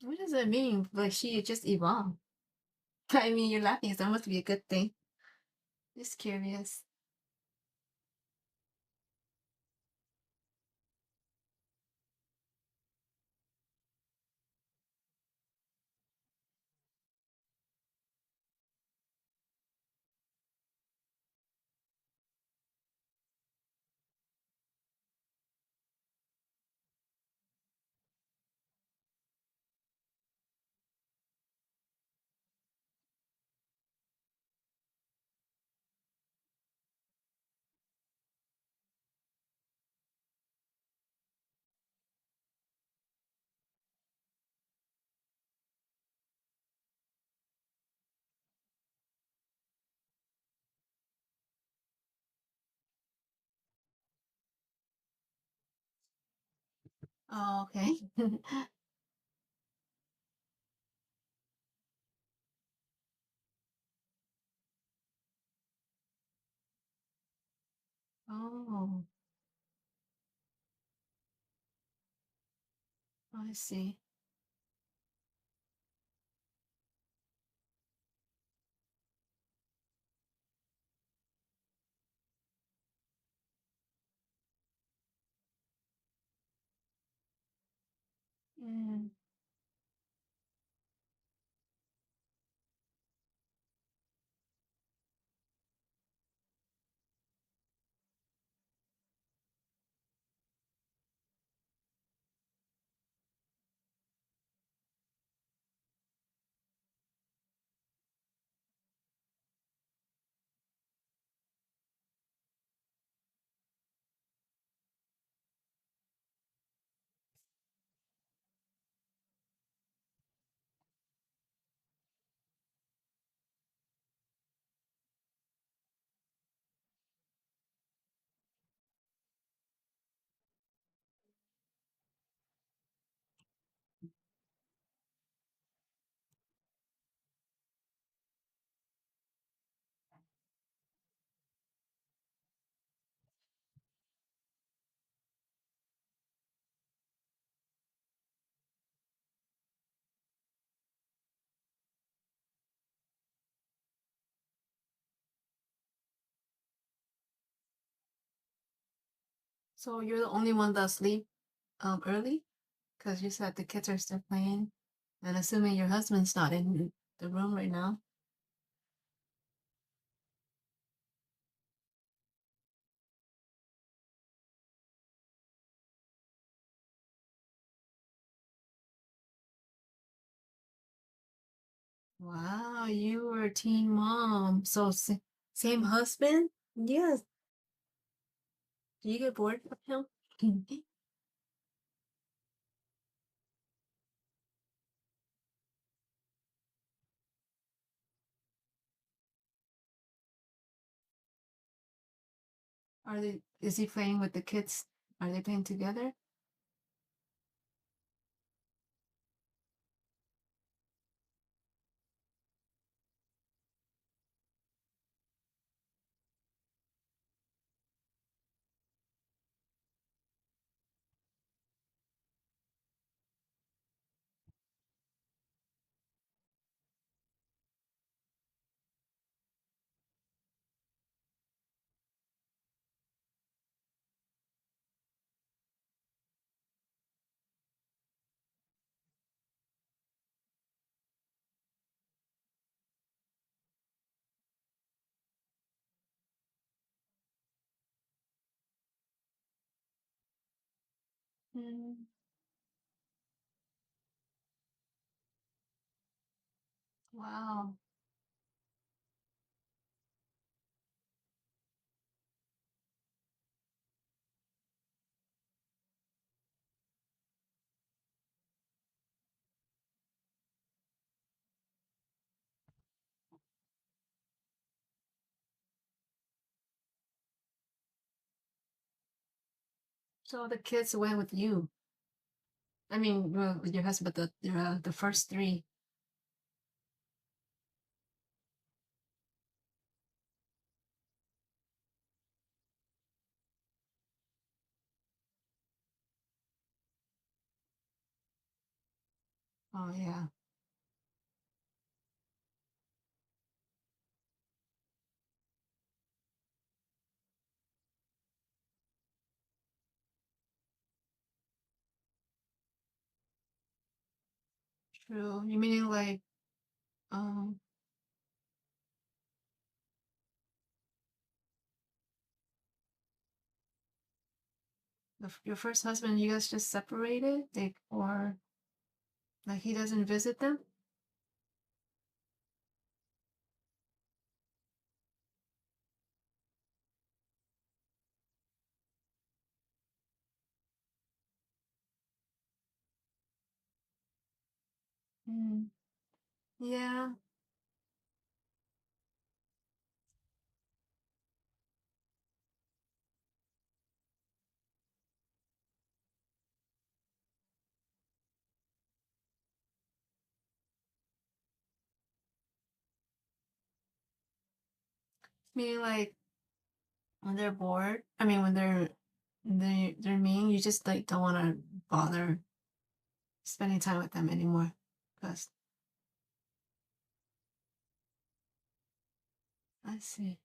What does that mean? Like she just evolved. I mean, you're laughing, so that must be a good thing. Just curious. Oh, okay. Oh, I see. Mm. So you're the only one that sleep early? Because you said the kids are still playing, and assuming your husband's not in the room right now. Wow, you were a teen mom. So same husband? Yes. Do you get bored of him? Is he playing with the kids? Are they playing together? Mm, wow. So the kids went with you. I mean, well, with your husband, the first three. Oh yeah, true. You meaning like um your first husband? You guys just separated, like, or like he doesn't visit them? Mm. Yeah, meaning like when they're bored. I mean, when they're mean, you just like don't want to bother spending time with them anymore. Cause I see.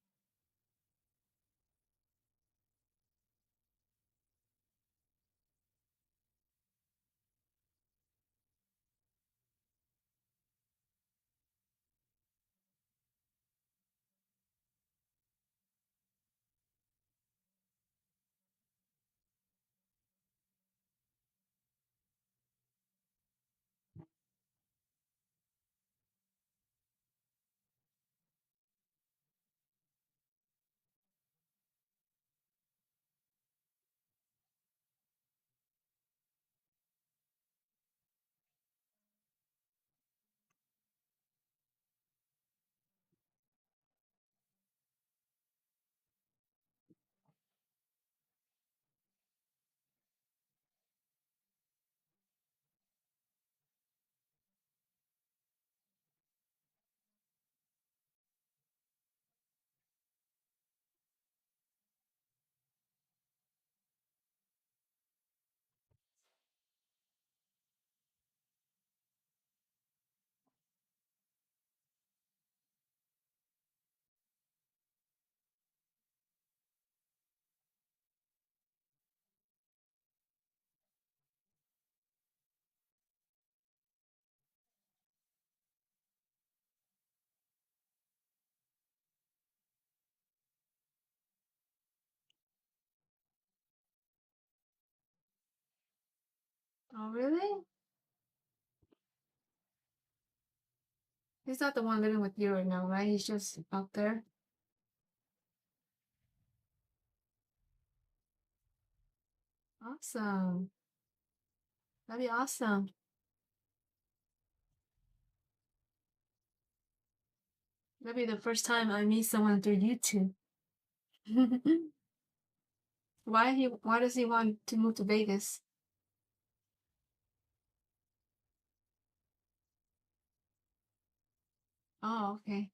Oh, really? He's not the one living with you right now, right? He's just out there. Awesome. That'd be awesome. That'd be the first time I meet someone through YouTube. Why does he want to move to Vegas? Oh, okay.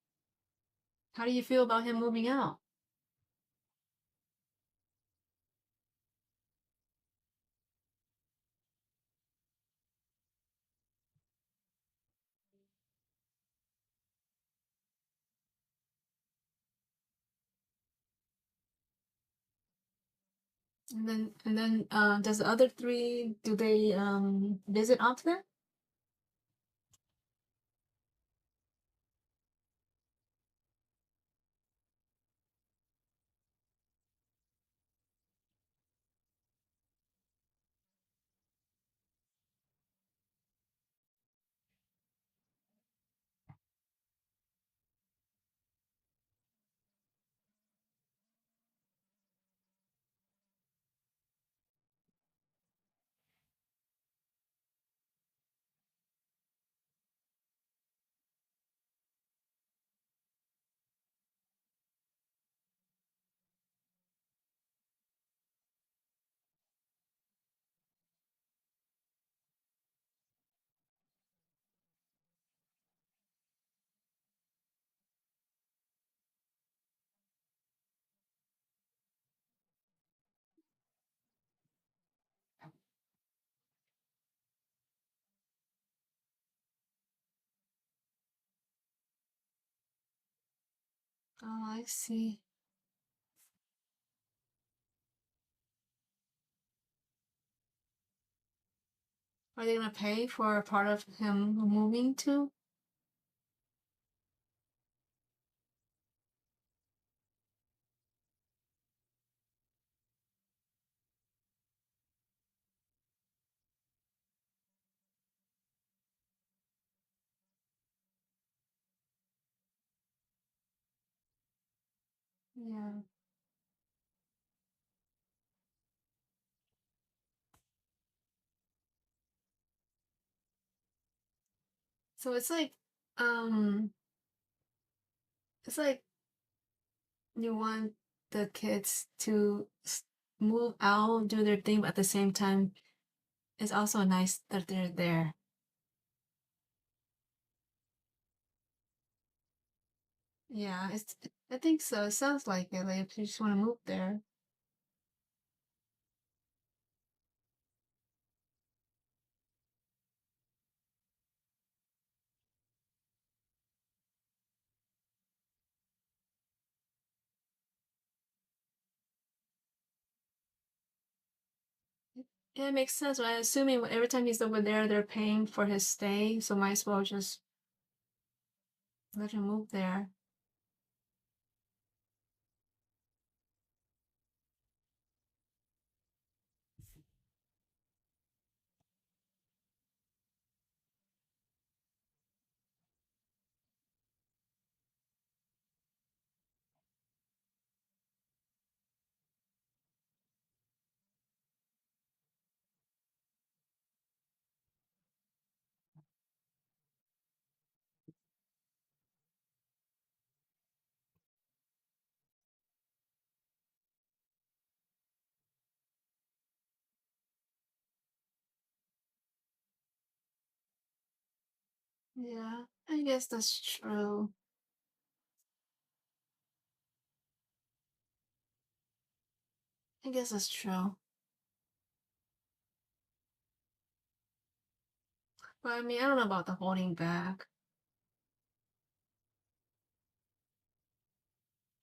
How do you feel about him moving out? And then does the other three do they visit often? Oh, I see. Are they gonna pay for a part of him moving too? Yeah. So um, it's like you want the kids to move out, do their thing, but at the same time, it's also nice that they're there. Yeah, I think so. It sounds like it. Like if you just want to move there. Yeah, it makes sense. Right? Assuming every time he's over there, they're paying for his stay, so might as well just let him move there. Yeah, I guess that's true. I guess that's true. But I mean, I don't know about the holding back.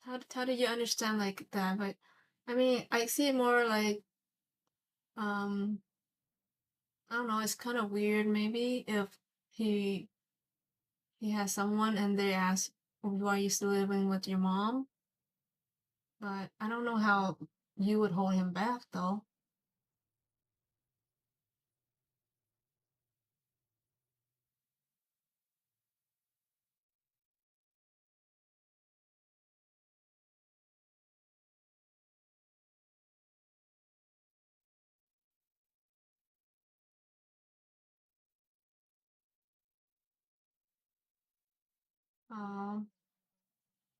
How did you understand like that? But I mean, I see it more like um I don't know. It's kind of weird maybe if he he has someone and they ask, "Why are you still living with your mom?" But I don't know how you would hold him back though. Um,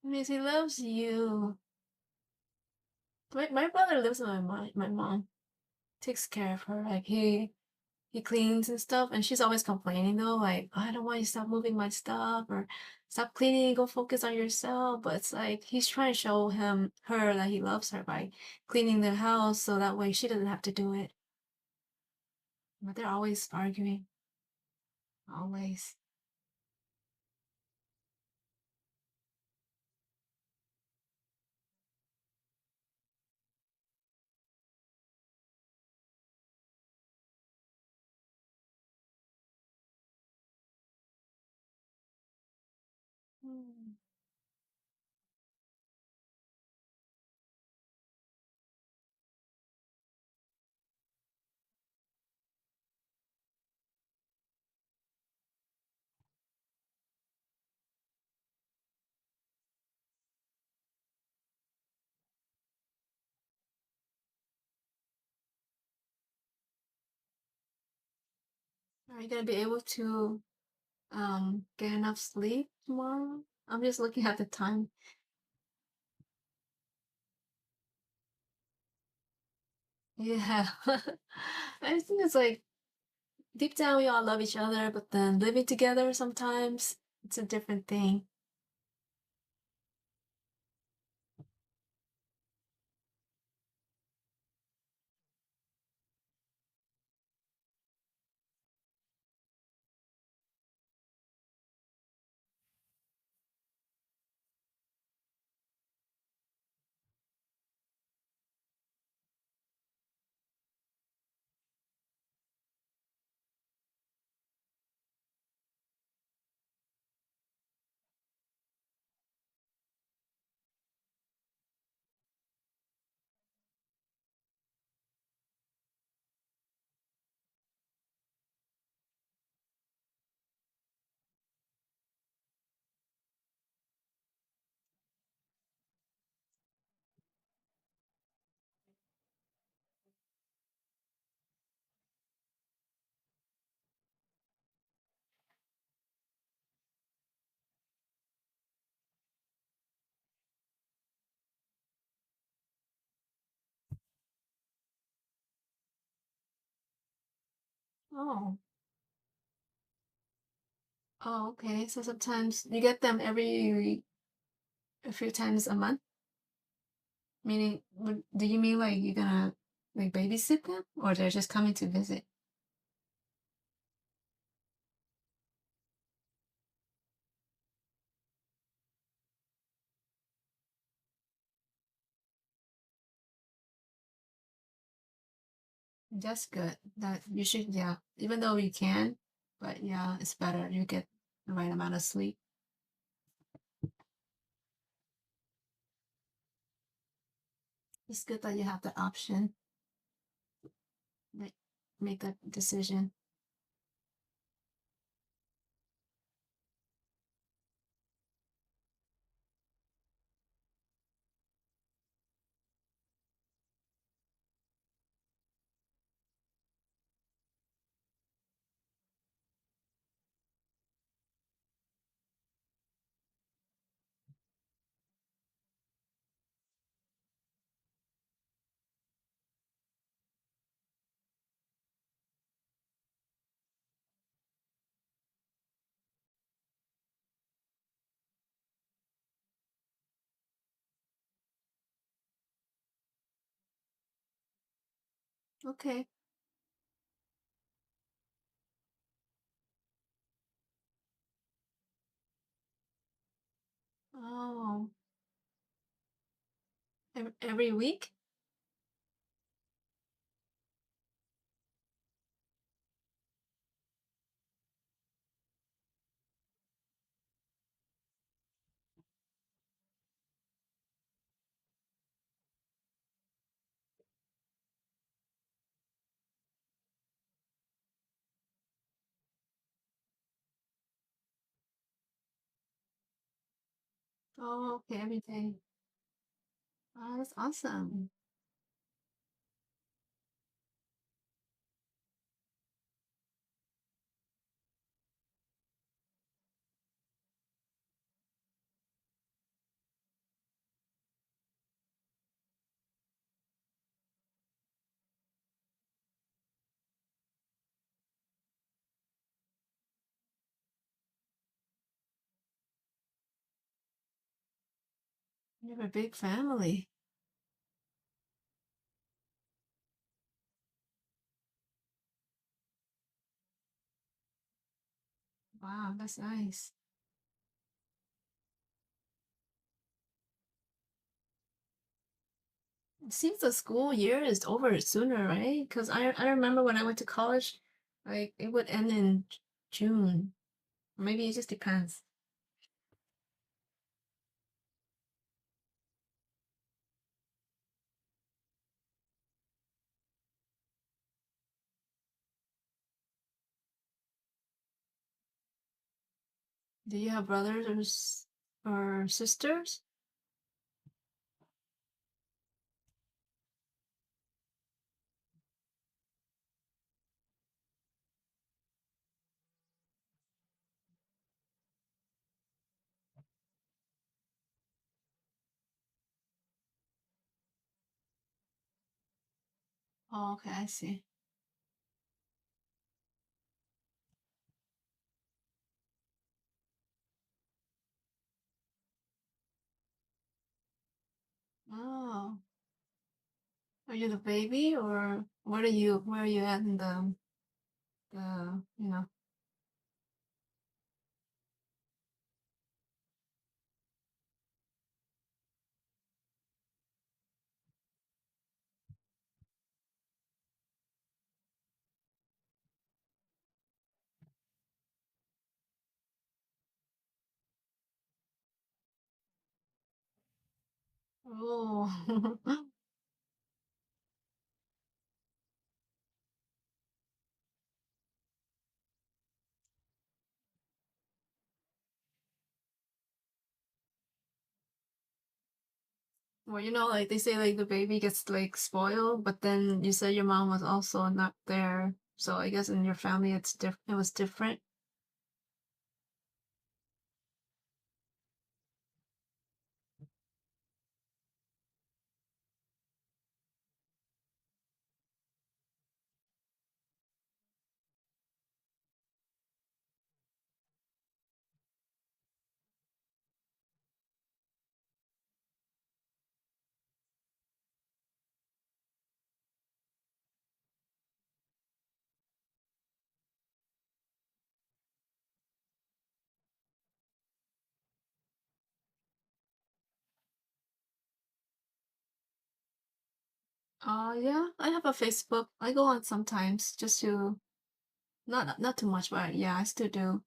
means he loves you. My brother lives with my mom. Takes care of her. Like he cleans and stuff, and she's always complaining though, like, "Oh, I don't want you to stop moving my stuff or stop cleaning, go focus on yourself." But it's like he's trying to show her that he loves her by cleaning the house so that way she doesn't have to do it. But they're always arguing. Always. Hmm. Are you gonna be able to get enough sleep tomorrow? I'm just looking at the time. Yeah. I think it's like deep down we all love each other, but then living together sometimes it's a different thing. Oh. Oh, okay. So sometimes you get them every a few times a month? Meaning, do you mean like you're gonna like babysit them, or they're just coming to visit? That's good. That you should, yeah. Even though you can, but yeah, it's better. You get the right amount of sleep. It's good that you have the option. Make make that decision. Okay. Oh, every week? Oh, okay, every day. Oh, that's awesome. You have a big family. Wow, that's nice. It seems the school year is over sooner, right? Because I remember when I went to college, like it would end in June. Maybe it just depends. Do you have brothers or sisters? Oh, okay, I see. Oh, are you the baby or what are you? Where are you at in the? Oh, well, like they say, like the baby gets like spoiled, but then you said your mom was also not there, so I guess in your family it's diff. It was different. Yeah, I have a Facebook. I go on sometimes just to not too much, but yeah, I still do.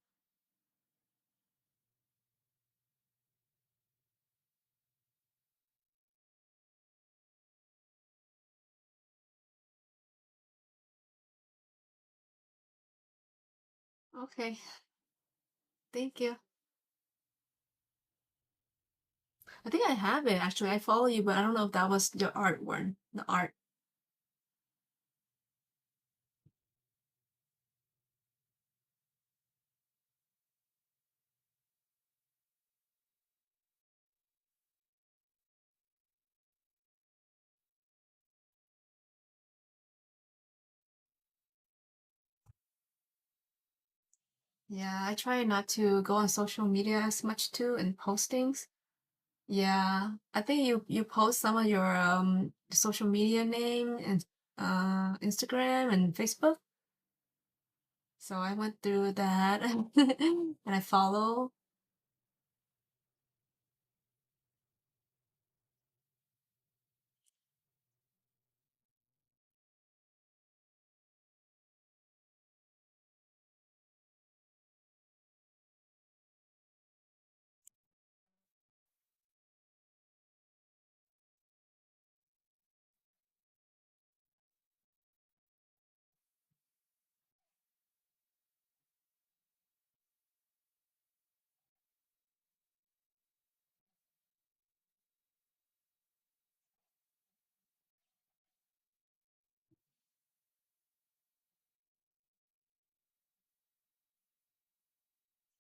Okay, thank you. I think I have it actually. I follow you, but I don't know if that was your art one. The art. Yeah, I try not to go on social media as much too and postings. Yeah, I think you post some of your social media name and Instagram and Facebook. So I went through that and I follow.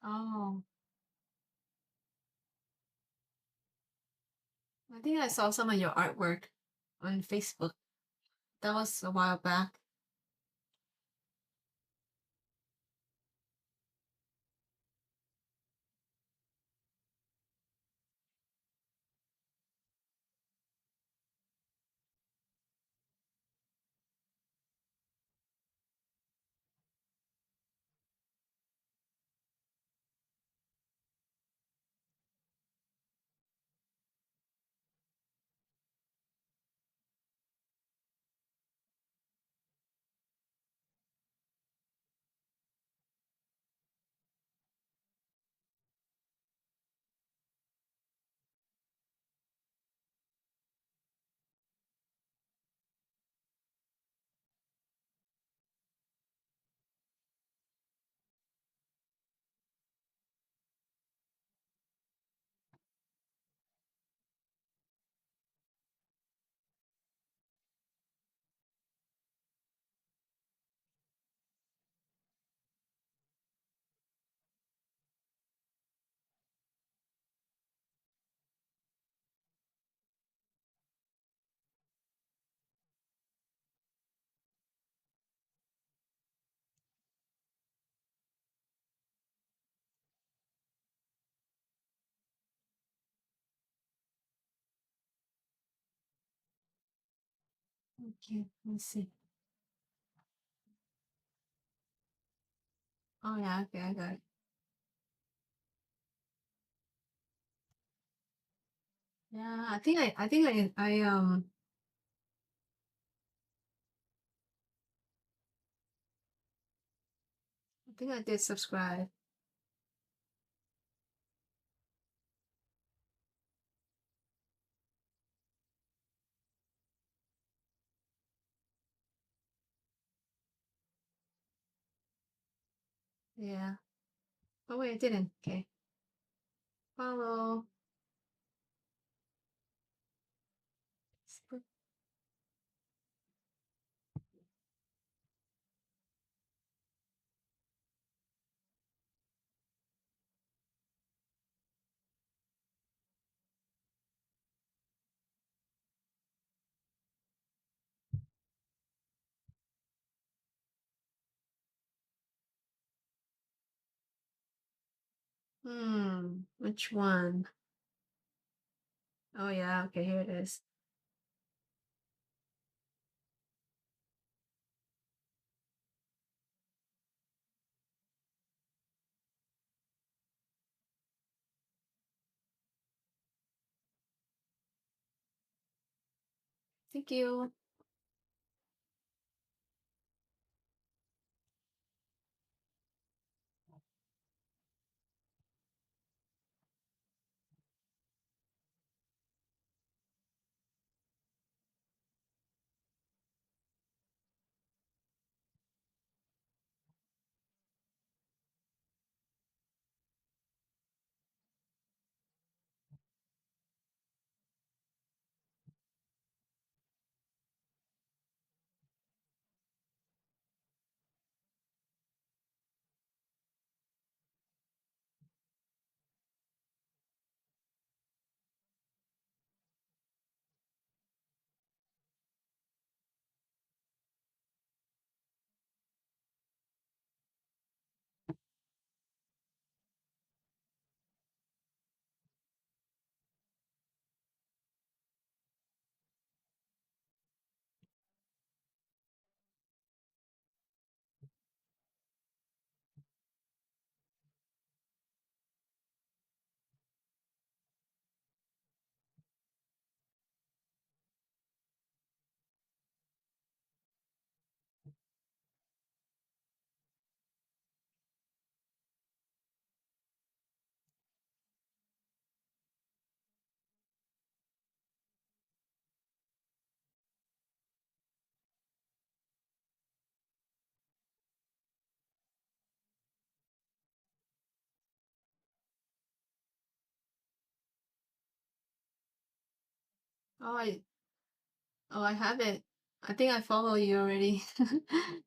Oh, I think I saw some of your artwork on Facebook. That was a while back. Okay, let's see. Oh yeah, okay, I got it. Yeah, I think I did subscribe. Yeah. Oh wait, I didn't. Okay. Follow. Which one? Oh yeah, okay, here it is. Thank you. Oh, I have it. I think I follow you already.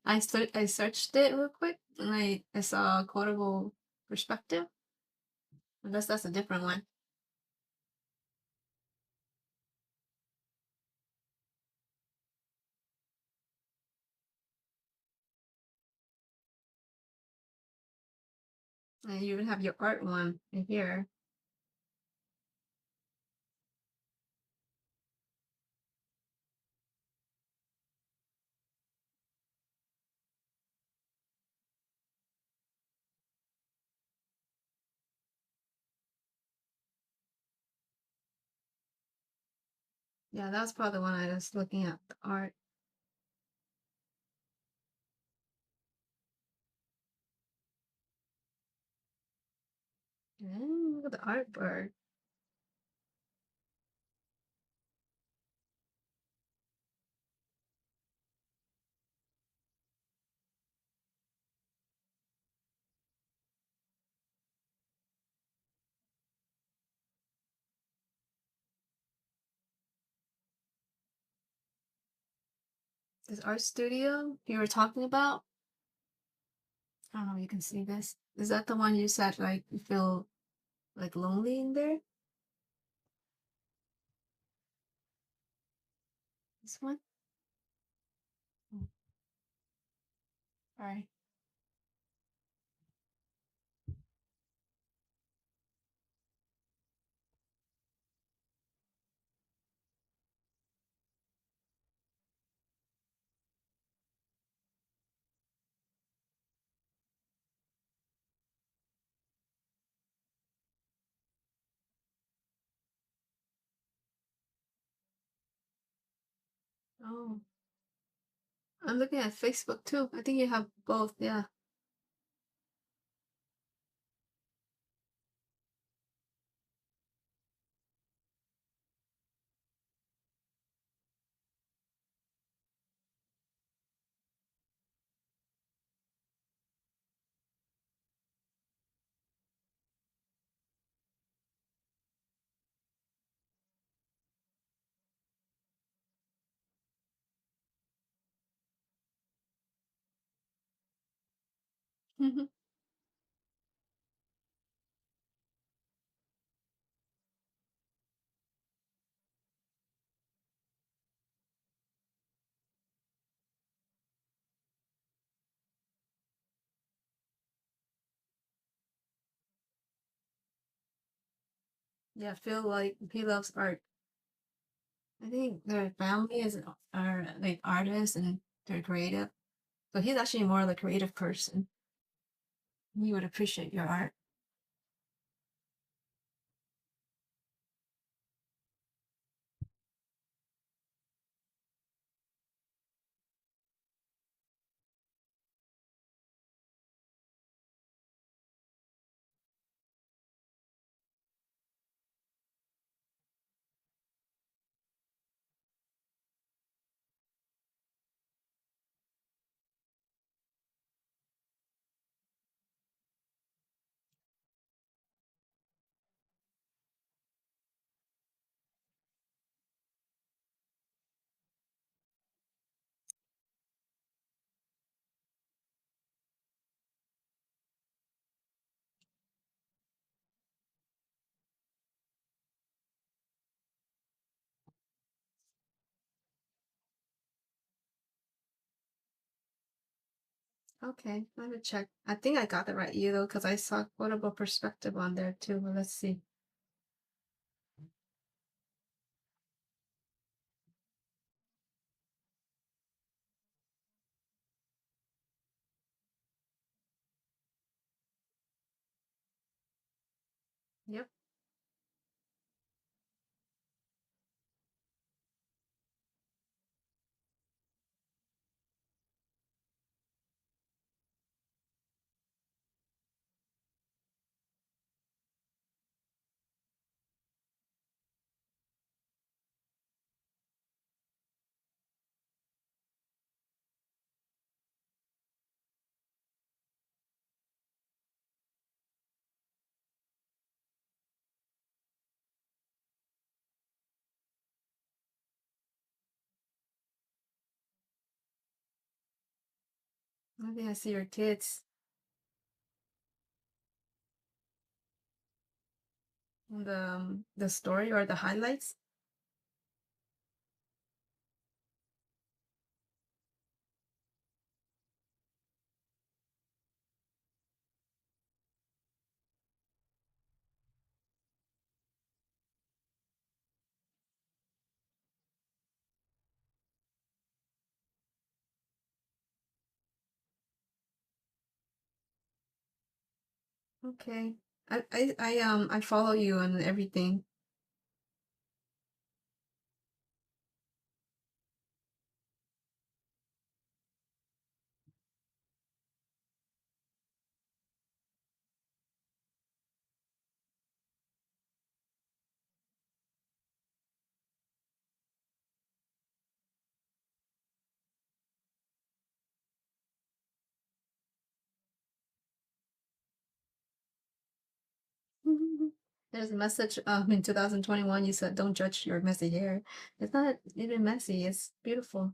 I searched it real quick and I saw a quotable perspective. Unless that's a different one. And you even have your art one in here. Yeah, that's probably the one I was looking at, the art. And look at the artwork. This art studio you were talking about, I don't know if you can see this. Is that the one you said like you feel like lonely in there? This one? Oh, all right. Oh, I'm looking at Facebook too. I think you have both. Yeah. Yeah, feel like he loves art. I think their family are like artists and they're creative. So he's actually more of a creative person. He would appreciate your art. Okay, let me check. I think I got the right year though, because I saw quotable perspective on there too. But let's see. Yep. Maybe I see your kids in the story or the highlights. Okay. I follow you on everything. There's a message in 2021 you said don't judge your messy hair. It's not even messy, it's beautiful.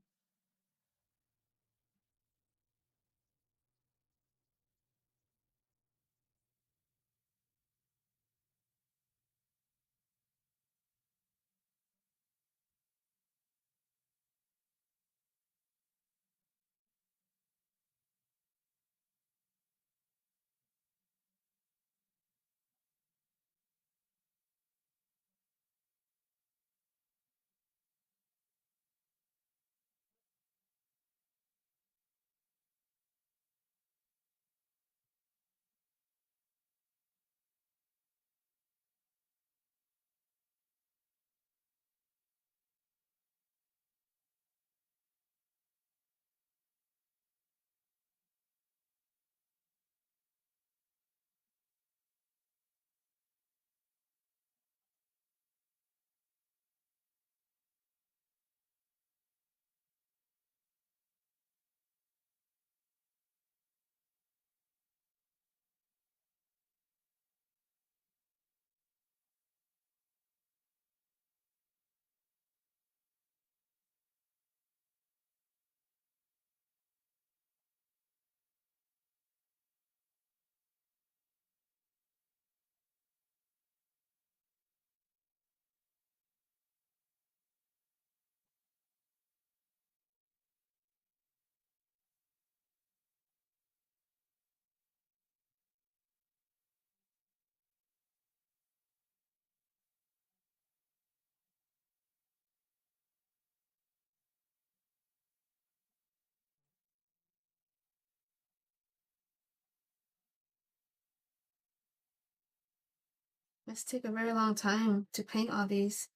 Must take a very long time to paint all these.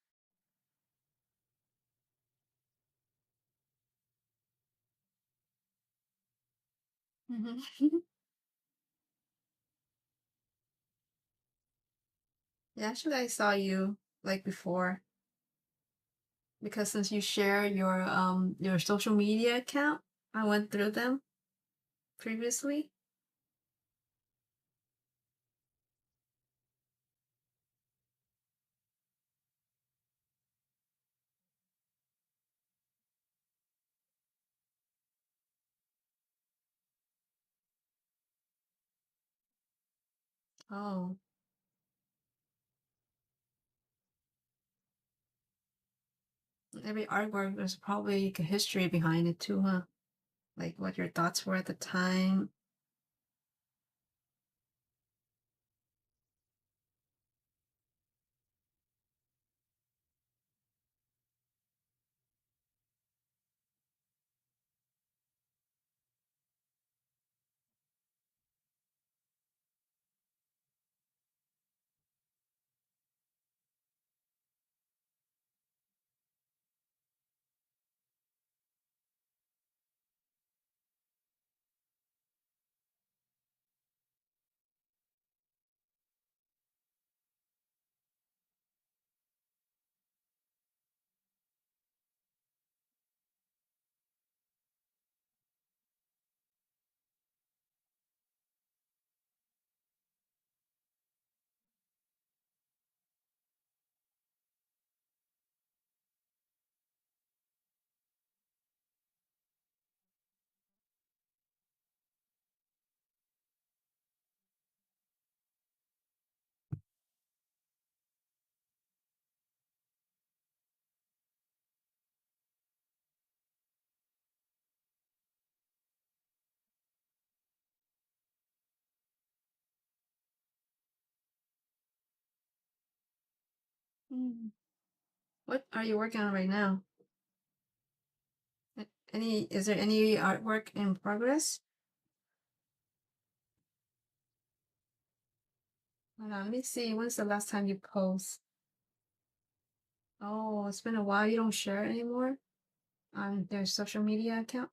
Mhm. Yeah, actually I saw you like before because since you share your social media account, I went through them previously. Oh, every artwork there's probably like a history behind it too, huh? Like what your thoughts were at the time. Mm. What are you working on right now? Is there any artwork in progress? Hold on, let me see. When's the last time you post? Oh, it's been a while. You don't share it anymore on their social media account?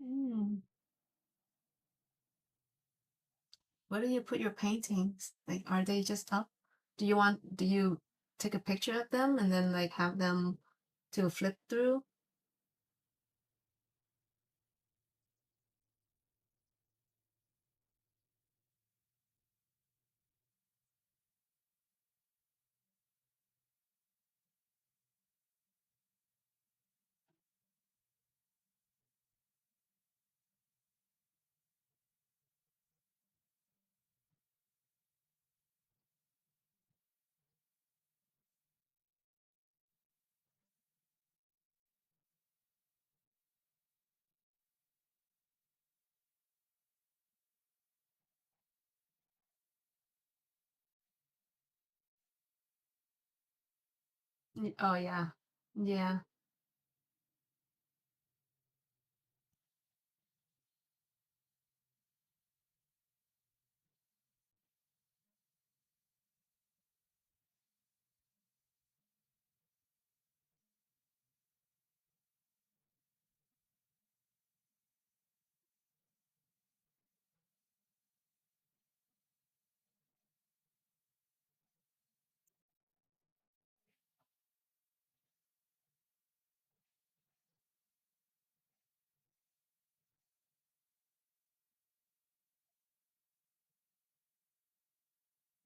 Mm. Where do you put your paintings? Like, are they just up? Do you take a picture of them and then like have them to flip through? Oh yeah. Yeah.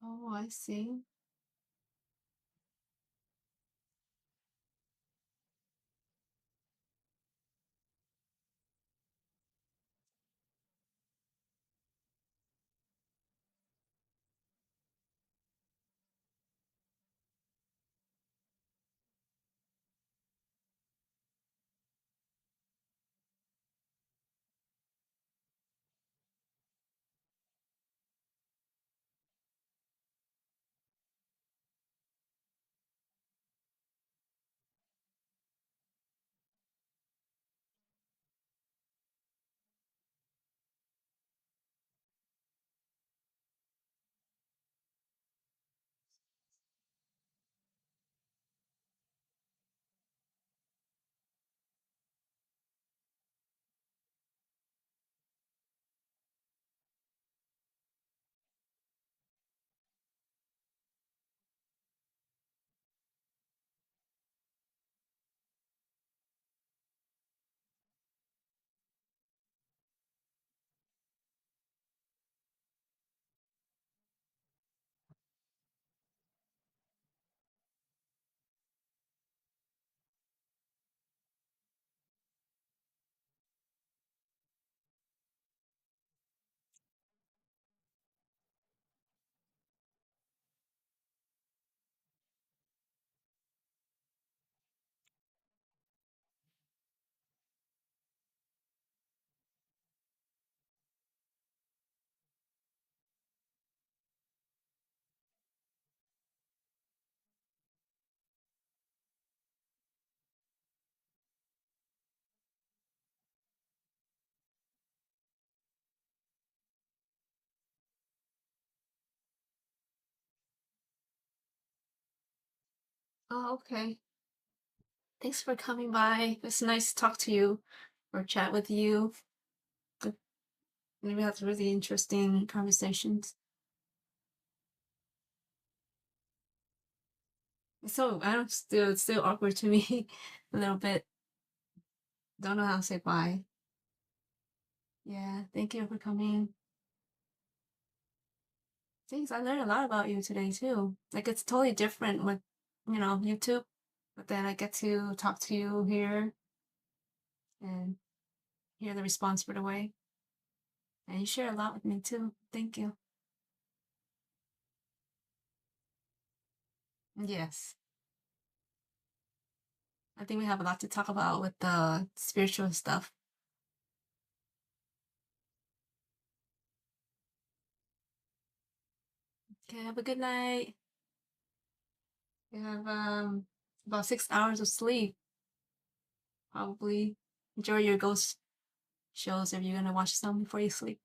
Oh, I see. Oh, okay. Thanks for coming by. It's nice to talk to you or chat with you. Maybe have really interesting conversations. So I don't still it's still awkward to me a little bit. Don't know how to say bye. Yeah, thank you for coming. Thanks. I learned a lot about you today too. Like it's totally different with, YouTube, but then I get to talk to you here and hear the response right away. And you share a lot with me too. Thank you. Yes. I think we have a lot to talk about with the spiritual stuff. Okay, have a good night. You have about 6 hours of sleep. Probably enjoy your ghost shows if you're gonna watch some before you sleep.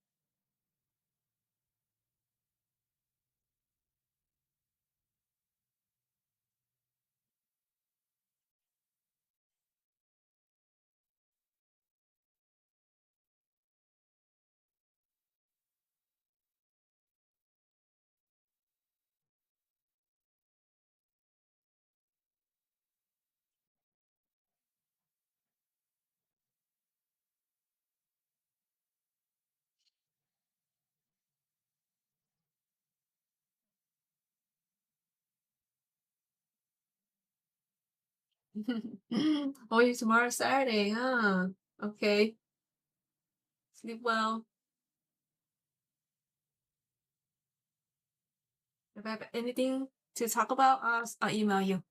Oh, you tomorrow Saturday, huh? Okay. Sleep well. If I have anything to talk about, I'll email you.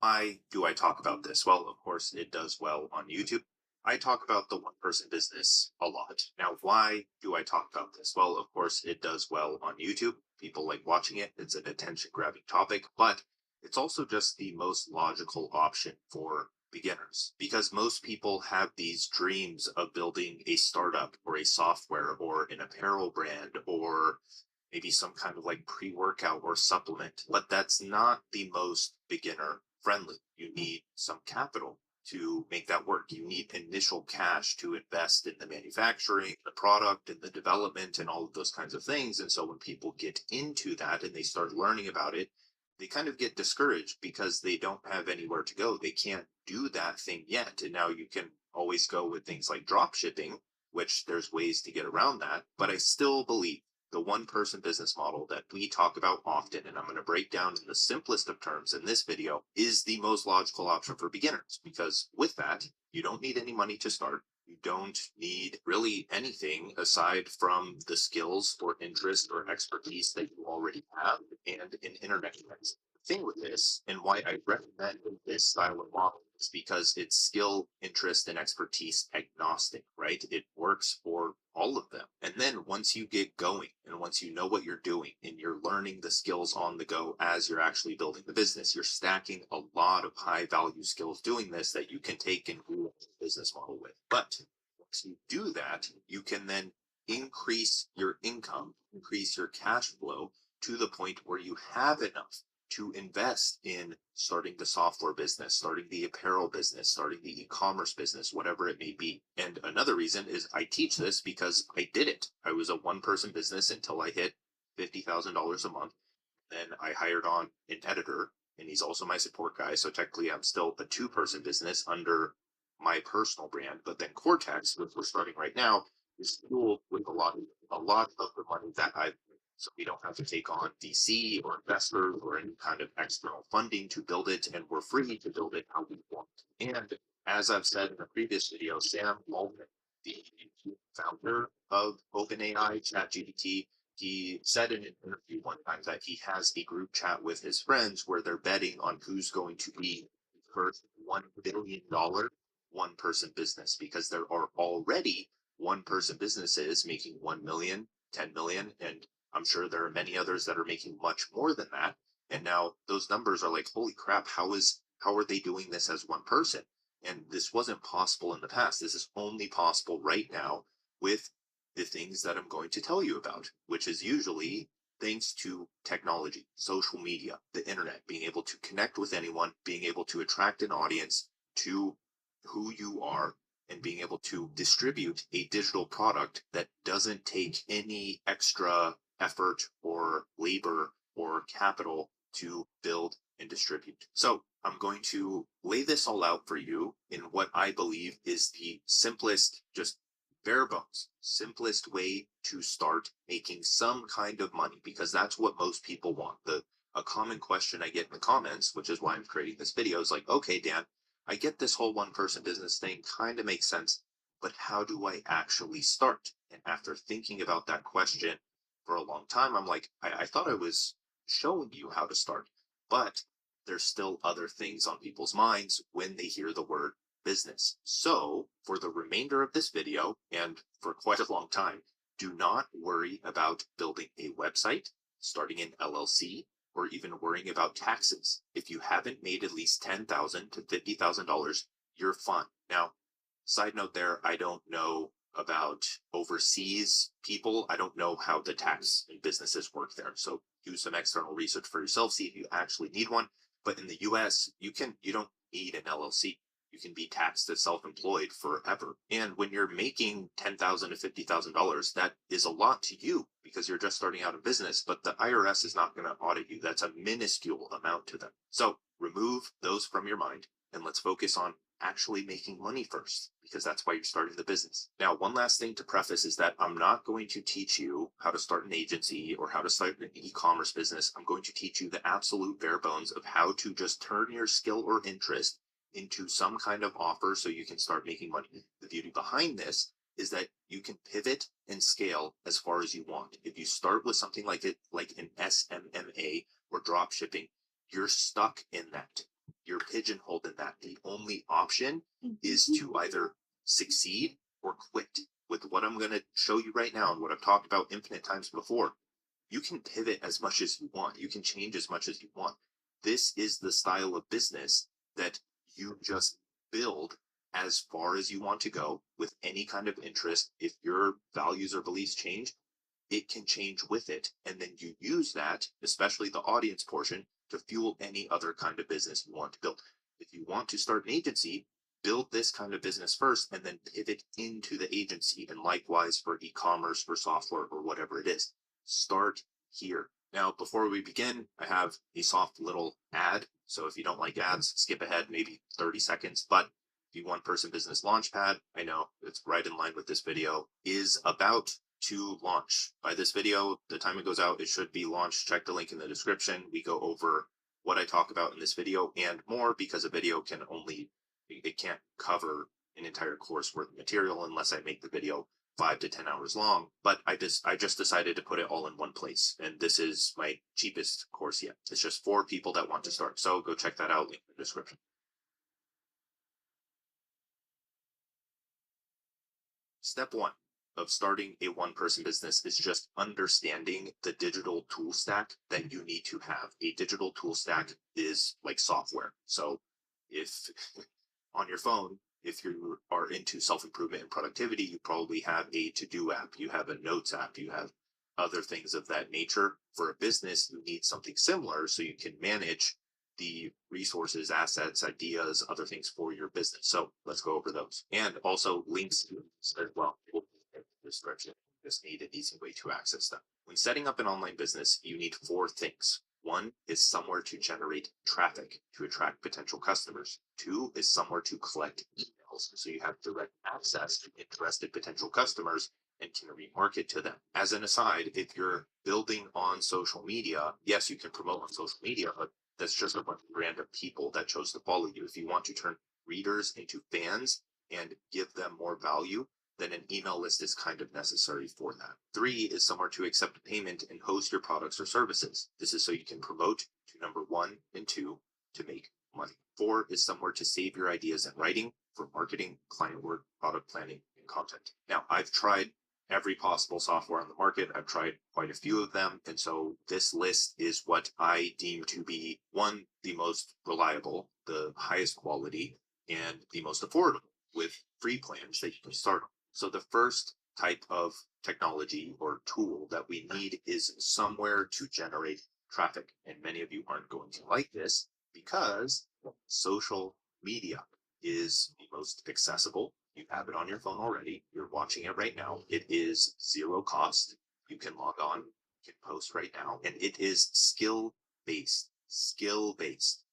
Why do I talk about this? Well, of course, it does well on YouTube. I talk about the one person business a lot. Now, why do I talk about this? Well, of course, it does well on YouTube. People like watching it. It's an attention grabbing topic, but it's also just the most logical option for beginners because most people have these dreams of building a startup or a software or an apparel brand or maybe some kind of like pre workout or supplement, but that's not the most beginner friendly. You need some capital to make that work. You need initial cash to invest in the manufacturing, the product, and the development, and all of those kinds of things. And so when people get into that and they start learning about it, they kind of get discouraged because they don't have anywhere to go. They can't do that thing yet. And now you can always go with things like drop shipping, which there's ways to get around that. But I still believe the one person business model that we talk about often, and I'm going to break down in the simplest of terms in this video, is the most logical option for beginners. Because with that, you don't need any money to start. You don't need really anything aside from the skills or interest or expertise that you already have and an internet connection. The thing with this and why I recommend this style of model is because it's skill, interest, and expertise agnostic, right? It works for all of them. And then once you get going and once you know what you're doing and you're learning the skills on the go as you're actually building the business, you're stacking a lot of high value skills doing this that you can take and do a business model with. But once you do that, you can then increase your income, increase your cash flow to the point where you have enough to invest in starting the software business, starting the apparel business, starting the e-commerce business, whatever it may be. And another reason is I teach this because I did it. I was a one-person business until I hit $50,000 a month. Then I hired on an editor, and he's also my support guy. So technically, I'm still a two-person business under my personal brand. But then Cortex, which we're starting right now, is fueled with a lot of the money that I've, so we don't have to take on VC or investors or any kind of external funding to build it, and we're free to build it how we want. And as I've said in a previous video, Sam Altman, the founder of OpenAI, ChatGPT, he said in an interview one time that he has a group chat with his friends where they're betting on who's going to be the first $1 billion one person business because there are already one person businesses making 1 million, 10 million, and I'm sure there are many others that are making much more than that. And now those numbers are like, holy crap, how are they doing this as one person? And this wasn't possible in the past. This is only possible right now with the things that I'm going to tell you about, which is usually thanks to technology, social media, the internet, being able to connect with anyone, being able to attract an audience to who you are, and being able to distribute a digital product that doesn't take any extra effort or labor or capital to build and distribute. So I'm going to lay this all out for you in what I believe is the simplest, just bare bones, simplest way to start making some kind of money, because that's what most people want. A common question I get in the comments, which is why I'm creating this video, is like, okay, Dan, I get this whole one person business thing kind of makes sense, but how do I actually start? And after thinking about that question for a long time, I'm like, I thought I was showing you how to start, but there's still other things on people's minds when they hear the word business. So for the remainder of this video, and for quite a long time, do not worry about building a website, starting an LLC, or even worrying about taxes. If you haven't made at least $10,000 to $50,000, you're fine. Now, side note there, I don't know about overseas people. I don't know how the tax and businesses work there. So do some external research for yourself, see if you actually need one. But in the US, you don't need an LLC. You can be taxed as self-employed forever. And when you're making $10,000 to $50,000, that is a lot to you because you're just starting out a business, but the IRS is not going to audit you. That's a minuscule amount to them. So remove those from your mind and let's focus on actually making money first, because that's why you're starting the business. Now, one last thing to preface is that I'm not going to teach you how to start an agency or how to start an e-commerce business. I'm going to teach you the absolute bare bones of how to just turn your skill or interest into some kind of offer so you can start making money. The beauty behind this is that you can pivot and scale as far as you want. If you start with something like an SMMA or drop shipping, you're stuck in that. you're pigeonholed in that. The only option is to either succeed or quit. With what I'm going to show you right now and what I've talked about infinite times before, you can pivot as much as you want. You can change as much as you want. This is the style of business that you just build as far as you want to go with any kind of interest. If your values or beliefs change, it can change with it. And then you use that, especially the audience portion, to fuel any other kind of business you want to build. If you want to start an agency, build this kind of business first and then pivot into the agency. And likewise for e-commerce, for software, or whatever it is. Start here. Now, before we begin, I have a soft little ad. So if you don't like ads, skip ahead maybe 30 seconds. But the One Person Business Launchpad, I know it's right in line with this video, is about to launch. By this video, the time it goes out, it should be launched. Check the link in the description. We go over what I talk about in this video and more, because a video can only, it can't cover an entire course worth of material unless I make the video 5 to 10 hours long. But I just decided to put it all in one place. And this is my cheapest course yet. It's just for people that want to start. So go check that out, link in the description. Step one of starting a one-person business is just understanding the digital tool stack that you need to have. A digital tool stack is like software. So if on your phone, if you are into self-improvement and productivity, you probably have a to-do app, you have a notes app, you have other things of that nature. For a business, you need something similar so you can manage the resources, assets, ideas, other things for your business. So let's go over those. And also links to as well. Description. Just need an easy way to access them. When setting up an online business, you need 4 things. 1 is somewhere to generate traffic to attract potential customers. 2 is somewhere to collect emails, so you have direct access to interested potential customers and can remarket to them. As an aside, if you're building on social media, yes, you can promote on social media, but that's just a bunch of random people that chose to follow you. If you want to turn readers into fans and give them more value, then an email list is kind of necessary for that. 3 is somewhere to accept payment and host your products or services. This is so you can promote to number 1 and 2 to make money. 4 is somewhere to save your ideas in writing for marketing, client work, product planning, and content. Now, I've tried every possible software on the market. I've tried quite a few of them. And so this list is what I deem to be 1, the most reliable, the highest quality, and the most affordable, with free plans that you can start on. So the first type of technology or tool that we need is somewhere to generate traffic. And many of you aren't going to like this because social media is the most accessible. You have it on your phone already. You're watching it right now. It is 0 cost. You can log on, you can post right now, and it is skill-based,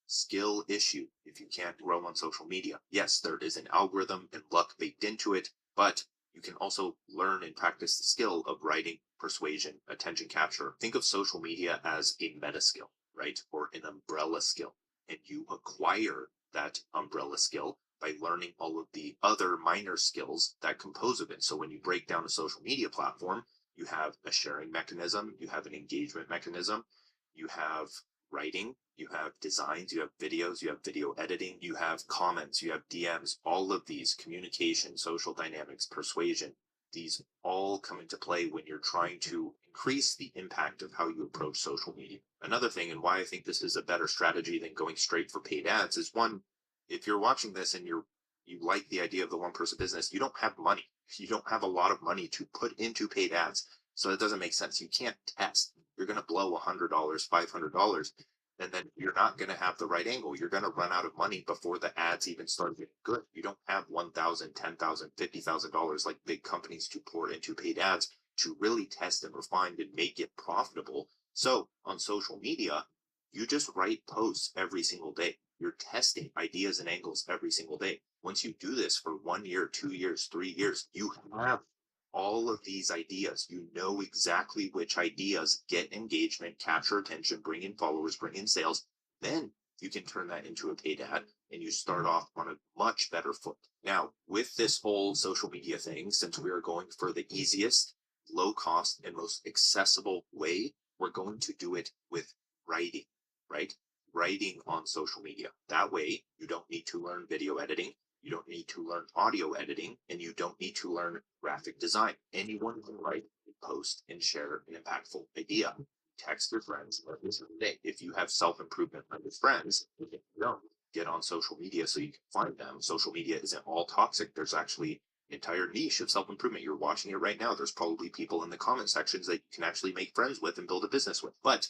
skill issue. If you can't grow on social media, yes, there is an algorithm and luck baked into it, but you can also learn and practice the skill of writing, persuasion, attention capture. Think of social media as a meta skill, right? Or an umbrella skill. And you acquire that umbrella skill by learning all of the other minor skills that compose of it. So when you break down a social media platform, you have a sharing mechanism, you have an engagement mechanism, you have writing, you have designs, you have videos, you have video editing, you have comments, you have DMs, all of these, communication, social dynamics, persuasion, these all come into play when you're trying to increase the impact of how you approach social media. Another thing, and why I think this is a better strategy than going straight for paid ads, is 1, if you're watching this and you like the idea of the one-person business, you don't have money. You don't have a lot of money to put into paid ads. So it doesn't make sense. You can't test. You're going to blow $100, $500, and then you're not going to have the right angle. You're going to run out of money before the ads even start getting good. You don't have $1,000, $10,000, $50,000 like big companies to pour into paid ads to really test and refine and make it profitable. So on social media, you just write posts every single day. You're testing ideas and angles every single day. Once you do this for 1 year, 2 years, 3 years, you have all of these ideas. You know exactly which ideas get engagement, capture attention, bring in followers, bring in sales. Then you can turn that into a paid ad and you start off on a much better foot. Now, with this whole social media thing, since we are going for the easiest, low cost, and most accessible way, we're going to do it with writing, right? writing on social media. That way, you don't need to learn video editing, you don't need to learn audio editing, and you don't need to learn graphic design. Anyone can write, post, and share an impactful idea. Text your friends every single day. If you have self-improvement with friends, if you don't, get on social media so you can find them. Social media isn't all toxic. There's actually entire niche of self-improvement. You're watching it right now. There's probably people in the comment sections that you can actually make friends with and build a business with. But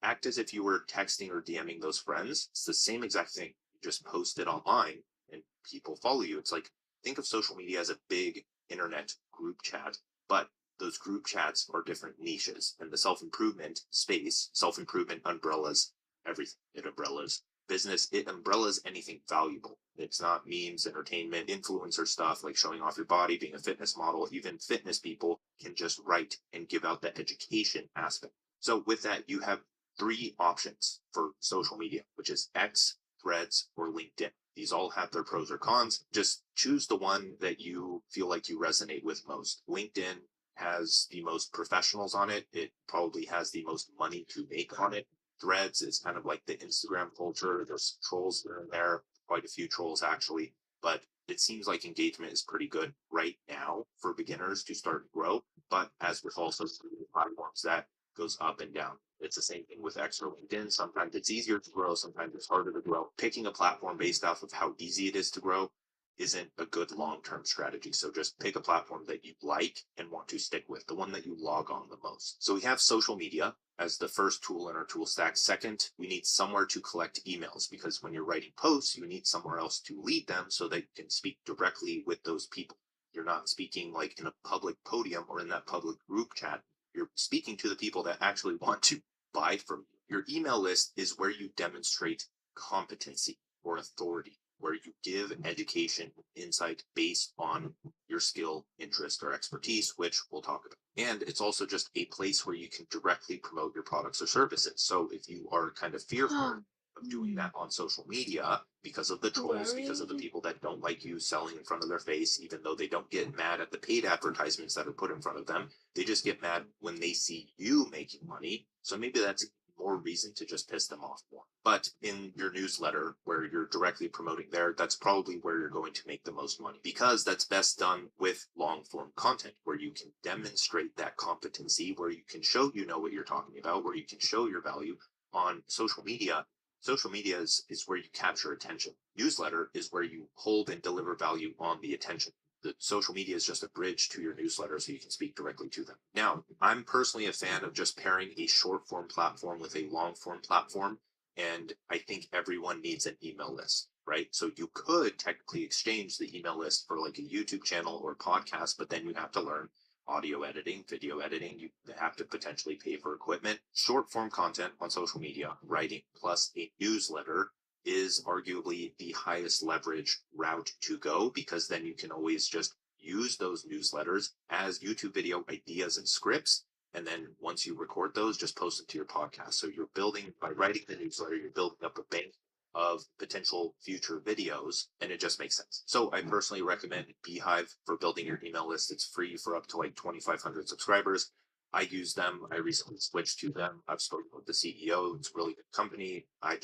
act as if you were texting or DMing those friends. It's the same exact thing. You just post it online and people follow you. It's like, think of social media as a big internet group chat, but those group chats are different niches, and the self-improvement space, self-improvement umbrellas everything. It umbrellas business, it umbrellas anything valuable. It's not memes, entertainment, influencer stuff like showing off your body, being a fitness model. Even fitness people can just write and give out the education aspect. So with that, you have 3 options for social media, which is X, Threads, or LinkedIn. These all have their pros or cons. Just choose the one that you feel like you resonate with most. LinkedIn has the most professionals on it. It probably has the most money to make on it. Threads is kind of like the Instagram culture. There's trolls here and there, quite a few trolls actually, but it seems like engagement is pretty good right now for beginners to start to grow. But as with all social media platforms, that goes up and down. It's the same thing with X or LinkedIn. Sometimes it's easier to grow, sometimes it's harder to grow. Picking a platform based off of how easy it is to grow isn't a good long-term strategy. So just pick a platform that you like and want to stick with, the one that you log on the most. So we have social media as the first tool in our tool stack. Second, we need somewhere to collect emails, because when you're writing posts, you need somewhere else to lead them so that you can speak directly with those people. You're not speaking like in a public podium or in that public group chat. You're speaking to the people that actually want to buy from you. Your email list is where you demonstrate competency or authority, where you give education, insight based on your skill, interest, or expertise, which we'll talk about. And it's also just a place where you can directly promote your products or services. So if you are kind of fearful of doing that on social media because of the trolls, because of the people that don't like you selling in front of their face, even though they don't get mad at the paid advertisements that are put in front of them, they just get mad when they see you making money. So maybe that's more reason to just piss them off more. But in your newsletter, where you're directly promoting there, that's probably where you're going to make the most money, because that's best done with long form content, where you can demonstrate that competency, where you can show you know what you're talking about, where you can show your value. On social media, is where you capture attention. Newsletter is where you hold and deliver value on the attention. The social media is just a bridge to your newsletter so you can speak directly to them. Now, I'm personally a fan of just pairing a short form platform with a long form platform. And I think everyone needs an email list, right? So you could technically exchange the email list for like a YouTube channel or podcast, but then you have to learn audio editing, video editing. You have to potentially pay for equipment. Short form content on social media, writing, plus a newsletter is arguably the highest leverage route to go, because then you can always just use those newsletters as YouTube video ideas and scripts. And then once you record those, just post them to your podcast. So you're building, by writing the newsletter, you're building up a bank of potential future videos, and it just makes sense. So I personally recommend Beehive for building your email list. It's free for up to like 2,500 subscribers. I use them. I recently switched to them. I've spoken with the CEO. It's a really good company. I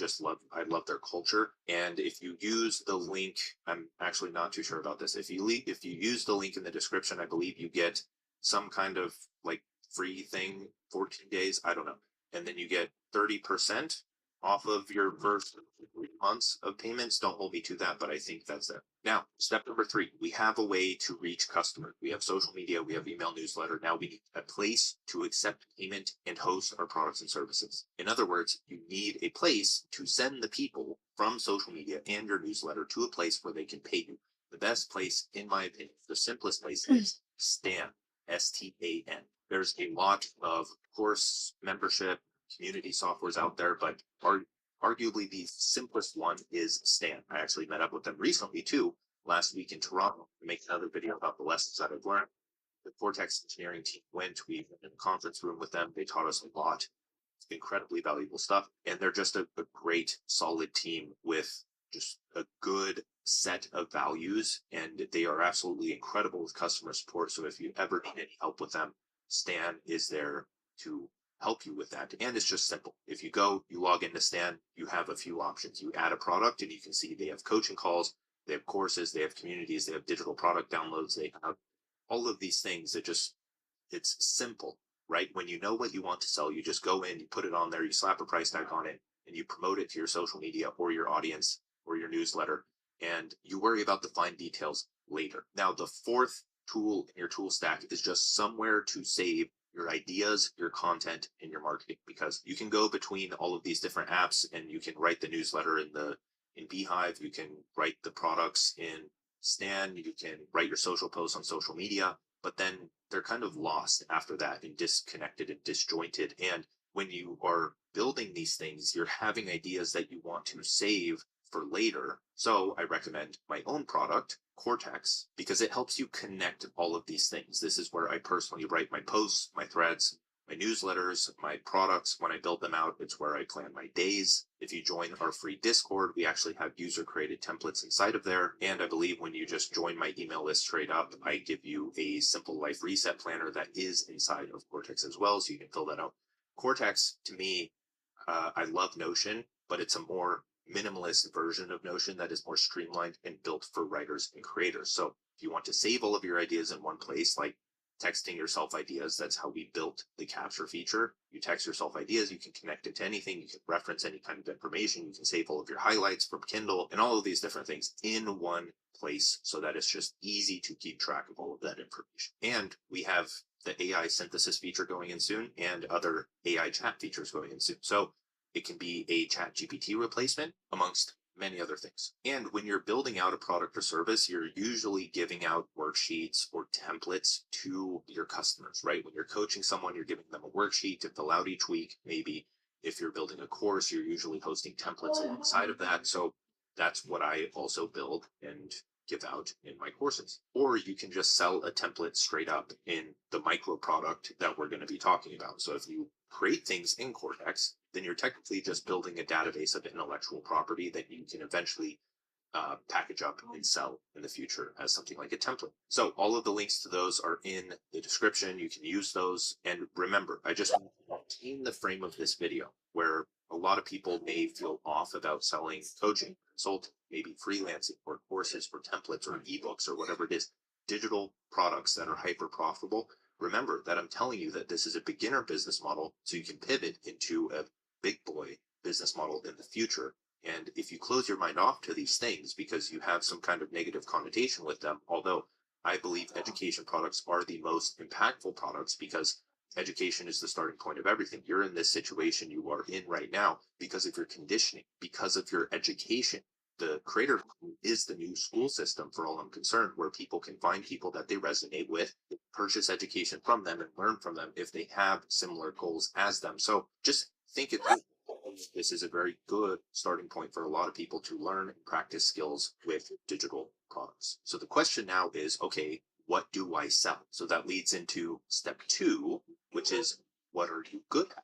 love their culture. And if you use the link, I'm actually not too sure about this. If you use the link in the description, I believe you get some kind of like free thing, 14 days. I don't know. And then you get 30% off of your first 3 months of payments. Don't hold me to that, but I think that's it. Now, step number 3, we have a way to reach customers. We have social media, we have email newsletter. Now we need a place to accept payment and host our products and services. In other words, you need a place to send the people from social media and your newsletter to a place where they can pay you. The best place, in my opinion, the simplest place is Stan, STAN. There's a lot of course membership community softwares out there, but arguably the simplest one is Stan. I actually met up with them recently too, last week in Toronto, to make another video about the lessons that I've learned. The Cortex engineering team went, we went in the conference room with them. They taught us a lot. It's incredibly valuable stuff. And they're just a great, solid team with just a good set of values. And they are absolutely incredible with customer support. So if you ever need any help with them, Stan is there to help you with that. And it's just simple. If you go, you log into Stan, you have a few options. You add a product and you can see they have coaching calls, they have courses, they have communities, they have digital product downloads, they have all of these things. It's simple, right? When you know what you want to sell, you just go in, you put it on there, you slap a price tag on it, and you promote it to your social media or your audience or your newsletter, and you worry about the fine details later. Now, the fourth tool in your tool stack is just somewhere to save your ideas, your content, and your marketing, because you can go between all of these different apps and you can write the newsletter in Beehive, you can write the products in Stan, you can write your social posts on social media, but then they're kind of lost after that and disconnected and disjointed. And when you are building these things, you're having ideas that you want to save for later. So I recommend my own product, Cortex, because it helps you connect all of these things. This is where I personally write my posts, my threads, my newsletters, my products. When I build them out, it's where I plan my days. If you join our free Discord, we actually have user created templates inside of there. And I believe when you just join my email list straight up, I give you a simple life reset planner that is inside of Cortex as well. So you can fill that out. Cortex, to me, I love Notion, but it's a more minimalist version of Notion that is more streamlined and built for writers and creators. So if you want to save all of your ideas in one place, like texting yourself ideas, that's how we built the capture feature. You text yourself ideas, you can connect it to anything, you can reference any kind of information, you can save all of your highlights from Kindle and all of these different things in one place so that it's just easy to keep track of all of that information. And we have the AI synthesis feature going in soon and other AI chat features going in soon. So it can be a chat GPT replacement amongst many other things. And when you're building out a product or service, you're usually giving out worksheets or templates to your customers, right? When you're coaching someone, you're giving them a worksheet to fill out each week. Maybe if you're building a course, you're usually hosting templates alongside of that. So that's what I also build and give out in my courses. Or you can just sell a template straight up in the micro product that we're going to be talking about. So if you create things in Cortex, then you're technically just building a database of intellectual property that you can eventually package up and sell in the future as something like a template. So all of the links to those are in the description. You can use those. And remember, I just want to maintain the frame of this video where a lot of people may feel off about selling coaching, consulting, maybe freelancing or courses or templates or ebooks or whatever it is, digital products that are hyper profitable. Remember that I'm telling you that this is a beginner business model, so you can pivot into a big boy business model in the future. And if you close your mind off to these things because you have some kind of negative connotation with them, although I believe education products are the most impactful products because education is the starting point of everything. You're in this situation you are in right now because of your conditioning, because of your education. The creator is the new school system for all I'm concerned, where people can find people that they resonate with, purchase education from them and learn from them if they have similar goals as them. So just think it through. This is a very good starting point for a lot of people to learn and practice skills with digital products. So the question now is, okay, what do I sell? So that leads into step 2, which is, what are you good at?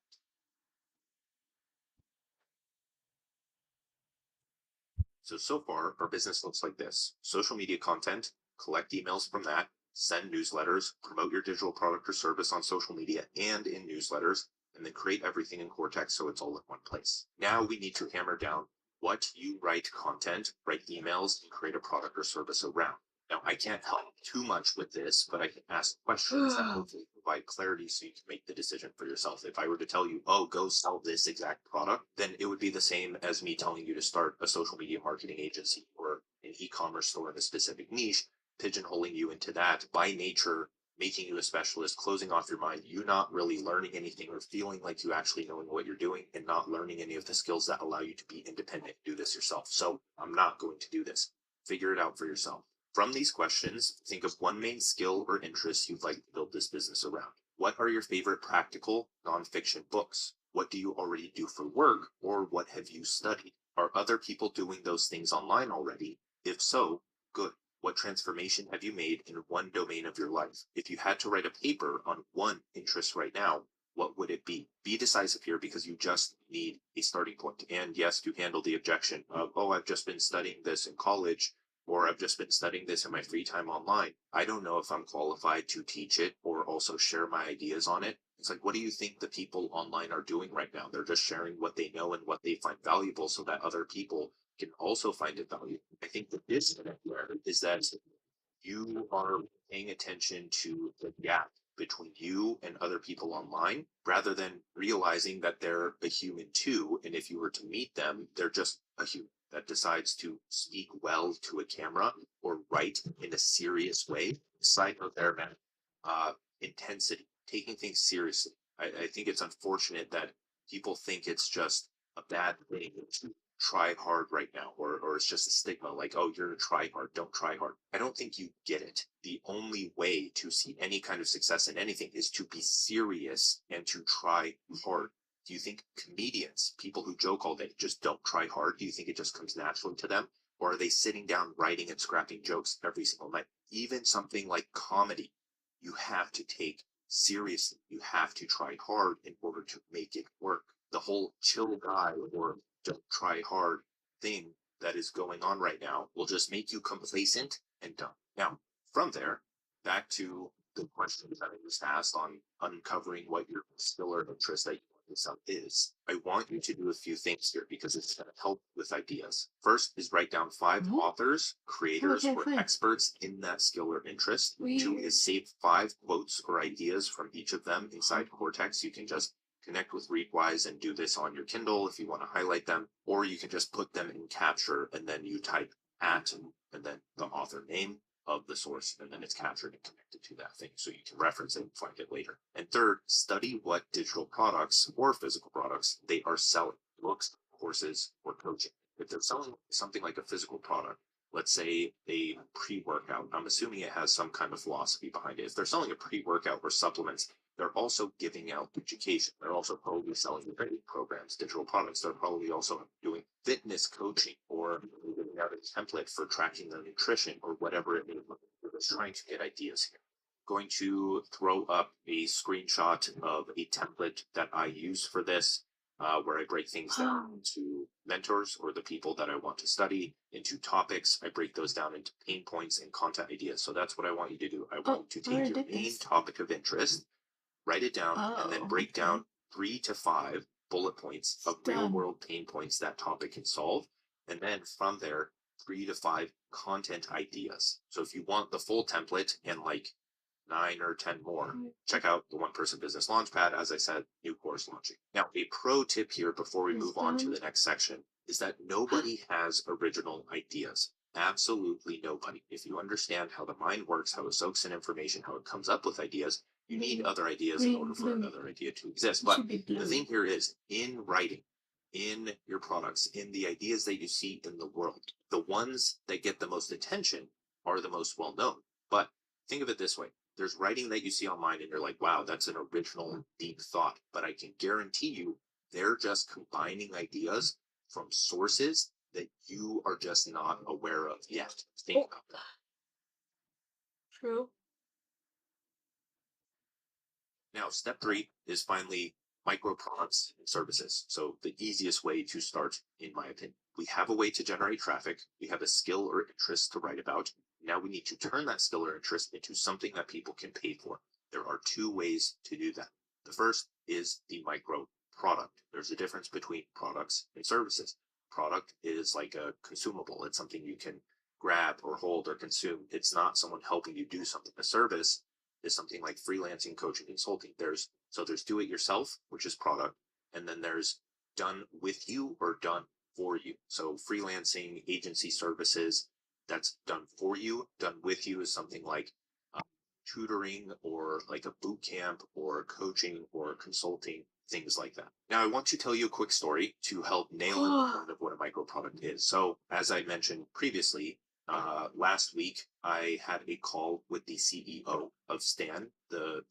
So far, our business looks like this. Social media content, collect emails from that, send newsletters, promote your digital product or service on social media and in newsletters, and then create everything in Cortex so it's all in one place. Now we need to hammer down what you write content, write emails, and create a product or service around. Now, I can't help too much with this, but I can ask questions that hopefully provide clarity so you can make the decision for yourself. If I were to tell you, oh, go sell this exact product, then it would be the same as me telling you to start a social media marketing agency or an e-commerce store in a specific niche, pigeonholing you into that by nature, making you a specialist, closing off your mind, you not really learning anything or feeling like you actually knowing what you're doing and not learning any of the skills that allow you to be independent, do this yourself. So I'm not going to do this. Figure it out for yourself. From these questions, think of one main skill or interest you'd like to build this business around. What are your favorite practical nonfiction books? What do you already do for work, or what have you studied? Are other people doing those things online already? If so, good. What transformation have you made in one domain of your life? If you had to write a paper on one interest right now, what would it be? Be decisive here because you just need a starting point. And yes, to handle the objection of, oh, I've just been studying this in college, or I've just been studying this in my free time online. I don't know if I'm qualified to teach it or also share my ideas on it. It's like, what do you think the people online are doing right now? They're just sharing what they know and what they find valuable so that other people can also find it valuable. I think the disconnect there is that you are paying attention to the gap between you and other people online rather than realizing that they're a human too. And if you were to meet them, they're just a human that decides to speak well to a camera or write in a serious way, side of their uh, intensity, taking things seriously. I think it's unfortunate that people think it's just a bad thing to try hard right now, or it's just a stigma like, oh, you're a try hard, don't try hard. I don't think you get it. The only way to see any kind of success in anything is to be serious and to try hard. Do you think comedians, people who joke all day, just don't try hard? Do you think it just comes naturally to them? Or are they sitting down writing and scrapping jokes every single night? Even something like comedy, you have to take seriously. You have to try hard in order to make it work. The whole chill guy or don't try hard thing that is going on right now will just make you complacent and done. Now, from there, back to the questions that I just asked on uncovering what your skill or interest that you want this out is. I want you to do a few things here because it's going to help with ideas. First is write down 5 authors, creators,
Okay,
or
fine.
experts in that skill or interest. 2
Weird.
is save 5 quotes or ideas from each of them inside Cortex. You can just connect with Readwise and do this on your Kindle if you want to highlight them, or you can just put them in capture and then you type at and then the author name of the source, and then it's captured and connected to that thing so you can reference it and find it later. And third, study what digital products or physical products they are selling, books, courses, or coaching. If they're selling something like a physical product, let's say a pre-workout, I'm assuming it has some kind of philosophy behind it. If they're selling a pre-workout or supplements, they're also giving out education. They're also probably selling training programs, digital products. They're probably also doing fitness coaching or giving out a template for tracking their nutrition or whatever it may be. We're just trying to get ideas here. Going to throw up a screenshot of a template that I use for this, where I break things down into mentors or the people that I want to study, into topics. I break those down into pain points and content ideas. So that's what I want you to do. I want you to take your main topic of interest, write it down, and then break down 3 to 5 bullet points of real world pain points that topic can solve. And then from there, 3 to 5 content ideas. So if you want the full template and like 9 or 10 more, check out the One Person Business Launchpad. As I said, new course launching. Now, a pro tip here before we move on to the next section is that nobody has original ideas. Absolutely nobody. If you understand how the mind works, how it soaks in information, how it comes up with ideas, you need other ideas in order for another idea to exist. But the thing here is, in writing, in your products, in the ideas that you see in the world, the ones that get the most attention are the most well known. But think of it this way. There's writing that you see online and you're like, wow, that's an original, deep thought. But I can guarantee you they're just combining ideas from sources that you are just not aware of yet. Think about that.
True.
Now, step 3 is finally micro products and services. So the easiest way to start, in my opinion. We have a way to generate traffic. We have a skill or interest to write about. Now we need to turn that skill or interest into something that people can pay for. There are 2 ways to do that. The first is the micro product. There's a difference between products and services. Product is like a consumable. It's something you can grab or hold or consume. It's not someone helping you do something. A service is something like freelancing, coaching, consulting. There's do it yourself, which is product, and then there's done with you or done for you. So freelancing, agency services, that's done for you. Done with you is something like tutoring or like a boot camp or coaching or consulting, things like that. Now, I want to tell you a quick story to help nail in the point of what a micro product is. So, as I mentioned previously, last week I had a call with the CEO of Stan, the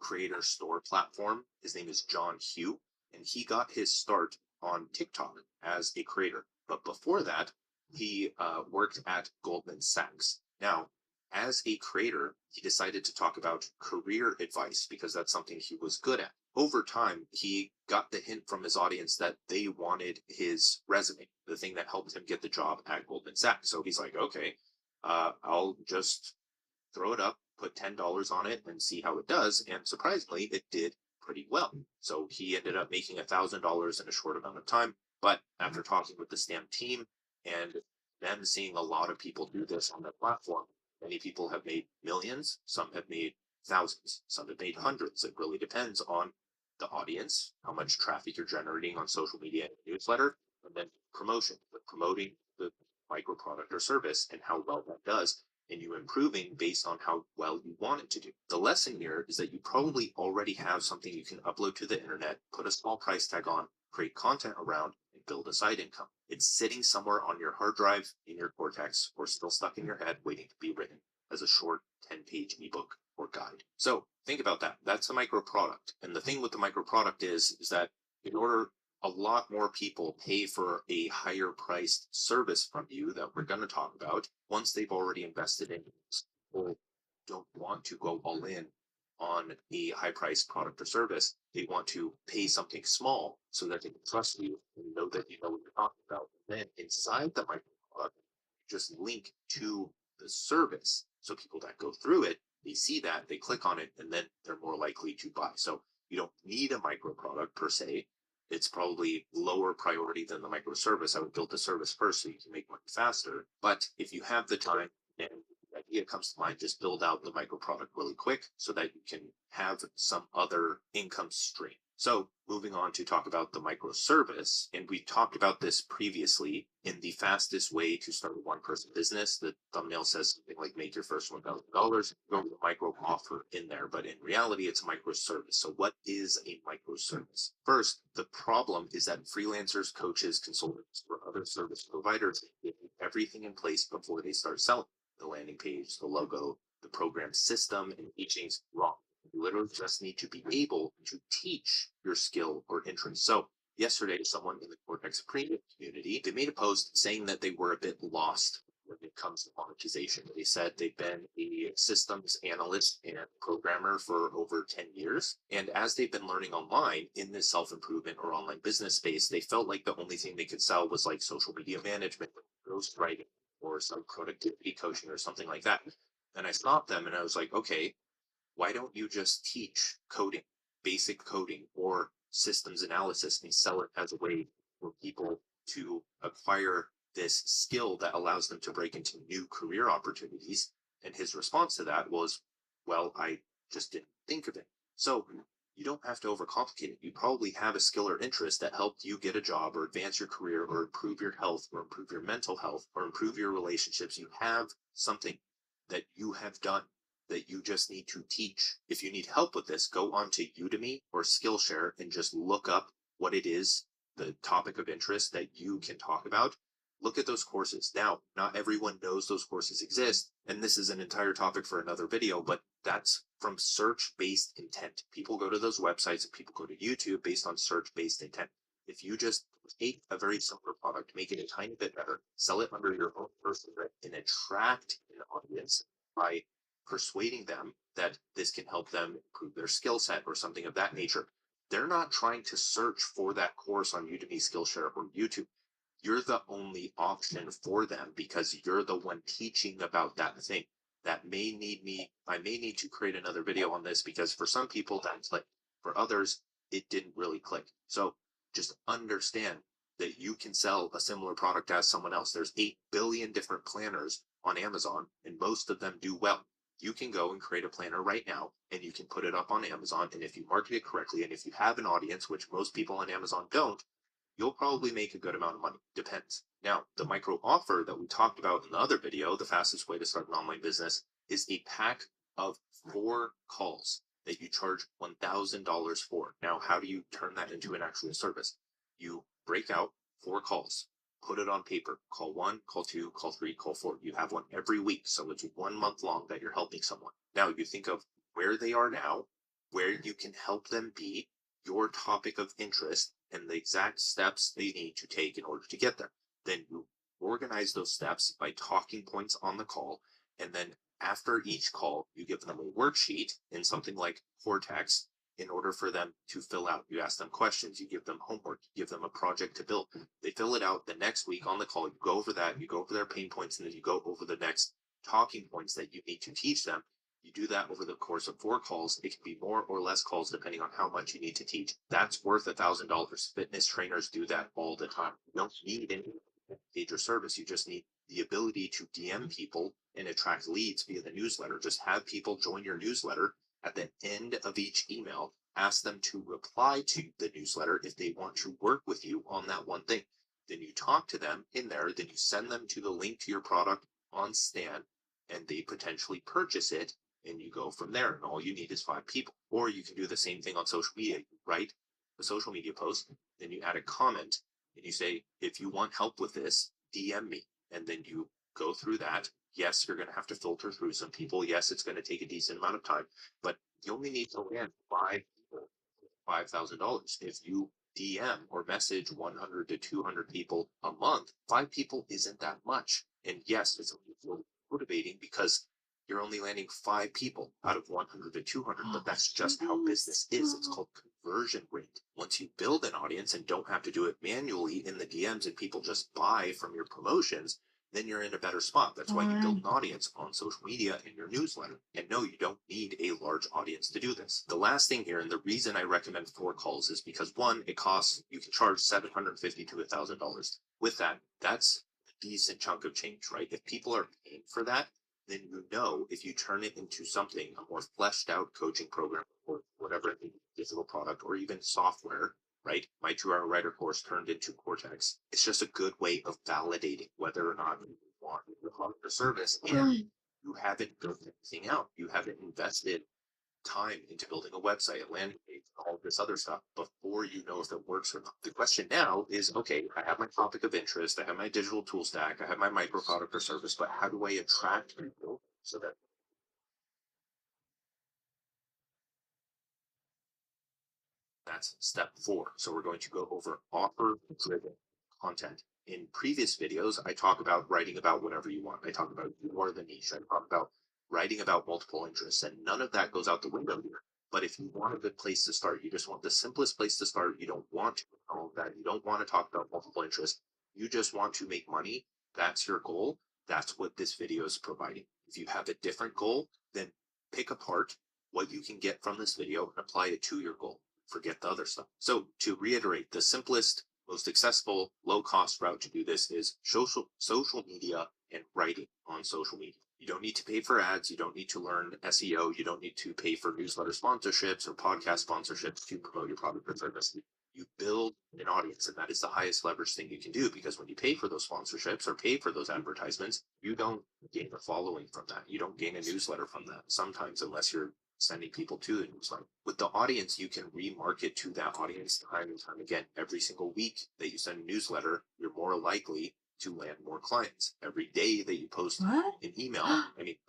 creator store platform. His name is John Hugh, and he got his start on TikTok as a creator. But before that, he worked at Goldman Sachs. Now, as a creator, he decided to talk about career advice because that's something he was good at. Over time, he got the hint from his audience that they wanted his resume, the thing that helped him get the job at Goldman Sachs. So he's like, okay, I'll just throw it up put $10 on it and see how it does. And surprisingly, it did pretty well. So he ended up making $1,000 in a short amount of time. But after talking with the STEM team and them seeing a lot of people do this on their platform, many people have made millions, some have made thousands, some have made hundreds. It really depends on the audience, how much traffic you're generating on social media and newsletter, and then promotion, promoting the micro product or service and how well that does, and you improving based on how well you want it to do. The lesson here is that you probably already have something you can upload to the internet, put a small price tag on, create content around, and build a side income. It's sitting somewhere on your hard drive, in your cortex, or still stuck in your head waiting to be written as a short 10-page ebook or guide. So think about that. That's a micro product. And the thing with the micro product is that in order a lot more people pay for a higher priced service from you that we're going to talk about once they've already invested in it, or don't want to go all in on a high priced product or service. They want to pay something small so that they can trust you and know that you know what you're talking about. And then inside the micro product, just link to the service. So people that go through it, they see that, they click on it, and then they're more likely to buy. So you don't need a micro product per se. It's probably lower priority than the microservice. I would build the service first so you can make money faster. But if you have the time and the idea comes to mind, just build out the micro product really quick so that you can have some other income stream. So moving on to talk about the microservice, and we talked about this previously in the fastest way to start a one-person business. The thumbnail says something like make your first $1,000. Go with a micro offer in there, but in reality, it's a microservice. So what is a microservice? First, the problem is that freelancers, coaches, consultants, or other service providers get everything in place before they start selling. The landing page, the logo, the program system, and teaching's wrong. You literally just need to be able to teach your skill or interest. So yesterday, someone in the Cortex Premium community, they made a post saying that they were a bit lost when it comes to monetization. They said they've been a systems analyst and programmer for over 10 years. And as they've been learning online in this self-improvement or online business space, they felt like the only thing they could sell was like social media management, ghostwriting, or some productivity coaching or something like that. And I stopped them and I was like, okay, why don't you just teach coding, basic coding, or systems analysis and sell it as a way for people to acquire this skill that allows them to break into new career opportunities? And his response to that was, well, I just didn't think of it. So you don't have to overcomplicate it. You probably have a skill or interest that helped you get a job or advance your career or improve your health or improve your mental health or improve your relationships. You have something that you have done that you just need to teach. If you need help with this, go onto Udemy or Skillshare and just look up what it is, the topic of interest that you can talk about. Look at those courses. Now, not everyone knows those courses exist, and this is an entire topic for another video, but that's from search-based intent. People go to those websites and people go to YouTube based on search-based intent. If you just take a very similar product, make it a tiny bit better, sell it under your own personal brand, and attract an audience by persuading them that this can help them improve their skill set or something of that nature. They're not trying to search for that course on Udemy, Skillshare, or YouTube. You're the only option for them because you're the one teaching about that thing. I may need to create another video on this because for some people that clicked. For others, it didn't really click. So just understand that you can sell a similar product as someone else. There's 8 billion different planners on Amazon, and most of them do well. You can go and create a planner right now and you can put it up on Amazon. And if you market it correctly, and if you have an audience, which most people on Amazon don't, you'll probably make a good amount of money. Depends. Now, the micro offer that we talked about in the other video, the fastest way to start an online business, is a pack of 4 calls that you charge $1,000 for. Now, how do you turn that into an actual service? You break out 4 calls, put it on paper. Call 1, call 2, call 3, call 4. You have one every week. So it's 1 month long that you're helping someone. Now you think of where they are now, where you can help them be, your topic of interest, and the exact steps they need to take in order to get there. Then you organize those steps by talking points on the call. And then after each call, you give them a worksheet in something like Cortex in order for them to fill out. You ask them questions, you give them homework, you give them a project to build. They fill it out. The next week on the call, you go over that, you go over their pain points, and then you go over the next talking points that you need to teach them. You do that over the course of 4 calls. It can be more or less calls depending on how much you need to teach. That's worth $1,000. Fitness trainers do that all the time. You don't need any page or service. You just need the ability to DM people and attract leads via the newsletter. Just have people join your newsletter. At the end of each email, ask them to reply to the newsletter if they want to work with you on that one thing. Then you talk to them in there, then you send them to the link to your product on Stan, and they potentially purchase it, and you go from there. And all you need is 5 people. Or you can do the same thing on social media. You write a social media post, then you add a comment, and you say, if you want help with this, DM me. And then you go through that. Yes, you're going to have to filter through some people. Yes, it's going to take a decent amount of time, but you only need to land 5 people, $5,000. If you DM or message 100 to 200 people a month, 5 people isn't that much. And yes, it's motivating because you're only landing 5 people out of 100 to 200, but that's just how business is. It's called conversion rate. Once you build an audience and don't have to do it manually in the DMs and people just buy from your promotions, then you're in a better spot. That's why you build an audience on social media and your newsletter. And no, you don't need a large audience to do this. The last thing here, and the reason I recommend 4 calls is because 1, it costs, you can charge $750 to $1,000. With that, that's a decent chunk of change, right? If people are paying for that, then you know if you turn it into something, a more fleshed out coaching program or whatever, digital product or even software, right? My 2-hour writer course turned into Cortex. It's just a good way of validating whether or not you want your product or service, and you haven't built anything out. You haven't invested time into building a website, a landing page, all of this other stuff before you know if it works or not. The question now is, okay, I have my topic of interest, I have my digital tool stack, I have my micro product or service, but how do I attract people so that that's step 4. So we're going to go over offer-driven content. In previous videos, I talk about writing about whatever you want. I talk about you are the niche. I talk about writing about multiple interests, and none of that goes out the window here. But if you want a good place to start, you just want the simplest place to start. You don't want to all of that. You don't want to talk about multiple interests. You just want to make money. That's your goal. That's what this video is providing. If you have a different goal, then pick apart what you can get from this video and apply it to your goal. Forget the other stuff. So to reiterate, the simplest, most accessible, low-cost route to do this is social media and writing on social media. You don't need to pay for ads. You don't need to learn SEO. You don't need to pay for newsletter sponsorships or podcast sponsorships to promote your product or service. You build an audience, and that is the highest leverage thing you can do, because when you pay for those sponsorships or pay for those advertisements, you don't gain a following from that. You don't gain a newsletter from that sometimes, unless you're sending people to the newsletter. With the audience, you can remarket to that audience time and time again. Every single week that you send a newsletter, you're more likely to land more clients. Every day that you post an email,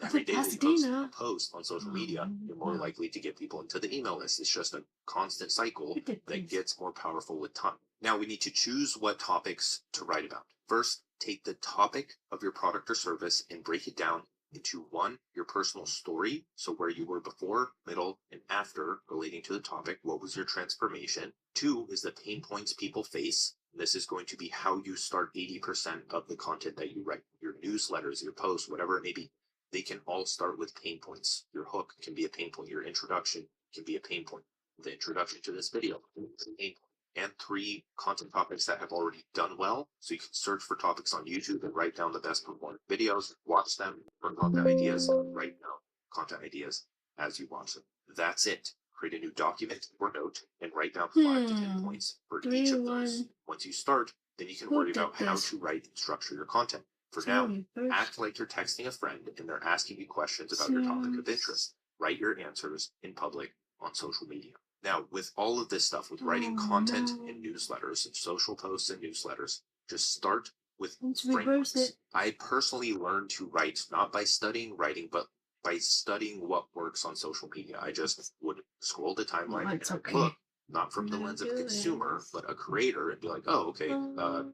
every day that you post a post on social media, you're more likely to get people into the email list. It's just a constant cycle that gets more powerful with time. Now we need to choose what topics to write about. First, take the topic of your product or service and break it down into 1, your personal story, so where you were before, middle, and after relating to the topic. What was your transformation? 2 is the pain points people face. This is going to be how you start 80% of the content that you write. Your newsletters, your posts, whatever it may be, they can all start with pain points. Your hook can be a pain point. Your introduction can be a pain point. The introduction to this video is a pain point. And 3 content topics that have already done well. So you can search for topics on YouTube and write down the best performing videos, watch them for content ideas, write down content ideas as you watch them. That's it. Create a new document or note and write down 5 to 10 points for each of those. Once you start, then you can worry about how to write and structure your content. For now, act like you're texting a friend and they're asking you questions about your topic of interest. Write your answers in public on social media. Now, with all of this stuff, with writing content and newsletters, and social posts and newsletters, just start with frameworks. I personally learned to write not by studying writing, but by studying what works on social media. I just would scroll the timeline and look, not from the lens of a consumer, but a creator, and be like, oh, okay,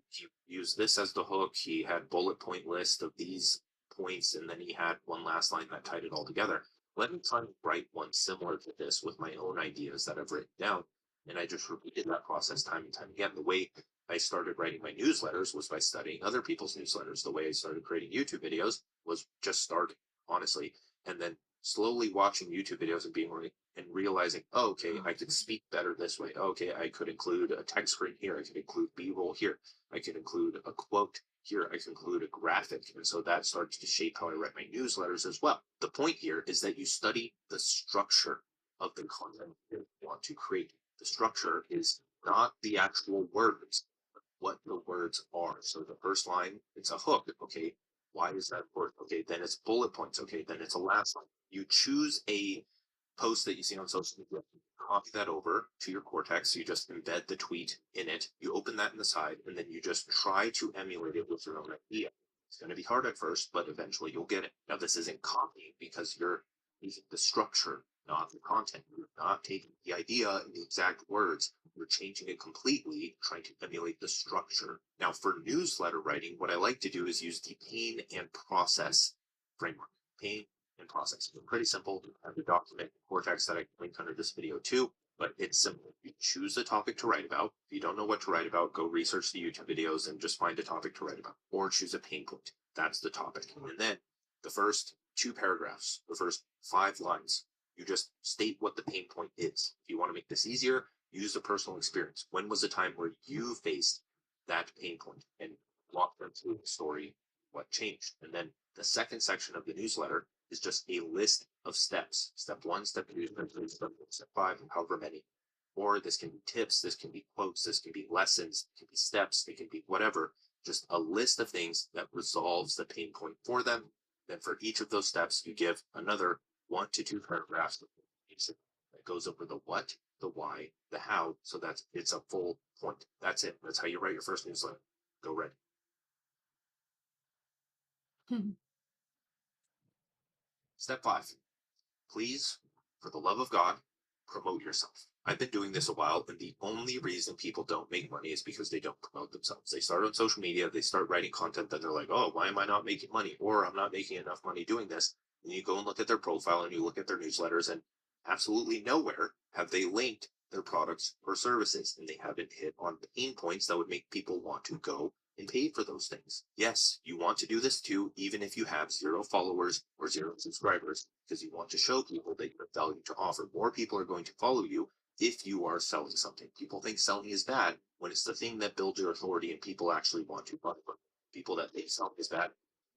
he used this as the hook. He had bullet point list of these points, and then he had one last line that tied it all together. Let me try and write one similar to this with my own ideas that I've written down. And I just repeated that process time and time again. The way I started writing my newsletters was by studying other people's newsletters. The way I started creating YouTube videos was just start, honestly, and then slowly watching YouTube videos and and realizing, oh, okay, I could speak better this way. Okay, I could include a text screen here. I could include B-roll here. I could include a quote here. I could include a graphic. And so that starts to shape how I write my newsletters as well. The point here is that you study the structure of the content you want to create. The structure is not the actual words, but what the words are. So the first line, it's a hook. Okay, why is that word? Okay, then it's bullet points. Okay, then it's a last line. You choose a post that you see on social media, copy that over to your Cortex. You just embed the tweet in it. You open that in the side, and then you just try to emulate it with your own idea. It's going to be hard at first, but eventually you'll get it. Now, this isn't copying because you're using the structure, not the content. You're not taking the idea and the exact words. You're changing it completely, trying to emulate the structure. Now, for newsletter writing, what I like to do is use the pain and process framework. Pain and process. It's pretty simple. I have a document in Cortex that I can link under this video too, but it's simple. You choose a topic to write about. If you don't know what to write about, go research the YouTube videos and just find a topic to write about, or choose a pain point. That's the topic. And then the first 2 paragraphs, the first 5 lines, you just state what the pain point is. If you want to make this easier, use a personal experience. When was a time where you faced that pain point and walk them through the story, what changed? And then the second section of the newsletter is just a list of steps. Step 1, step 2, step 3, step 4, step 5, however many. Or this can be tips, this can be quotes, this can be lessons, it can be steps, it can be whatever. Just a list of things that resolves the pain point for them. Then for each of those steps, you give another 1 to 2 paragraphs that goes over the what, the why, the how, so that it's a full point. That's it. That's how you write your first newsletter. Go ready. Step 5. Please, for the love of God, promote yourself. I've been doing this a while, and the only reason people don't make money is because they don't promote themselves. They start on social media, they start writing content, then they're like, oh, why am I not making money? Or I'm not making enough money doing this. And you go and look at their profile and you look at their newsletters, and absolutely nowhere have they linked their products or services, and they haven't hit on pain points that would make people want to go and pay for those things. Yes, you want to do this too, even if you have 0 followers or 0 subscribers, because you want to show people that you have value to offer. More people are going to follow you if you are selling something. People think selling is bad when it's the thing that builds your authority and people actually want to buy from. People that think selling is bad,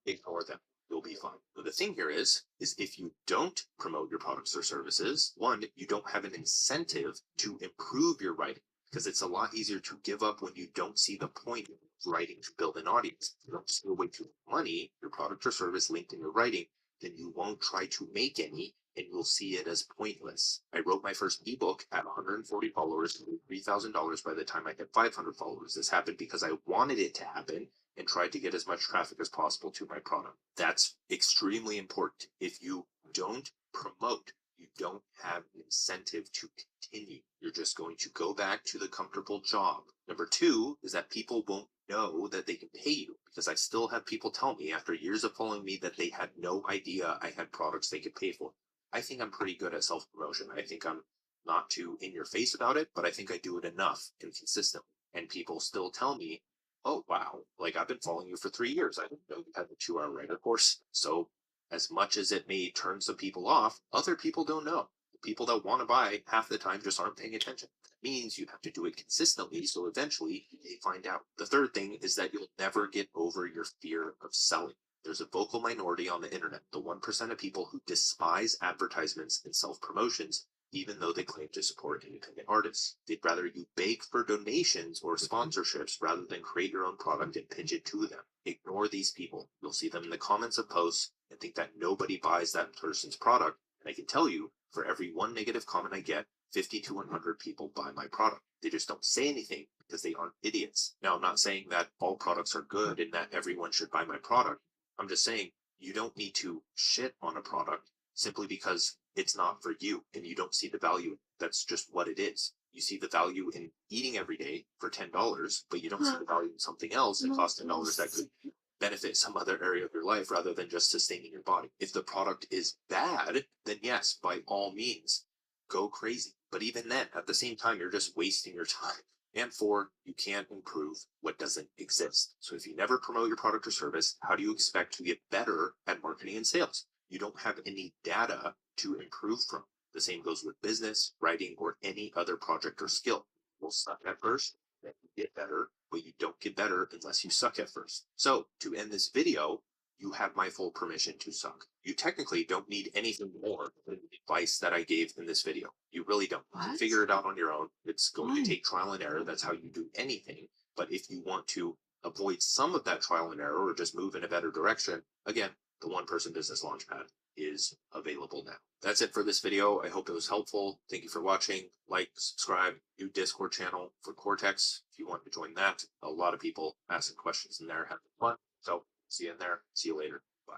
ignore them. You'll be fine. But the thing here is if you don't promote your products or services, 1, you don't have an incentive to improve your writing, because it's a lot easier to give up when you don't see the point of writing to build an audience. If you don't see a way to make money, your product or service linked in your writing, then you won't try to make any, and you'll see it as pointless. I wrote my first ebook at 140 followers, $3,000 by the time I had 500 followers. This happened because I wanted it to happen and tried to get as much traffic as possible to my product. That's extremely important. If you don't promote, you don't have an incentive to continue. You're just going to go back to the comfortable job. Number 2 is that people won't know that they can pay you, because I still have people tell me after years of following me that they had no idea I had products they could pay for. I think I'm pretty good at self-promotion. I think I'm not too in your face about it, but I think I do it enough and consistently. And people still tell me, oh, wow, like I've been following you for 3 years. I didn't know you had the 2-hour writer course. So as much as it may turn some people off, other people don't know. The people that want to buy half the time just aren't paying attention. That means you have to do it consistently, so eventually they find out. The third thing is that you'll never get over your fear of selling. There's a vocal minority on the internet, the 1% of people who despise advertisements and self-promotions, even though they claim to support independent artists. They'd rather you beg for donations or sponsorships rather than create your own product and pitch it to them. Ignore these people. You'll see them in the comments of posts and think that nobody buys that person's product. And I can tell you, for every 1 negative comment I get, 50 to 100 people buy my product. They just don't say anything because they aren't idiots. Now, I'm not saying that all products are good and that everyone should buy my product. I'm just saying you don't need to shit on a product simply because it's not for you and you don't see the value. That's just what it is. You see the value in eating every day for $10, but you don't see the value in something else that costs $10 that could benefit some other area of your life rather than just sustaining your body. If the product is bad, then yes, by all means, go crazy. But even then, at the same time, you're just wasting your time. And 4, you can't improve what doesn't exist. So if you never promote your product or service, how do you expect to get better at marketing and sales? You don't have any data to improve from. The same goes with business, writing, or any other project or skill. You'll suck at first, then you get better, but you don't get better unless you suck at first. So, to end this video, you have my full permission to suck. You technically don't need anything more than the advice that I gave in this video. You really don't. You can
What?
figure it out on your own. It's going
Why?
to take trial and error. That's how you do anything. But if you want to avoid some of that trial and error or just move in a better direction, again, the One Person Business Launchpad is available now. That's it for this video. I hope it was helpful. Thank you for watching. Like, subscribe, new Discord channel for Cortex if you want to join that. A lot of people asking questions in there, having fun. So see you in there. See you later. Bye.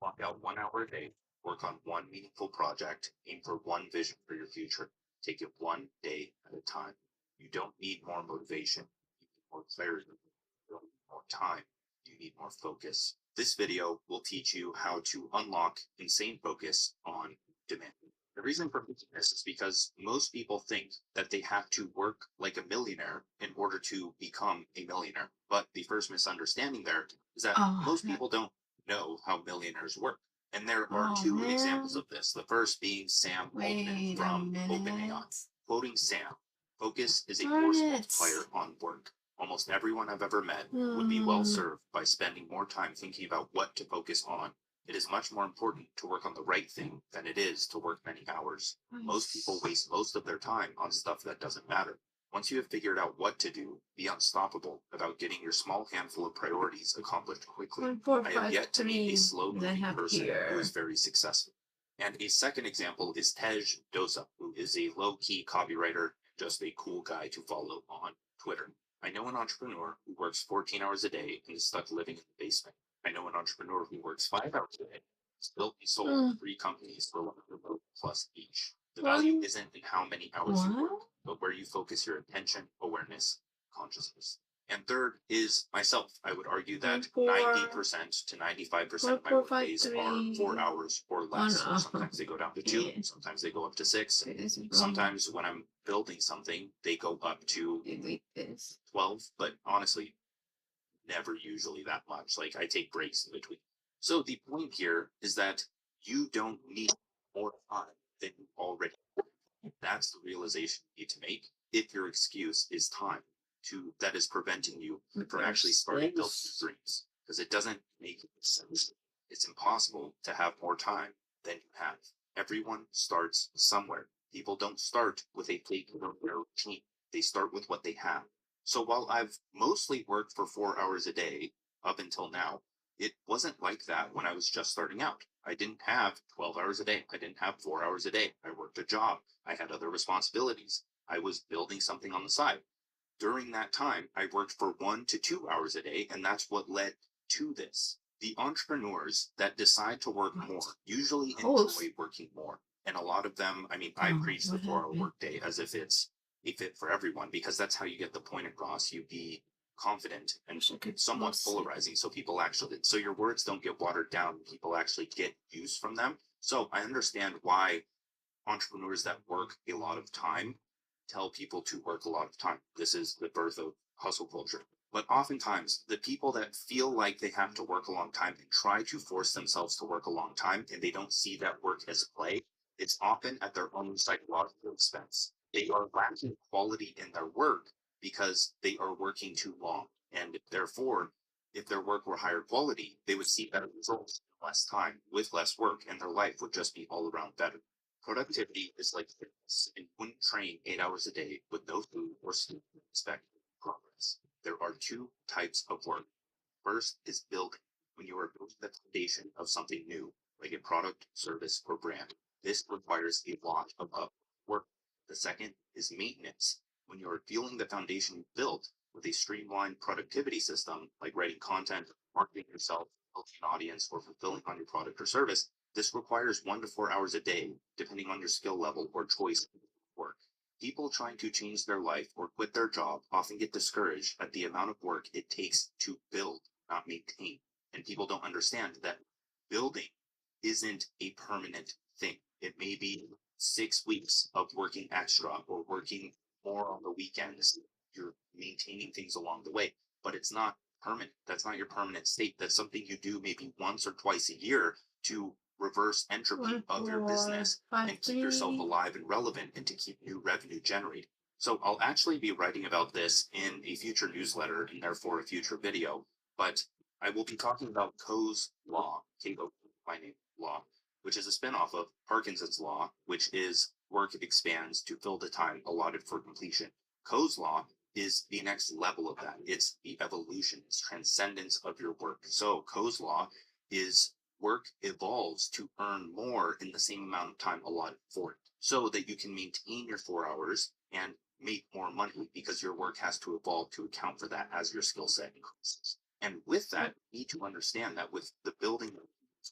Block out 1 hour a day, work on one meaningful project, aim for one vision for your future. Take it one day at a time. You don't need more motivation. You need more clarity. You don't need more time. You need more focus. This video will teach you how to unlock insane focus on demand. The reason for this is because most people think that they have to work like a millionaire in order to become a millionaire. But the first misunderstanding there is that
Oh,
most people don't know how millionaires work. And there are
oh
two examples
man.
of this. The first being Sam Altman
Wait a
from OpenAI.
minute.
Quoting Sam, focus is a
Darn
force
it.
multiplier on work. Almost everyone I've ever met would be well served by spending more time thinking about what to focus on. It is much more important to work on the right thing than it is to work many hours. Most people waste most of their time on stuff that doesn't matter. Once you have figured out what to do, be unstoppable about getting your small handful of priorities accomplished quickly.
1, 4,
I have
5,
yet to meet a
3
slow-moving
have
person who
here.
is very successful. And a second example is Tej Dosa, who is a low-key copywriter, just a cool guy to follow on Twitter. I know an entrepreneur who works 14 hours a day and is stuck living in the basement. I know an entrepreneur who works 5 hours a day, has built and sold 3 companies for $100 plus each. The value isn't in how many hours you work, but where you focus your attention, awareness, consciousness. And third is myself. I would argue that 90% to 95% of my work days are 4 hours or less. Sometimes they go down to 2, sometimes they go up to 6. Sometimes when I'm building something, they go up to 12, but honestly, never usually that much. Like I take breaks in between. So the point here is that you don't need more time than you already have. That's the realization you need to make if your excuse is time that is preventing you from actually starting building your dreams. Because it doesn't make sense. It's impossible to have more time than you have. Everyone starts somewhere. People don't start with a fake routine. They start with what they have. So while I've mostly worked for 4 hours a day up until now, it wasn't like that when I was just starting out. I didn't have 12 hours a day. I didn't have 4 hours a day. I worked a job. I had other responsibilities. I was building something on the side. During that time, I worked for 1 to 2 hours a day, and that's what led to this. The entrepreneurs that decide to work more usually enjoy working more. And a lot of them, I mean, I preach the 4 hour workday as if it's a fit for everyone, because that's how you get the point across. You be confident and somewhat polarizing, so people actually, so your words don't get watered down. People actually get use from them. So I understand why entrepreneurs that work a lot of time tell people to work a lot of time. This is the birth of hustle culture. But oftentimes, the people that feel like they have to work a long time and try to force themselves to work a long time, and they don't see that work as play, it's often at their own psychological expense. They are lacking quality in their work because they are working too long. And therefore, if their work were higher quality, they would see better results in less time with less work, and their life would just be all around better. Productivity is like fitness, and you wouldn't train 8 hours a day with no food or sleep and expect progress. There are 2 types of work. First is building. When you are building the foundation of something new, like a product, service, or brand, this requires a lot of work. The second is maintenance. When you are fueling the foundation you built with a streamlined productivity system, like writing content, marketing yourself, building an audience, or fulfilling on your product or service, this requires 1 to 4 hours a day, depending on your skill level or choice of work. People trying to change their life or quit their job often get discouraged at the amount of work it takes to build, not maintain. And people don't understand that building isn't a permanent thing. It may be 6 weeks of working extra or working more on the weekends. You're maintaining things along the way, but it's not permanent. That's not your permanent state. That's something you do maybe once or twice a year to reverse entropy of your
4,
business
5,
and keep yourself
3.
alive and relevant and to keep new revenue generating. So I'll actually be writing about this in a future newsletter and therefore a future video, but I will be talking about Koe's law, K-O, my name, law, which is a spinoff of Parkinson's law, which is work expands to fill the time allotted for completion. Koe's law is the next level of that. It's the evolution, it's transcendence of your work. So Koe's law is work evolves to earn more in the same amount of time allotted for it, so that you can maintain your 4 hours and make more money because your work has to evolve to account for that as your skill set increases. And with that, you need to understand that with the building of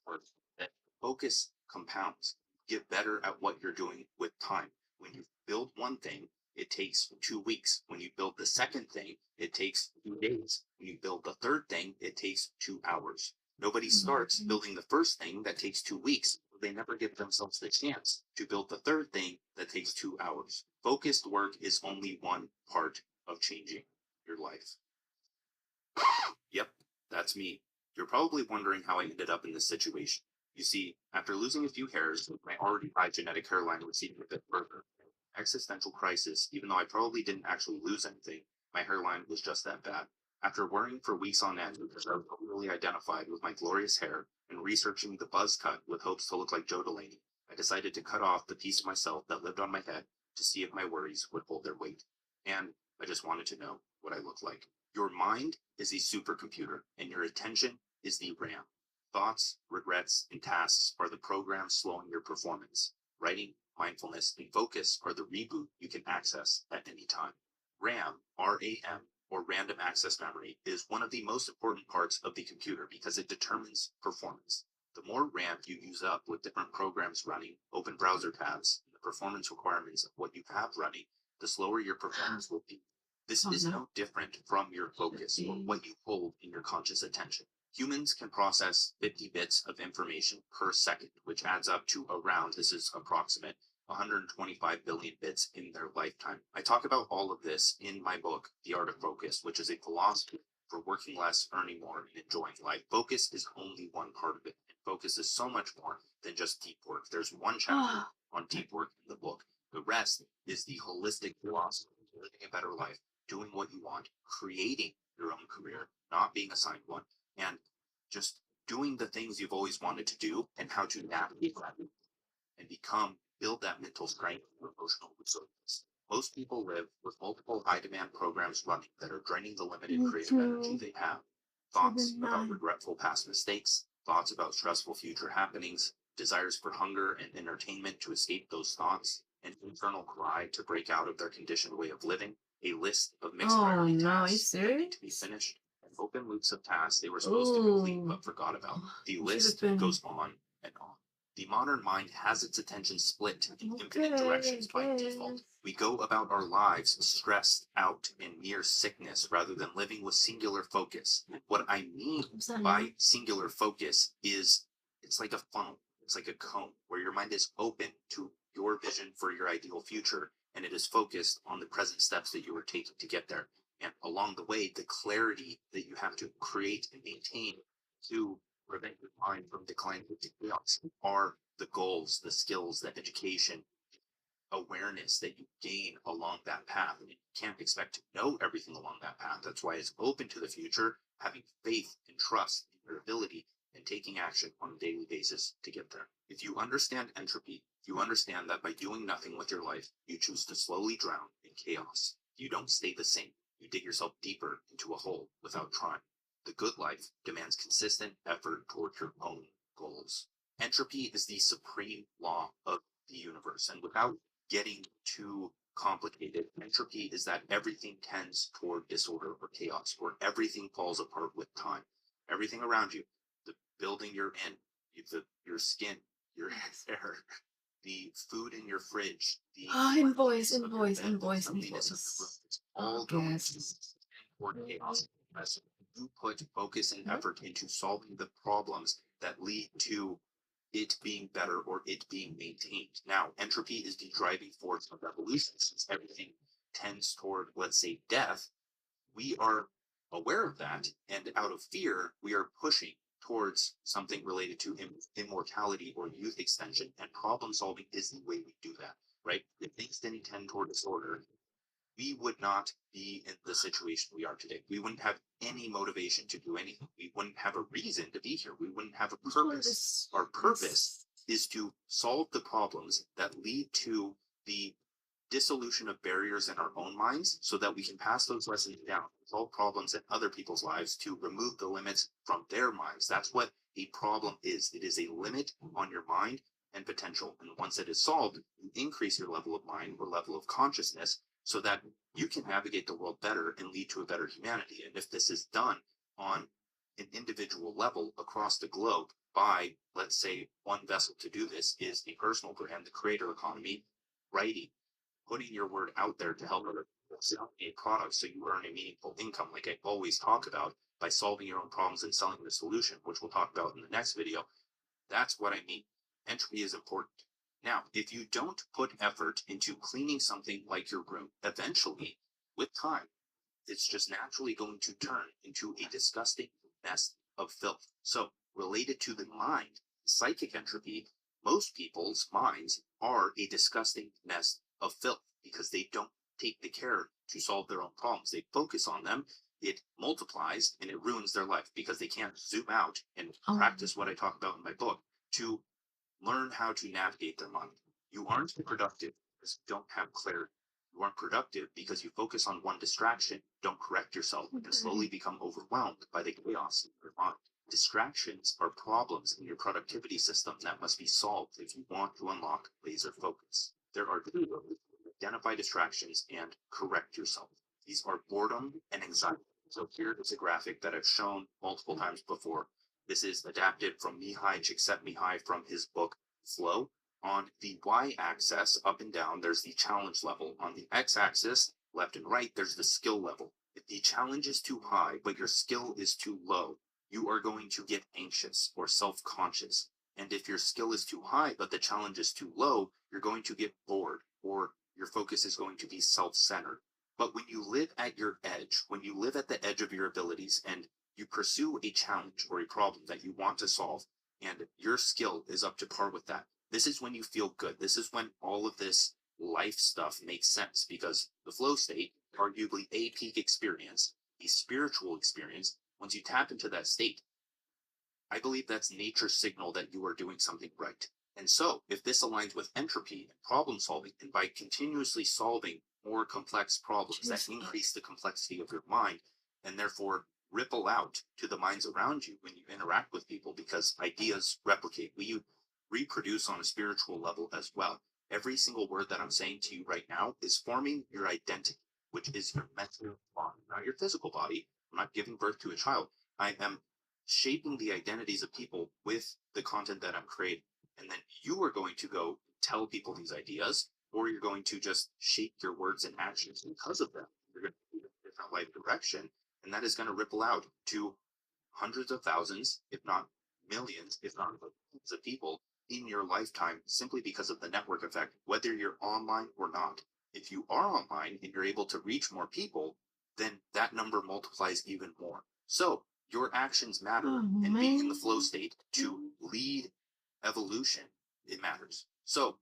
work, that focus compounds. Get better at what you're doing with time. When you build one thing, it takes 2 weeks. When you build the second thing, it takes 2 days. When you build the third thing, it takes 2 hours. Nobody starts building the first thing that takes 2 weeks. They never give themselves the chance to build the third thing that takes 2 hours. Focused work is only one part of changing your life. Yep, that's me. You're probably wondering how I ended up in this situation. You see, after losing a few hairs, my already high genetic hairline receded a bit further. Existential crisis, even though I probably didn't actually lose anything, my hairline was just that bad. After worrying for weeks on end because I was really identified with my glorious hair and researching the buzz cut with hopes to look like Joe Delaney, I decided to cut off the piece of myself that lived on my head to see if my worries would hold their weight. And I just wanted to know what I looked like. Your mind is a supercomputer, and your attention is the RAM. Thoughts, regrets, and tasks are the programs slowing your performance. Writing, mindfulness, and focus are the reboot you can access at any time. RAM, RAM, or random access memory, is one of the most important parts of the computer because it determines performance. The more RAM you use up with different programs running, open browser tabs, and the performance requirements of what you have running, the slower your performance will be. This is no different from your focus or what you hold in your conscious attention. Humans can process 50 bits of information per second, which adds up to around, this is approximate, 125 billion bits in their lifetime. I talk about all of this in my book, The Art of Focus, which is a philosophy for working less, earning more, and enjoying life. Focus is only one part of it, and focus is so much more than just deep work. There's one chapter on deep work in the book. The rest is the holistic philosophy of living a better life, doing what you want, creating your own career, not being assigned one, and just doing the things you've always wanted to do and how to navigate that and build that mental strength and emotional resilience. Most people live with multiple high demand programs running that are draining the limited creative energy they have. Thoughts about regretful past mistakes, thoughts about stressful future happenings, desires for hunger and entertainment to escape those thoughts, an internal cry to break out of their conditioned way of living, a list of mixed priority tasks that need to be finished, and open loops of tasks they were supposed to complete but forgot about. The list goes on and on. The modern mind has its attention split in infinite directions by default. We go about our lives stressed out in near sickness rather than living with singular focus. What I mean by singular focus is it's like a funnel, it's like a cone where your mind is open to your vision for your ideal future and it is focused on the present steps that you are taking to get there. And along the way, the clarity that you have to create and maintain to prevent your mind from declining into chaos are the goals, the skills, the education, awareness that you gain along that path. And you can't expect to know everything along that path. That's why it's open to the future, having faith and trust in your ability and taking action on a daily basis to get there. If you understand entropy, you understand that by doing nothing with your life, you choose to slowly drown in chaos. You don't stay the same. You dig yourself deeper into a hole without trying. The good life demands consistent effort toward your own goals. Entropy is the supreme law of the universe, and without getting too complicated, entropy is that everything tends toward disorder or chaos, or everything falls apart with time. Everything around you, the building you're in, your skin, your hair, the food in your fridge, the
invoice,
cleanliness of your bed, the
invoice.
cleanliness of your room, it's all going toward chaos. As you put focus and effort into solving the problems that lead to it being better or it being maintained. Now, entropy is the driving force of evolution since everything tends toward, let's say, death, we are aware of that, and out of fear, we are pushing towards something related to immortality or youth extension, and problem solving is the way we do that, right? If things didn't tend toward disorder, we would not be in the situation we are today. We wouldn't have any motivation to do anything. We wouldn't have a reason to be here. We wouldn't have a purpose. Our purpose is to solve the problems that lead to the dissolution of barriers in our own minds so that we can pass those lessons down, solve problems in other people's lives to remove the limits from their minds. That's what a problem is. It is a limit on your mind and potential. And once it is solved, you increase your level of mind or level of consciousness so that you can navigate the world better and lead to a better humanity. And if this is done on an individual level across the globe by, let's say, one vessel to do this is the personal brand, the creator economy, writing, putting your word out there to help other people sell a product so you earn a meaningful income, like I always talk about, by solving your own problems and selling the solution, which we'll talk about in the next video. That's what I mean. Entropy is important. Now, if you don't put effort into cleaning something like your room, eventually, with time, it's just naturally going to turn into a disgusting mess of filth. So, related to the mind, psychic entropy, most people's minds are a disgusting mess of filth because they don't take the care to solve their own problems. They focus on them, it multiplies, and it ruins their life because they can't zoom out and practice what I talk about in my book to learn how to navigate their mind. You aren't productive because you don't have clarity. You aren't productive because you focus on one distraction, don't correct yourself, and slowly become overwhelmed by the chaos in your mind. Distractions are problems in your productivity system that must be solved if you want to unlock laser focus. There are two ways: identify distractions and correct yourself. These are boredom and anxiety. So here is a graphic that I've shown multiple times before. This is adapted from Mihai Csikszentmihalyi from his book Flow. On the y-axis, up and down, there's the challenge level. On the x-axis, left and right, there's the skill level. If the challenge is too high, but your skill is too low, you are going to get anxious or self-conscious. And if your skill is too high, but the challenge is too low, you're going to get bored, or your focus is going to be self-centered. But when you live at your edge, when you live at the edge of your abilities, and you pursue a challenge or a problem that you want to solve, and your skill is up to par with that, this is when you feel good. This is when all of this life stuff makes sense, because the flow state, arguably a peak experience, a spiritual experience, once you tap into that state, I believe that's nature's signal that you are doing something right. And so, if this aligns with entropy and problem solving, and by continuously solving more complex problems that increase the complexity of your mind, and therefore ripple out to the minds around you when you interact with people, because ideas replicate. We reproduce on a spiritual level as well. Every single word that I'm saying to you right now is forming your identity, which is your mental body, not your physical body. I'm not giving birth to a child. I am shaping the identities of people with the content that I'm creating. And then you are going to go tell people these ideas, or you're going to just shape your words and actions because of them. You're going to be a different life direction, and that is going to ripple out to hundreds of thousands, if not millions, if not millions of people in your lifetime, simply because of the network effect, whether you're online or not. If you are online and you're able to reach more people, then that number multiplies even more. So your actions matter, and being in the flow state to lead evolution, it matters. So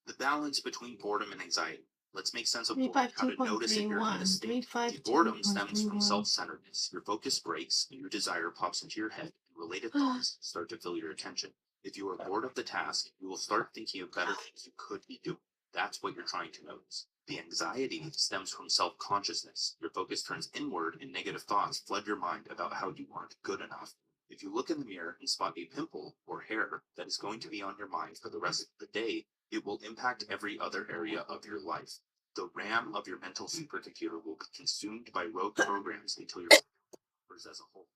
the balance between boredom and anxiety. Let's make sense of boredom, how to notice if you're in this state. The boredom stems from self-centeredness. Your focus breaks, and your desire pops into your head, and related thoughts start to fill your attention. If you are bored of the task, you will start thinking of better things you could be doing. That's what you're trying to notice. The anxiety stems from self-consciousness. Your focus turns inward, and negative thoughts flood your mind about how you aren't good enough. If you look in the mirror and spot a pimple or hair that is going to be on your mind for the rest of the day, it will impact every other area of your life. The RAM of your mental supercomputer will be consumed by rogue programs until your members as a whole.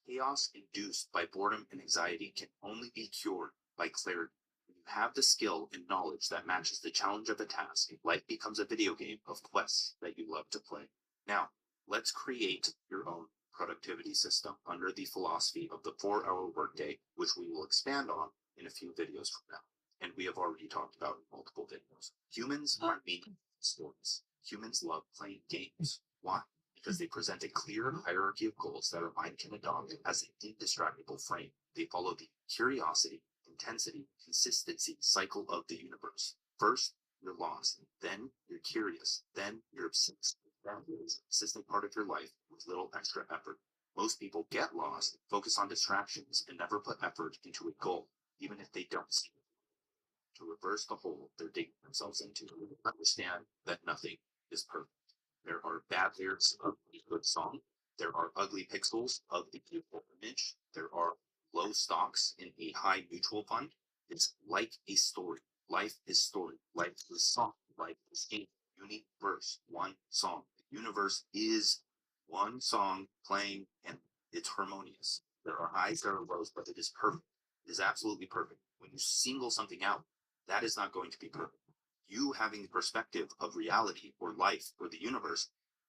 Chaos induced by boredom and anxiety can only be cured by clarity. When you have the skill and knowledge that matches the challenge of a task, life becomes a video game of quests that you love to play. Now, let's create your own productivity system under the philosophy of the 4-hour workday, which we will expand on in a few videos from now. And we have already talked about in multiple videos. Humans are meaning stories. Humans love playing games. Why? Because they present a clear hierarchy of goals that our mind can adopt as an indistractable frame. They follow the curiosity, intensity, consistency cycle of the universe. First, you're lost. Then you're curious. Then you're obsessed. That is a consistent part of your life with little extra effort. Most people get lost, focus on distractions, and never put effort into a goal, even if they don't see it. To reverse the hole they're digging themselves into, understand that nothing is perfect. There are bad lyrics of a good song. There are ugly pixels of a beautiful image. There are low stocks in a high mutual fund. It's like a story. Life is story. Life is song. Life is a unique verse. One song. The universe is one song playing, and it's harmonious. There are highs, there are lows, but it is perfect. It is absolutely perfect. When you single something out, that is not going to be perfect. You having the perspective of reality or life or the universe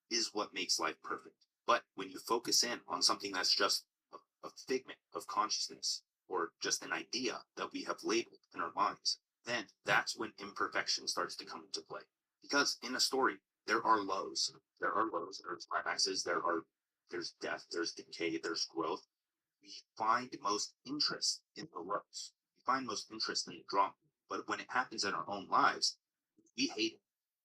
is what makes life perfect. But when you focus in on something that's just a figment of consciousness or just an idea that we have labeled in our minds, then that's when imperfection starts to come into play. Because in a story, there are lows, there's climaxes, there's death, there's decay, there's growth. We find most interest in the lows. We find most interest in the drama. But when it happens in our own lives, we hate it.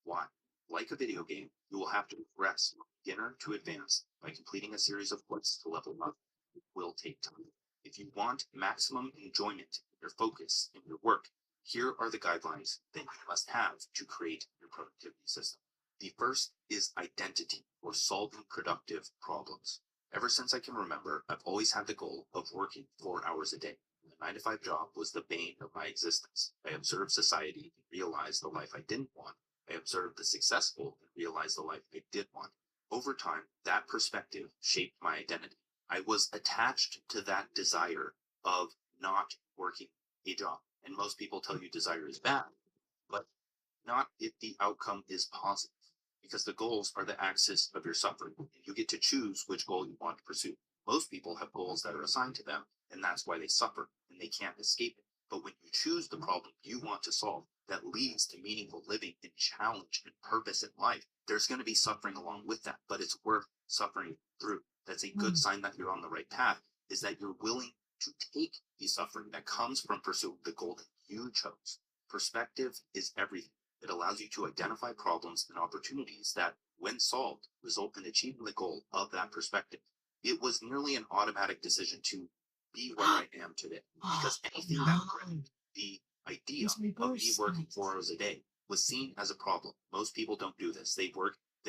Why? Like a video game, you will have to progress from beginner to advanced by completing a series of quests to level up. It will take time. If you want maximum enjoyment in your focus in your work, here are the guidelines that you must have to create your productivity system. The first is identity, or solving productive problems. Ever since I can remember, I've always had the goal of working 4 hours a day. The 9 to 5 job was the bane of my existence. I observed society and realized the life I didn't want. I observed the successful and realized the life I did want. Over time, that perspective shaped my identity. I was attached to that desire of not working a job. And most people tell you desire is bad, but not if the outcome is positive. Because the goals are the axis of your suffering, and you get to choose which goal you want to pursue. Most people have goals that are assigned to them, and that's why they suffer, and they can't escape it. But when you choose the problem you want to solve that leads to meaningful living and challenge and purpose in life, there's going to be suffering along with that, but it's worth suffering through. That's a good sign that you're on the right path, is that you're willing to take the suffering that comes from pursuing the goal that you chose. Perspective is everything. It allows you to identify problems and opportunities that, when solved, result in achieving the goal of that perspective. It was nearly an automatic decision to be where I am today, because anything that threatened the idea of me working 4 hours a day was seen as a problem. Most people don't do this. They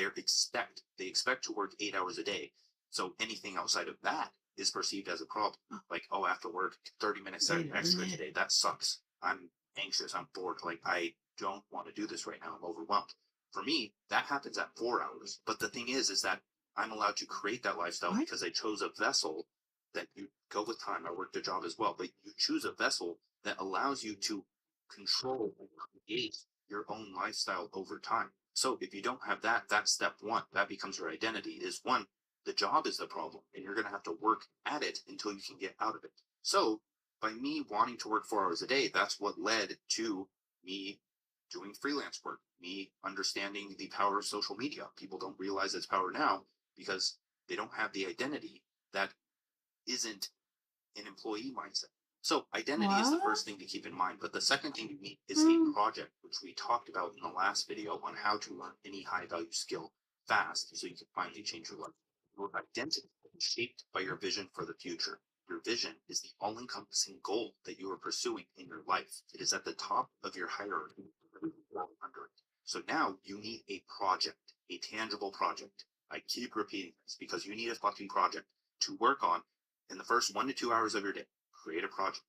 expect to work 8 hours a day. So anything outside of that is perceived as a problem. Like, oh, after work, 30 minutes extra today, that sucks. I'm anxious. I'm bored. Like, I don't want to do this right now. I'm overwhelmed. For me, that happens at 4 hours. But the thing is that I'm allowed to create that lifestyle because I chose a vessel that you go with time. I worked a job as well, but you choose a vessel that allows you to control and create your own lifestyle over time. So if you don't have that, that's step one. That becomes your identity. Is one, the job is the problem, and you're going to have to work at it until you can get out of it. So by me wanting to work 4 hours a day, that's what led to me doing freelance work, me understanding the power of social media. People don't realize its power now because they don't have the identity that isn't an employee mindset. So identity is the first thing to keep in mind, but the second thing you need is a project, which we talked about in the last video on how to learn any high value skill fast so you can finally change your life. Your identity is shaped by your vision for the future. Your vision is the all-encompassing goal that you are pursuing in your life. It is at the top of your hierarchy, under it. So now you need a project, a tangible project. I keep repeating this because you need a fucking project to work on in the first 1 to 2 hours of your day. Create a project,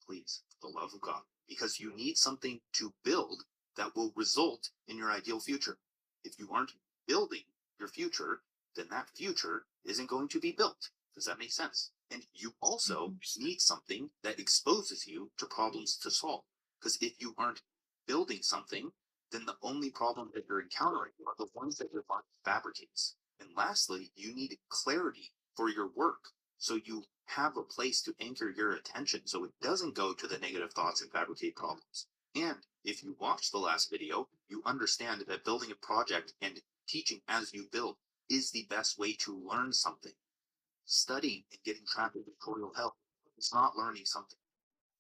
please, for the love of God, because you need something to build that will result in your ideal future. If you aren't building your future, then that future isn't going to be built. Does that make sense? And you also need something that exposes you to problems to solve. Because if you aren't building something, then the only problem that you're encountering are the ones that your mind fabricates. And lastly, you need clarity for your work. So you have a place to anchor your attention so it doesn't go to the negative thoughts and fabricate problems. And If you watch the last video, you understand that building a project and teaching as you build is the best way to learn something. Studying and getting track of tutorial help is not learning something.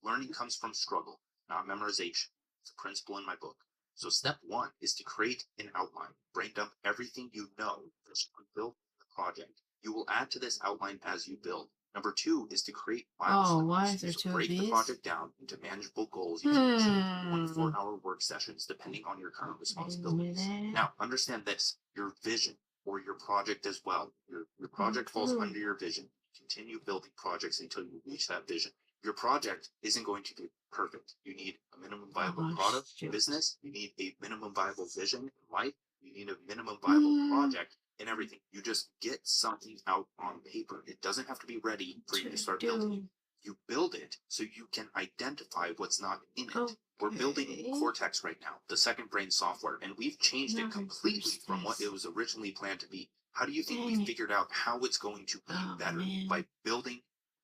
Learning comes from struggle, not memorization. It's a principle in my book. So step one is to create an outline. Brain dump everything you know that you can build the project. You will add to this outline as you build. Number two is to create milestones.
Oh, why is there
So
two of
break the
these?
project down into manageable goals. You can achieve 1 4-hour work sessions depending on your current responsibilities. Now, understand this, your vision or your project as well. Your project falls under your vision. Continue building projects until you reach that vision. Your project isn't going to be perfect. You need a minimum viable product, business. You need a minimum viable vision in life. You need a minimum viable project in everything. You just get something out on paper. It doesn't have to be ready for you to start building. You build it so you can identify what's not in it. We're building Cortex right now, the second brain software, and we've changed it completely from what it was originally planned to be. How do you think we figured out how it's going to be better? By building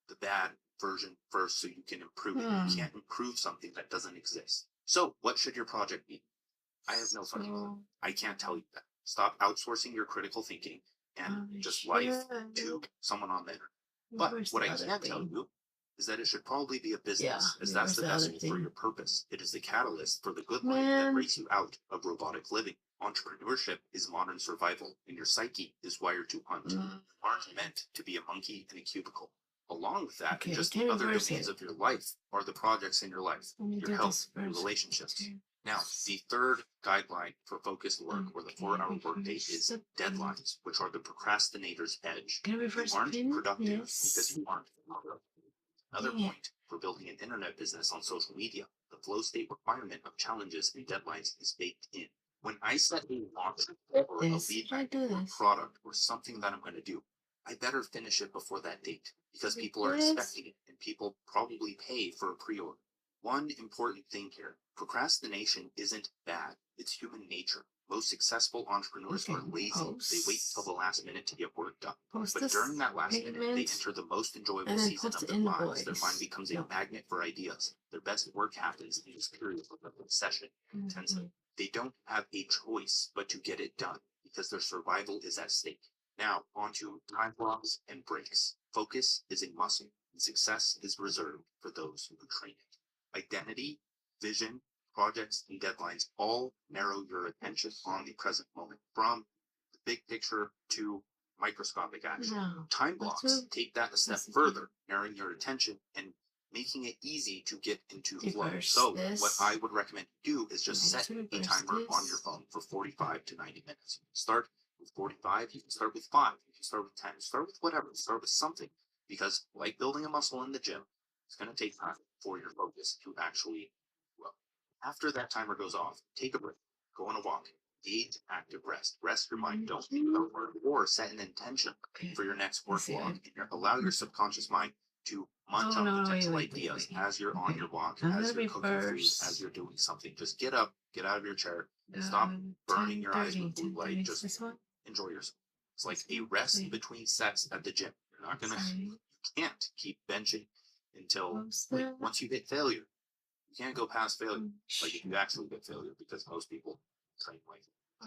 the bad version first so you can improve it. You can't improve something that doesn't exist. So what should your project be? I have no fucking clue. I can't tell you that. Stop outsourcing your critical thinking and just life to someone on there. But what I can tell you is that it should probably be a business, as that's the vessel for your purpose. It is the catalyst for the good life that breaks you out of robotic living. Entrepreneurship is modern survival, and your psyche is wired to hunt. You aren't meant to be a monkey in a cubicle. Along with that, and just the other domains of your life are the projects in your life, your health, your relationships. Now, the third guideline for focused work or the 4-hour workday is deadlines, which are the procrastinator's edge. You aren't productive because you aren't productive. Another point for building an internet business on social media, the flow state requirement of challenges and deadlines is baked in. When I set a launch or a lead magnet or a product or something that I'm going to do, I better finish it before that date because people are expecting it and people probably pay for a pre-order. One important thing here, procrastination isn't bad. It's human nature. Most successful entrepreneurs are lazy. They wait till the last minute to get work done. But during that last minute, they enter the most enjoyable season of their lives. Their mind becomes a magnet for ideas. Their best work happens in this period of obsession intensity. They don't have a choice but to get it done because their survival is at stake. Now, on to time blocks and breaks. Focus is a muscle, and success is reserved for those who train it. Identity, vision, projects, and deadlines all narrow your attention on the present moment, from the big picture to microscopic action. Time blocks take that a step further, narrowing your attention and making it easy to get into flow. So what I would recommend you do is just set a timer on your phone for 45 to 90 minutes. Start with 45, you can start with 5, you can start with 10, start with whatever, start with something. Because like building a muscle in the gym, it's going to take time for your focus to actually grow. After that timer goes off, take a break, go on a walk, engage active rest. Rest your mind, don't think about work, or set an intention for your next work log. And allow your subconscious mind to munch on potential ideas as you're on your walk, as you're cooking food, as you're doing something. Just get up, get out of your chair, stop burning your eyes with blue light, just enjoy yourself. It's like a rest between sets at the gym. You're not gonna, you can't keep benching until once you hit failure. You can't go past failure. Like if you actually get failure, because most people train like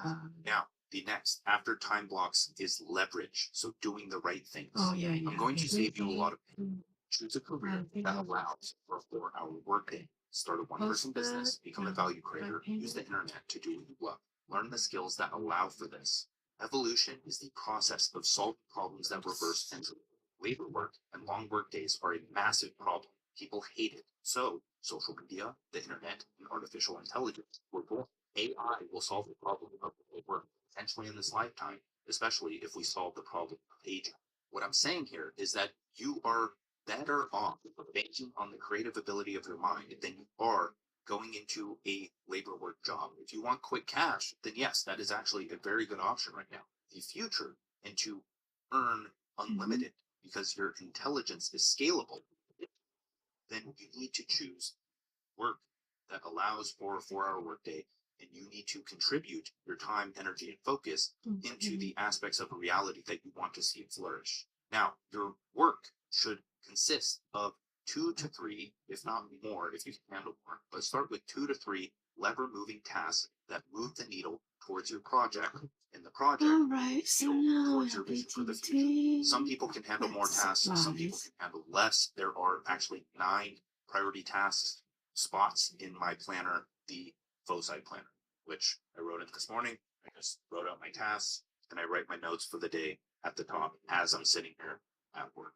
that. Now, the next after time blocks is leverage. So doing the right things. I'm going to save you a lot of pain. Choose a career that allows for a 4-hour workday. Start a one-person business, become a value creator, use the internet to do what you love. Learn the skills that allow for this. Evolution is the process of solving problems that reverse entropy. Labor work and long work days are a massive problem. People hate it. So, social media, the internet, and artificial intelligence were born. AI will solve the problem of work potentially in this lifetime, especially if we solve the problem of aging. What I'm saying here is that you are better off banking on the creative ability of your mind than you are going into a labor work job. If you want quick cash, then yes, that is actually a very good option right now. The future, and to earn unlimited because your intelligence is scalable, then you need to choose work that allows for a 4-hour workday, and you need to contribute your time, energy, and focus into the aspects of reality that you want to see flourish. Now, your work should consist of 2 to 3, if not more, if you can handle more, but start with 2 to 3 lever moving tasks that move the needle towards your project. In the project,
All right, so now I
towards your
have
vision for the future.
AT&T.
Some people can handle more tasks, some people can handle less. There are actually 9 priority tasks spots in my planner, the foci planner, which I wrote it this morning. I just wrote out my tasks and I write my notes for the day at the top as I'm sitting here at work.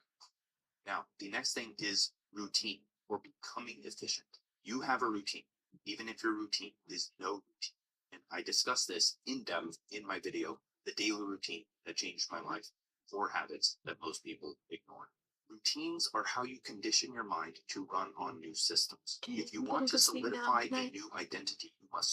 Now, the next thing is routine or becoming efficient. You have a routine, even if your routine is no routine. And I discuss this in depth in my video, The Daily Routine That Changed My Life, 4 Habits That Most People Ignore. Routines are how you condition your mind to run on new systems.
Okay,
If you
I'm
want
gonna
to
go sleep now.
solidify a
Night.
new identity, you must